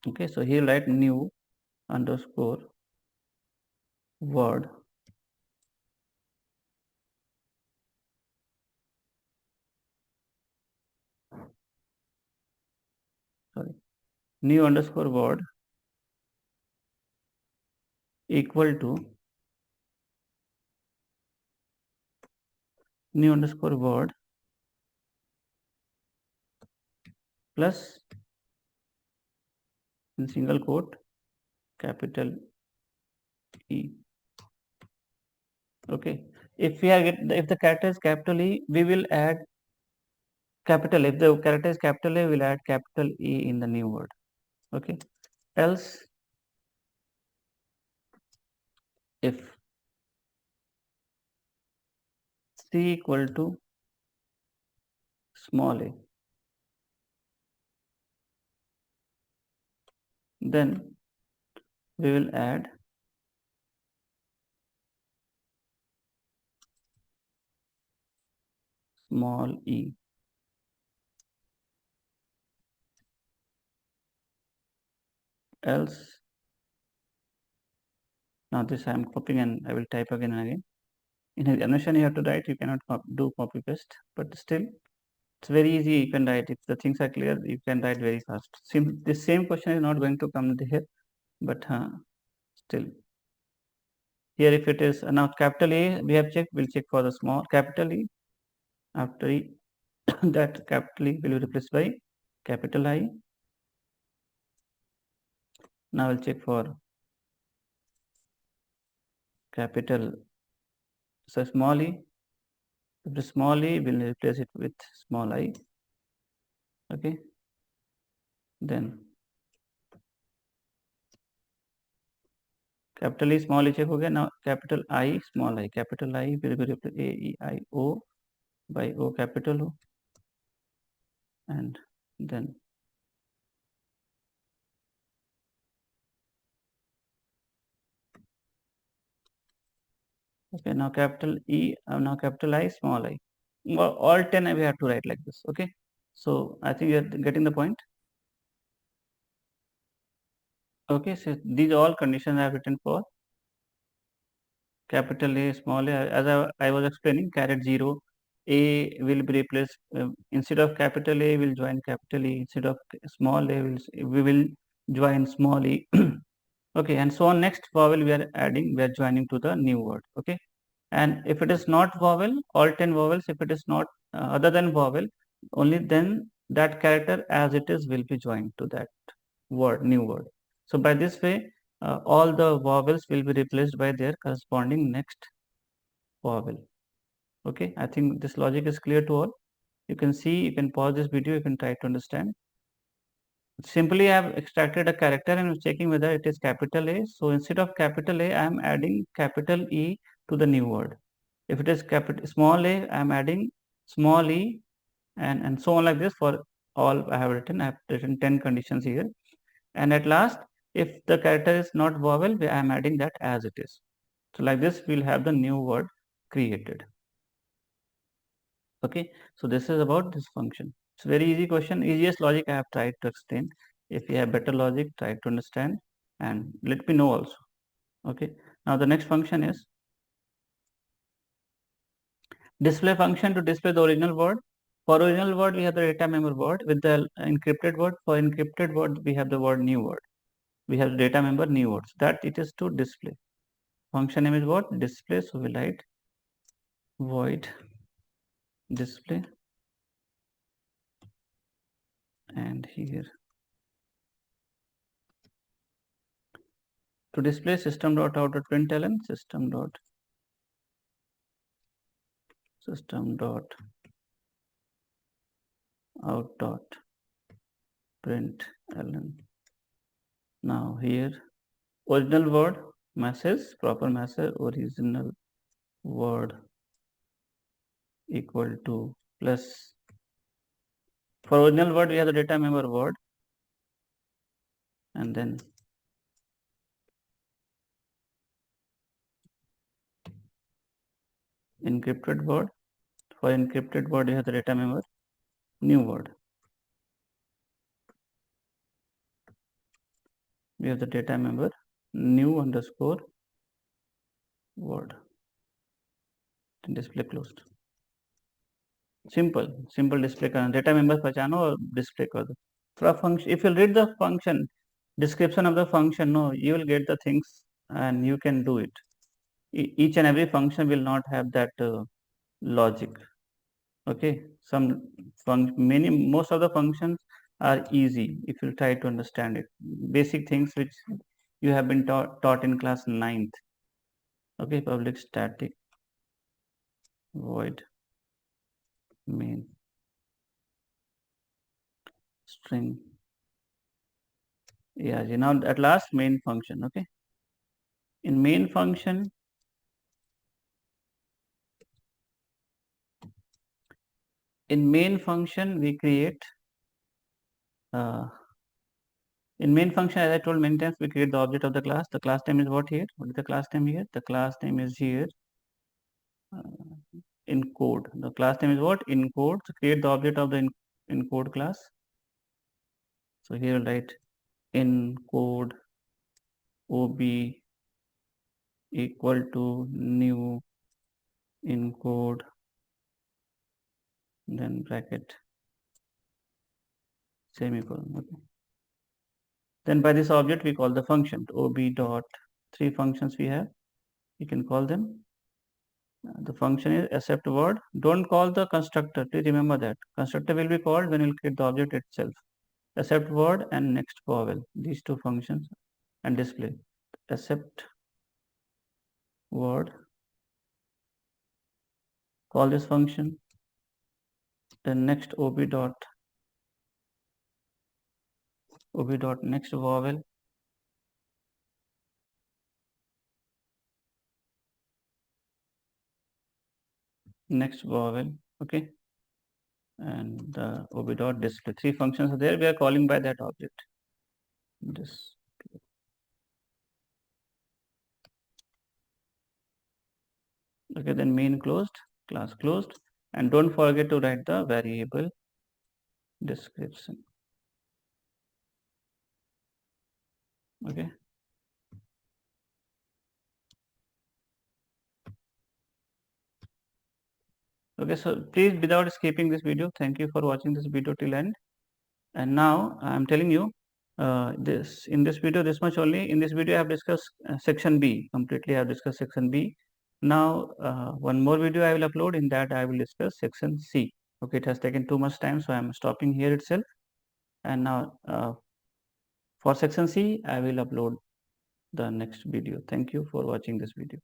Okay, so here write new underscore word new underscore word equal to new underscore word plus in single quote capital E. Okay. If we are if the character is capital E, we will add capital. If the character is capital A, we'll add capital E in the new word. Okay. Else, if C equal to small a, then we will add small e. Else, now this I am copying and I will type again and again. In examination you have to write, you cannot do copy paste, but still it's very easy. You can write if the things are clear. You can write very fast. This same question is not going to come here, but still here if it is now capital A we have checked, we'll check for the small capital E. After E, that capital E will be replaced by capital I. Now we'll check for capital, so small e. If the small e, we'll replace it with small I. Okay. Then capital E small e check हो गया. Now capital I small I. Capital I will be replaced A E I O by O capital O, and then okay. Now capital E, now capital I small I. All 10 we have to write like this. Okay. So I think you're getting the point. Okay. So these all conditions I have written for capital A, small a. As I was explaining, caret 0, A will be replaced. Instead of capital A, will join capital E. Instead of small a, we will join small e. Okay, and so on. Next vowel we are adding, we are joining to the new word. Okay, and if it is not vowel, all 10 vowels, if it is not other than vowel, only then that character as it is will be joined to that word, new word. So by this way, all the vowels will be replaced by their corresponding next vowel. Okay, I think this logic is clear to all. You can see, you can pause this video, you can try to understand. Simply I have extracted a character and checking whether it is capital A. So instead of capital A, I am adding capital E to the new word. If it is capital small a, I am adding small e, and so on like this for all I have written. I have written 10 conditions here. And at last, if the character is not vowel, I am adding that as it is. So like this, we will have the new word created. Okay, so this is about this function. It's a very easy question, easiest logic I have tried to explain. If you have better logic, try to understand and let me know also. Okay, now the next function is display function to display the original word. For original word, we have the data member word. With the encrypted word, for encrypted word, we have the word new word. We have data member new words. That it is to display. Function name is what? Display. So we write void display, and here to display system.out.println, system.out.println. Now here original word message, proper message, original word equal to plus. For original word, we have the data member word, and then encrypted word. For encrypted word, we have the data member new word. We have the data member new underscore word. Display closed. Simple display करना. Data member पहचानो और display कर दो. For function, if you read the function description of the function, no, you will get the things and you can do it. Each and every function will not have that logic. Okay, most of the functions are easy if you try to understand it. Basic things which you have been taught in class 9th. Okay, public static void main string. Yeah, now at last main function. Okay, in main function, we create uh, in main function, as I told many times, we create the object of the class. The class name is what here? What is the class name here? The class name is here in code. The class name is what? In code. So create the object of the in code class. So here I'll write in code ob equal to new in code, then bracket semicolon. Okay. Then by this object we call the function ob dot. Three functions we have. You can call them. The function is accept word. Don't call the constructor. Please remember that. Constructor will be called when you create the object itself. Accept word and next vowel. These two functions and display. Accept word. Call this function. Then next ob dot next vowel. Next vowel. Okay. And the ob dot display. Three functions are there. We are calling by that object. This. Okay, then main closed, class closed, and don't forget to write the variable description. Okay. Okay, so please, without skipping this video, thank you for watching this video till end. And now I'm telling you, in this video, this much only. In this video, I have discussed section B completely. I have discussed section B. Now, one more video I will upload. In that, I will discuss section C. Okay, it has taken too much time, so I'm stopping here itself. And now, for section C, I will upload the next video. Thank you for watching this video.